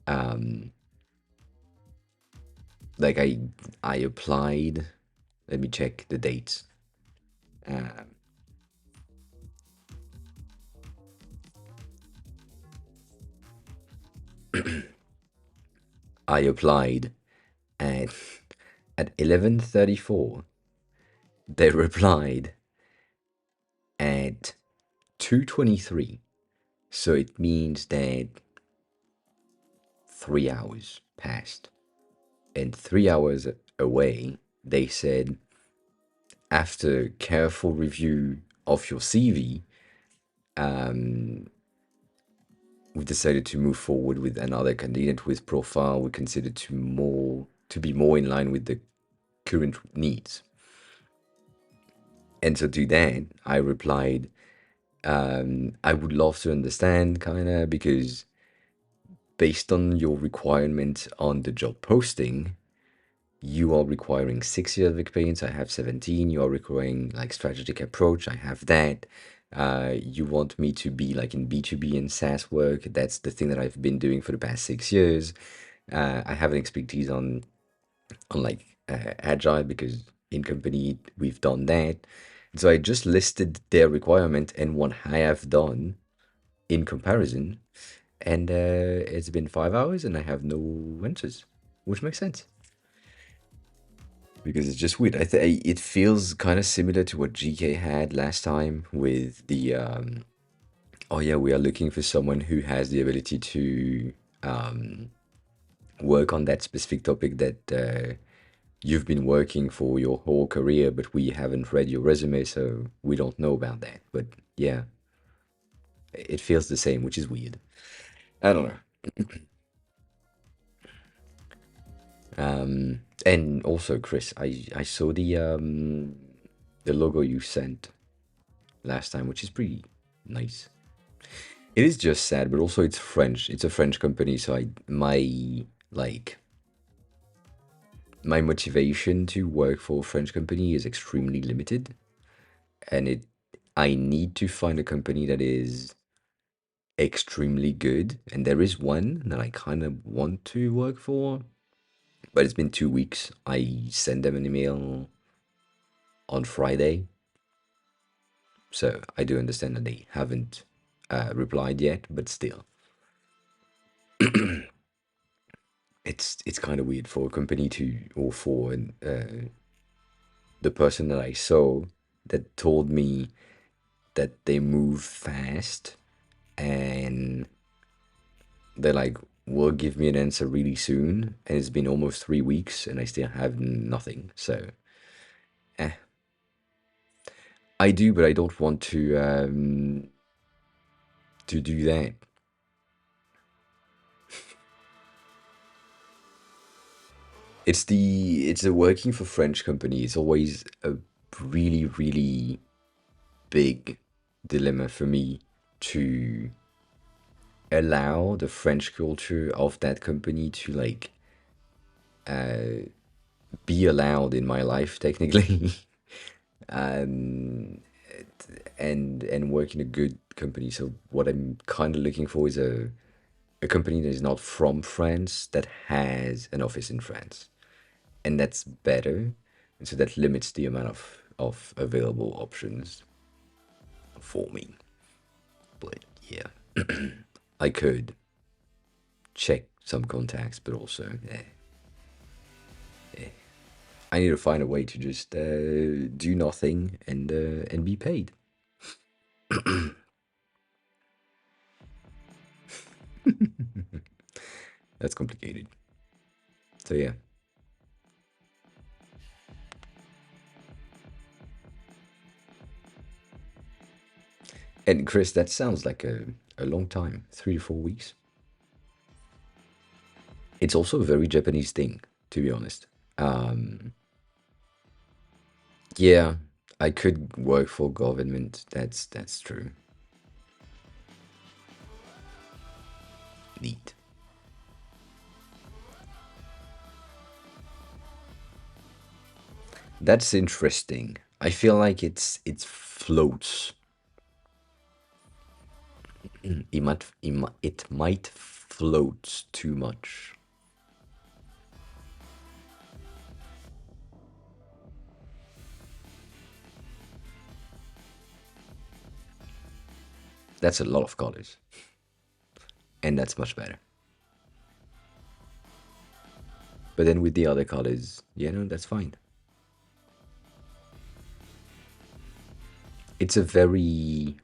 Um, like I applied. Let me check the dates. Um, I applied at 11:34. They replied at 2:23. So it means that 3 hours passed. And 3 hours away, they said, after careful review of your CV, um, we decided to move forward with another candidate with profile we consider to be more in line with the current needs. And so to that, I replied, I would love to understand, kind of, because based on your requirement on the job posting, you are requiring 6 years of experience. I have 17. You are requiring like strategic approach. I have that. You want me to be like in B2B and SaaS work. That's the thing that I've been doing for the past 6 years. I have an expertise on like agile because in company we've done that. So I just listed their requirement and what I have done in comparison, and it's been 5 hours and I have no answers, which makes sense because it's just weird. It feels kind of similar to what GK had last time with the oh yeah, we are looking for someone who has the ability to um, work on that specific topic that you've been working for your whole career, but we haven't read your resume, so we don't know about that. But yeah, it feels the same, which is weird. I don't know. And also, Chris, I saw the logo you sent last time, which is pretty nice. It is just sad, but also it's French. It's a French company, so like my motivation to work for a French company is extremely limited, and it I need to find a company that is extremely good, and there is one that I kind of want to work for, but it's been 2 weeks. I sent them an email on Friday, so I do understand that they haven't replied yet, but still, it's kind of weird for a company to or for the person that I saw that told me that they move fast and they're like, will give me an answer really soon, and it's been almost 3 weeks and I still have nothing. So, eh, I do, but I don't want to do that. It's a working for French company. It's always a really big dilemma for me to allow the French culture of that company to like be allowed in my life technically. um, and work in a good company. So what I'm kind of looking for is a company that is not from France that has an office in France, and that's better. And so that limits the amount of available options for me. But yeah, I could check some contacts, but also I need to find a way to just do nothing and be paid. That's complicated. So yeah. And Chris, that sounds like a long time, 3 to 4 weeks. It's also a very Japanese thing, to be honest. Um, yeah, I could work for government. That's true. Neat. That's interesting. I feel like it floats. It might float too much. That's a lot of colors, and that's much better. But then with the other colors, that's fine. It's a very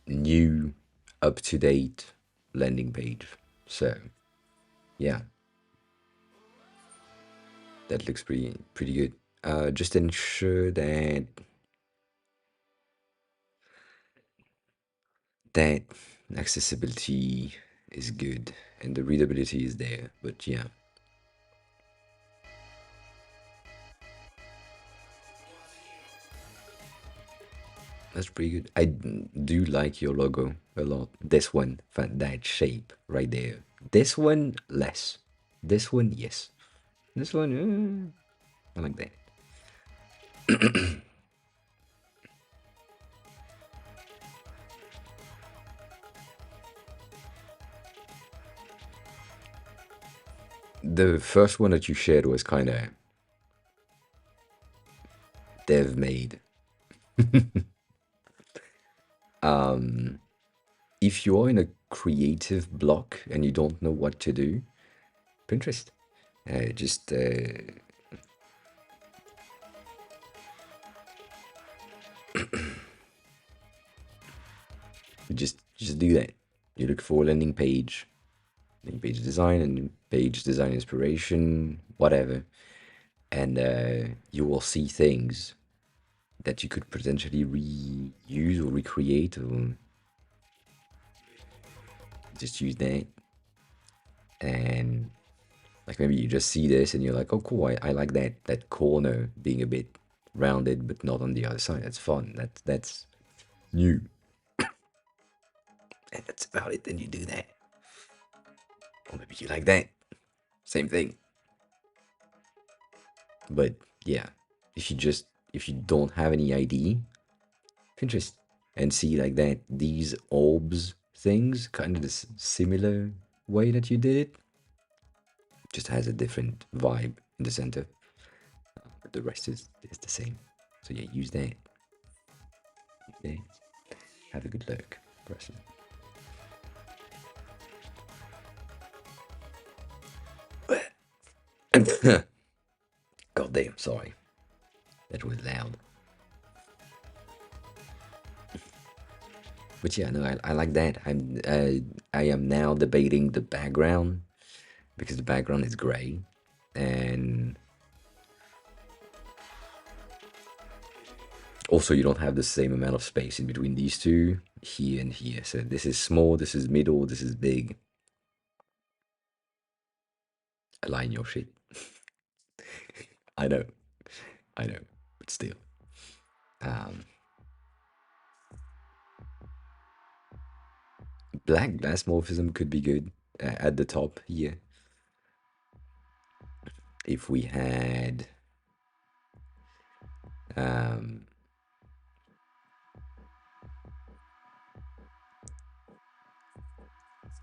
new, up to date landing page. So yeah, that looks pretty good. Just ensure that accessibility is good and the readability is there. But yeah, that's pretty good. I do like your logo a lot. This one, that shape right there. This one less. This one, yes. This one, I like that. The first one that you shared was kind of dev made. If you're in a creative block and you don't know what to do, Pinterest. Just just do that. You look for landing page design, and page design inspiration, whatever, and you will see things that you could potentially reuse or recreate, or just use that. And like maybe you just see this and you're like, oh cool, I like that corner being a bit rounded but not on the other side. That's fun. That's new. And that's about it. Then you do that. Or maybe you like that. Same thing. But yeah, if you don't have any idea, Pinterest and see like that these orbs things, kind of this similar way that you did it, just has a different vibe in the center. But the rest is the same. So yeah, use that. Use that. Have a good look, person. God damn, sorry. That was loud. But yeah, no, I like that. I am now debating the background because the background is gray, and also you don't have the same amount of space in between these two, here and here. So this is small, this is middle, this is big. Align your shit. I know, I know, but still. Um, Black glass morphism could be good at the top here. If we had um,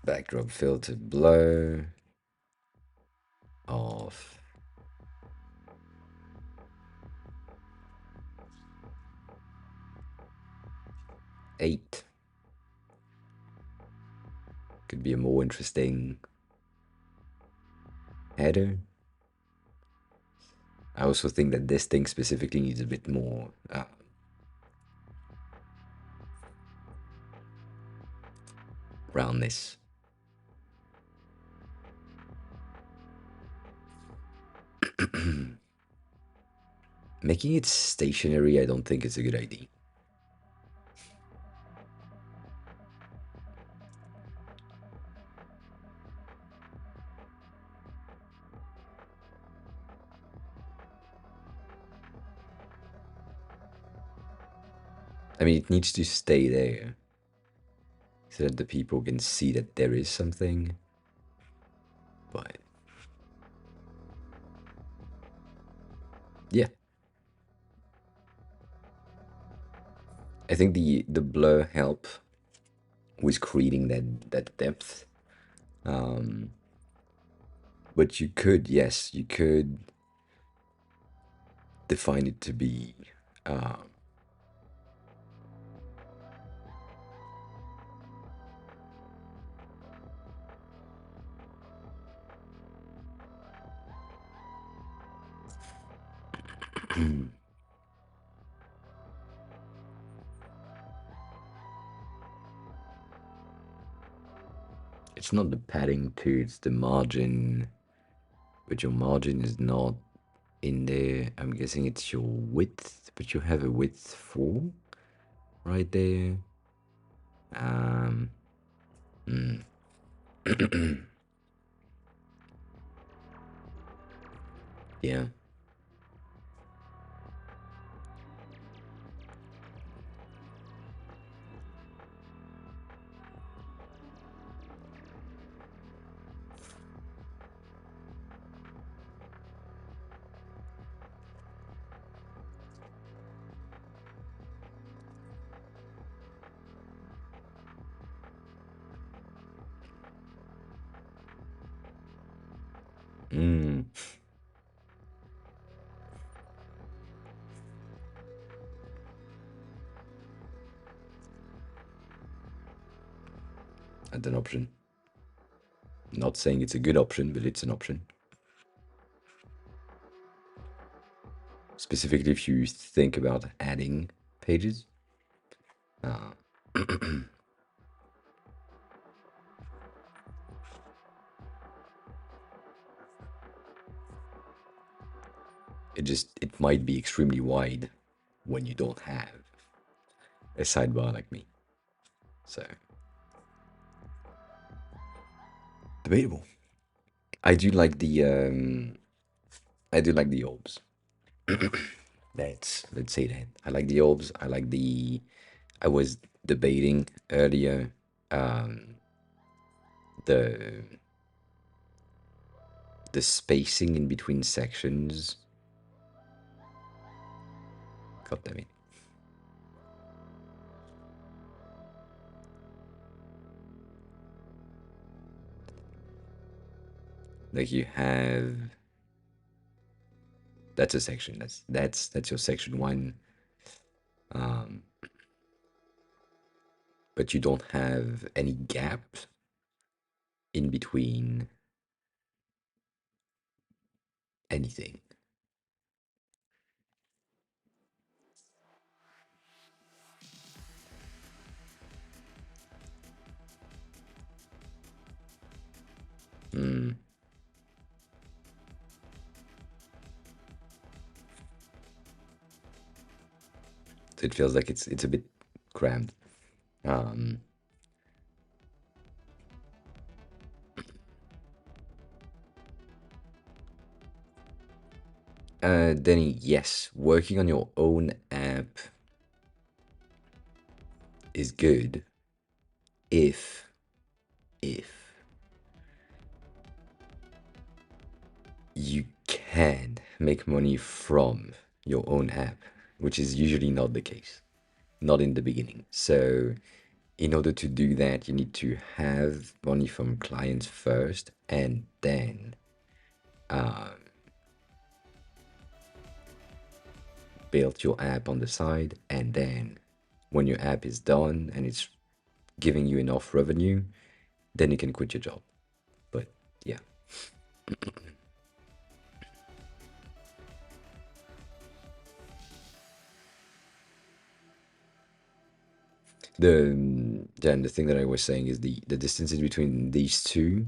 backdrop filter blur of 8 could be a more interesting header. I also think that this thing specifically needs a bit more roundness. Making it stationary, I don't think it's a good idea. I mean, it needs to stay there so that the people can see that there is something. But yeah, I think the blur help with creating that depth. But you could, yes, you could define it to be it's not the padding too, it's the margin. But your margin is not in there. I'm guessing it's your width, but you have a width 4 right there. Um, mm. Yeah. That's an option. Not saying it's a good option, but it's an option. Specifically if you think about adding pages. It might be extremely wide when you don't have a sidebar like me. So debatable. I do like the orbs. Let's say that. I like the orbs. I was debating earlier um the spacing in between sections. God damn it. Like you have that's a section. That's your section one. Um, but you don't have any gap in between anything. Mm. So it feels like it's a bit crammed. Um, Denny, yes, working on your own app is good if you can make money from your own app, which is usually not the case, not in the beginning. So in order to do that, you need to have money from clients first, and then build your app on the side. And then when your app is done and it's giving you enough revenue, then you can quit your job. But yeah. The thing that I was saying is the distance in between these two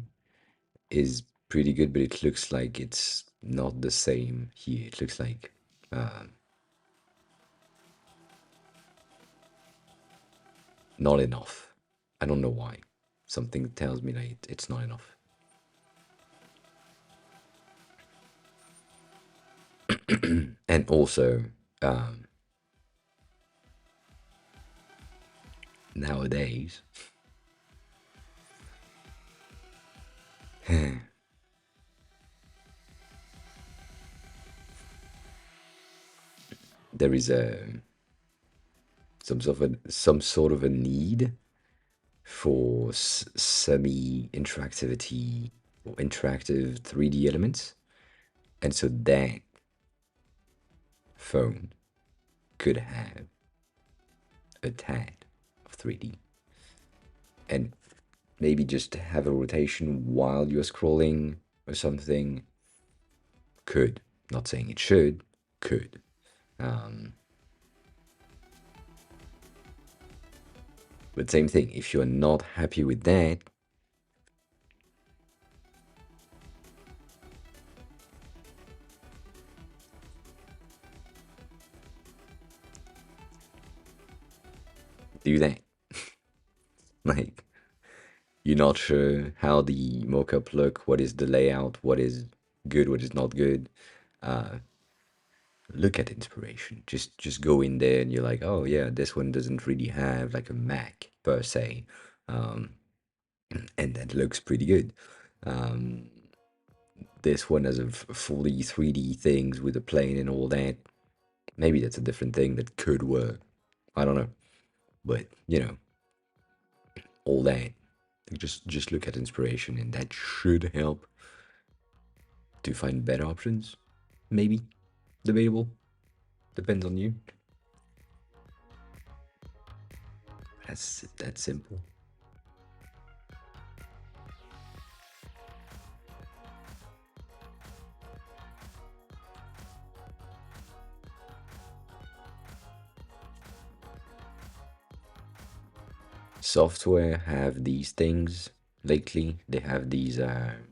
is pretty good, but it looks like it's not the same here. It looks like not enough. I don't know why. Something tells me that it's not enough. And also, nowadays, there is some sort of a need for semi interactivity or interactive 3D elements, and so that phone could have a tad of 3D, and maybe just have a rotation while you're scrolling or something. Could, not saying it should, could. Um, but same thing, if you're not happy with that, do that. Like, you're not sure how the mockup look, what is the layout, what is good, what is not good. Uh, Look at inspiration. Just go in there and you're like, oh yeah, this one doesn't really have like a Mac per se, um, and that looks pretty good. Um, this one has a fully 3D things with a plane and all that. Maybe that's a different thing that could work. I don't know, but all that. Just look at inspiration, and that should help to find better options. Maybe debatable. Depends on you. That's simple. software have these things lately. They have these isometric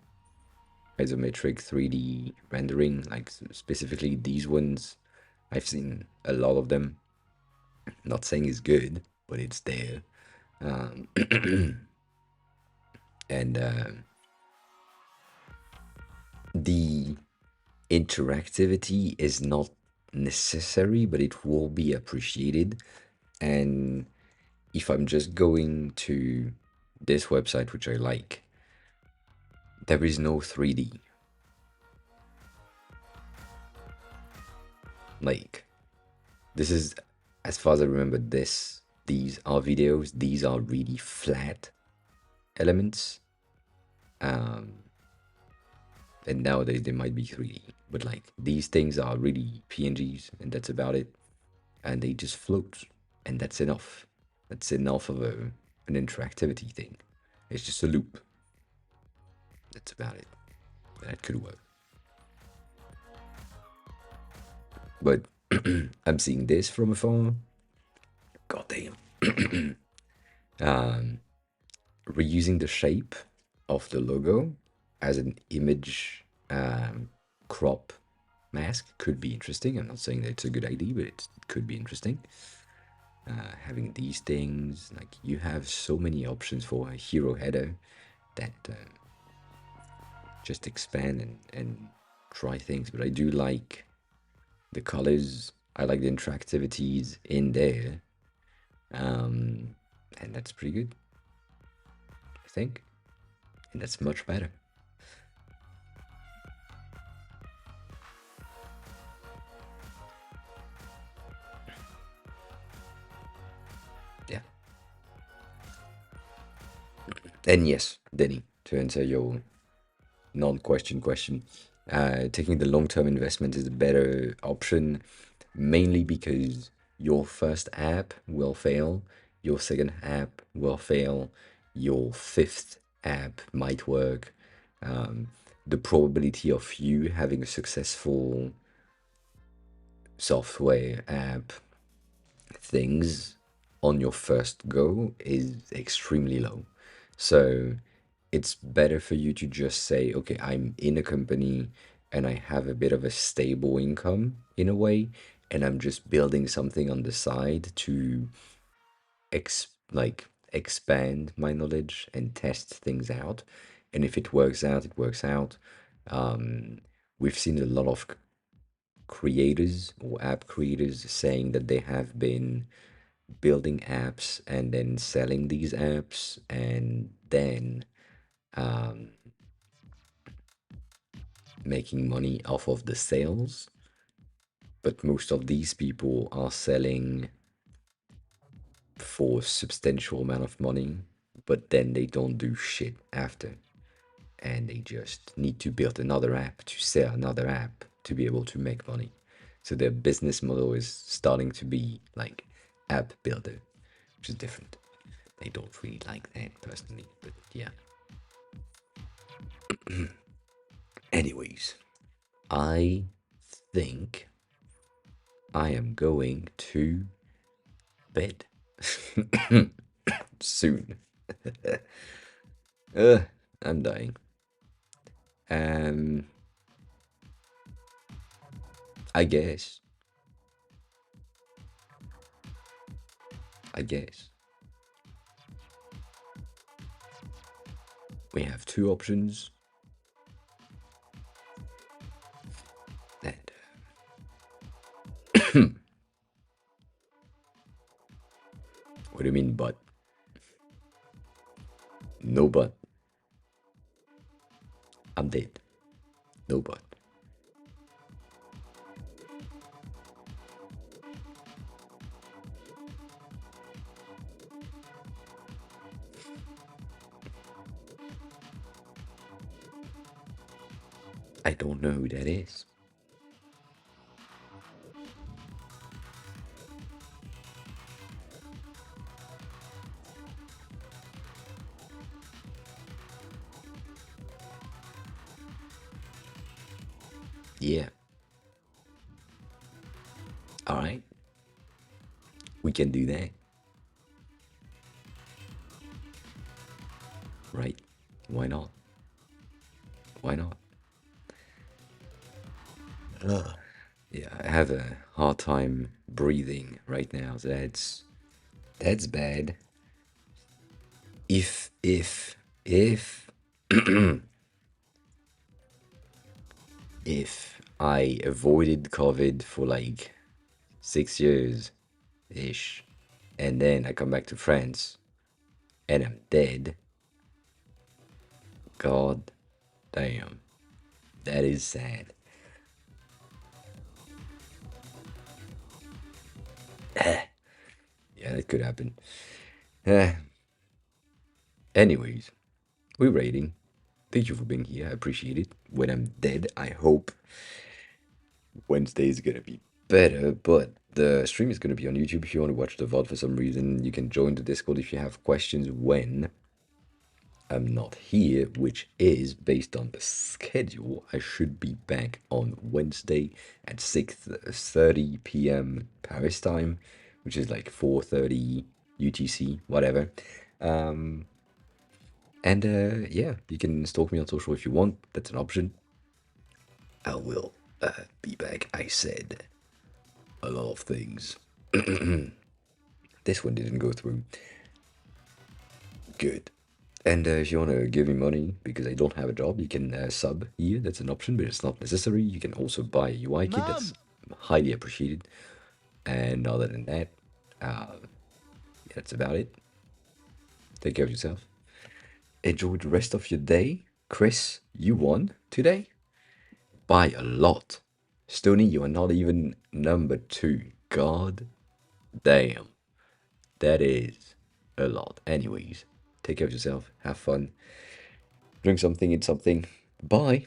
3D rendering, like specifically these ones. I've seen a lot of them. Not saying it's good, but it's there. Um, and the interactivity is not necessary, but it will be appreciated. And if I'm just going to this website, which I like, there is no 3D. Like, this is, as far as I remember, these are videos, these are really flat elements. Um, and nowadays they might be 3D, but like these things are really PNGs, and that's about it. And they just float, and that's enough. That's enough of an interactivity thing. It's just a loop. That's about it. That could work. But I'm seeing this from afar. God damn. um, Reusing the shape of the logo as an image crop mask could be interesting. I'm not saying that it's a good idea, but it could be interesting. Having these things, like you have so many options for a hero header that just expand and try things. But I do like the colors. I like the interactivities in there. And that's pretty good, I think. And that's much better. Yeah. And yes, Denny, to answer your non-question question, taking the long-term investment is a better option, mainly because your first app will fail, your second app will fail, your fifth app might work. Um, the probability of you having a successful software app things on your first go is extremely low. So it's better for you to just say, okay, I'm in a company and I have a bit of a stable income in a way, and I'm just building something on the side to expand my knowledge and test things out. And if it works out, it works out. Um, we've seen a lot of creators or app creators saying that they have been building apps and then selling these apps and then um, making money off of the sales. But most of these people are selling for substantial amount of money, but then they don't do shit after. And they just need to build another app to sell another app to be able to make money. So their business model is starting to be like app builder, which is different. I don't really like that personally, but yeah. Anyways, I think I am going to bed soon. uh, I'm dying. Um, I guess. I guess we have two options. And what do you mean, but? No, but. I'm dead. No, but. I don't know who that is. Yeah. All right. We can do that. right? Why not? Why not? Ugh. Yeah, I have a hard time breathing right now. That's bad. If if I avoided COVID for like 6 years ish, and then I come back to France and I'm dead, god damn, that is sad. Yeah, that could happen. Eh, anyways, we're rating. Thank you for being here. I appreciate it. When I'm dead, I hope Wednesday is gonna be better, but the stream is gonna be on YouTube. If you want to watch the VOD for some reason, you can join the Discord if you have questions when I'm not here, which is based on the schedule. I should be back on Wednesday at 6:30 p.m. Paris time, which is like 4:30 UTC, whatever. Um, and yeah, you can stalk me on social if you want. That's an option. I will be back. I said a lot of things. This one didn't go through. Good. And if you want to give me money because I don't have a job, you can sub here. That's an option, but it's not necessary. You can also buy a UI kit. That's highly appreciated. And other than that, yeah, that's about it. Take care of yourself. Enjoy the rest of your day. Chris, you won today by a lot. Stony, you are not even number 2. God damn. That is a lot. Anyways, take care of yourself. Have fun. Drink something, eat something. Bye.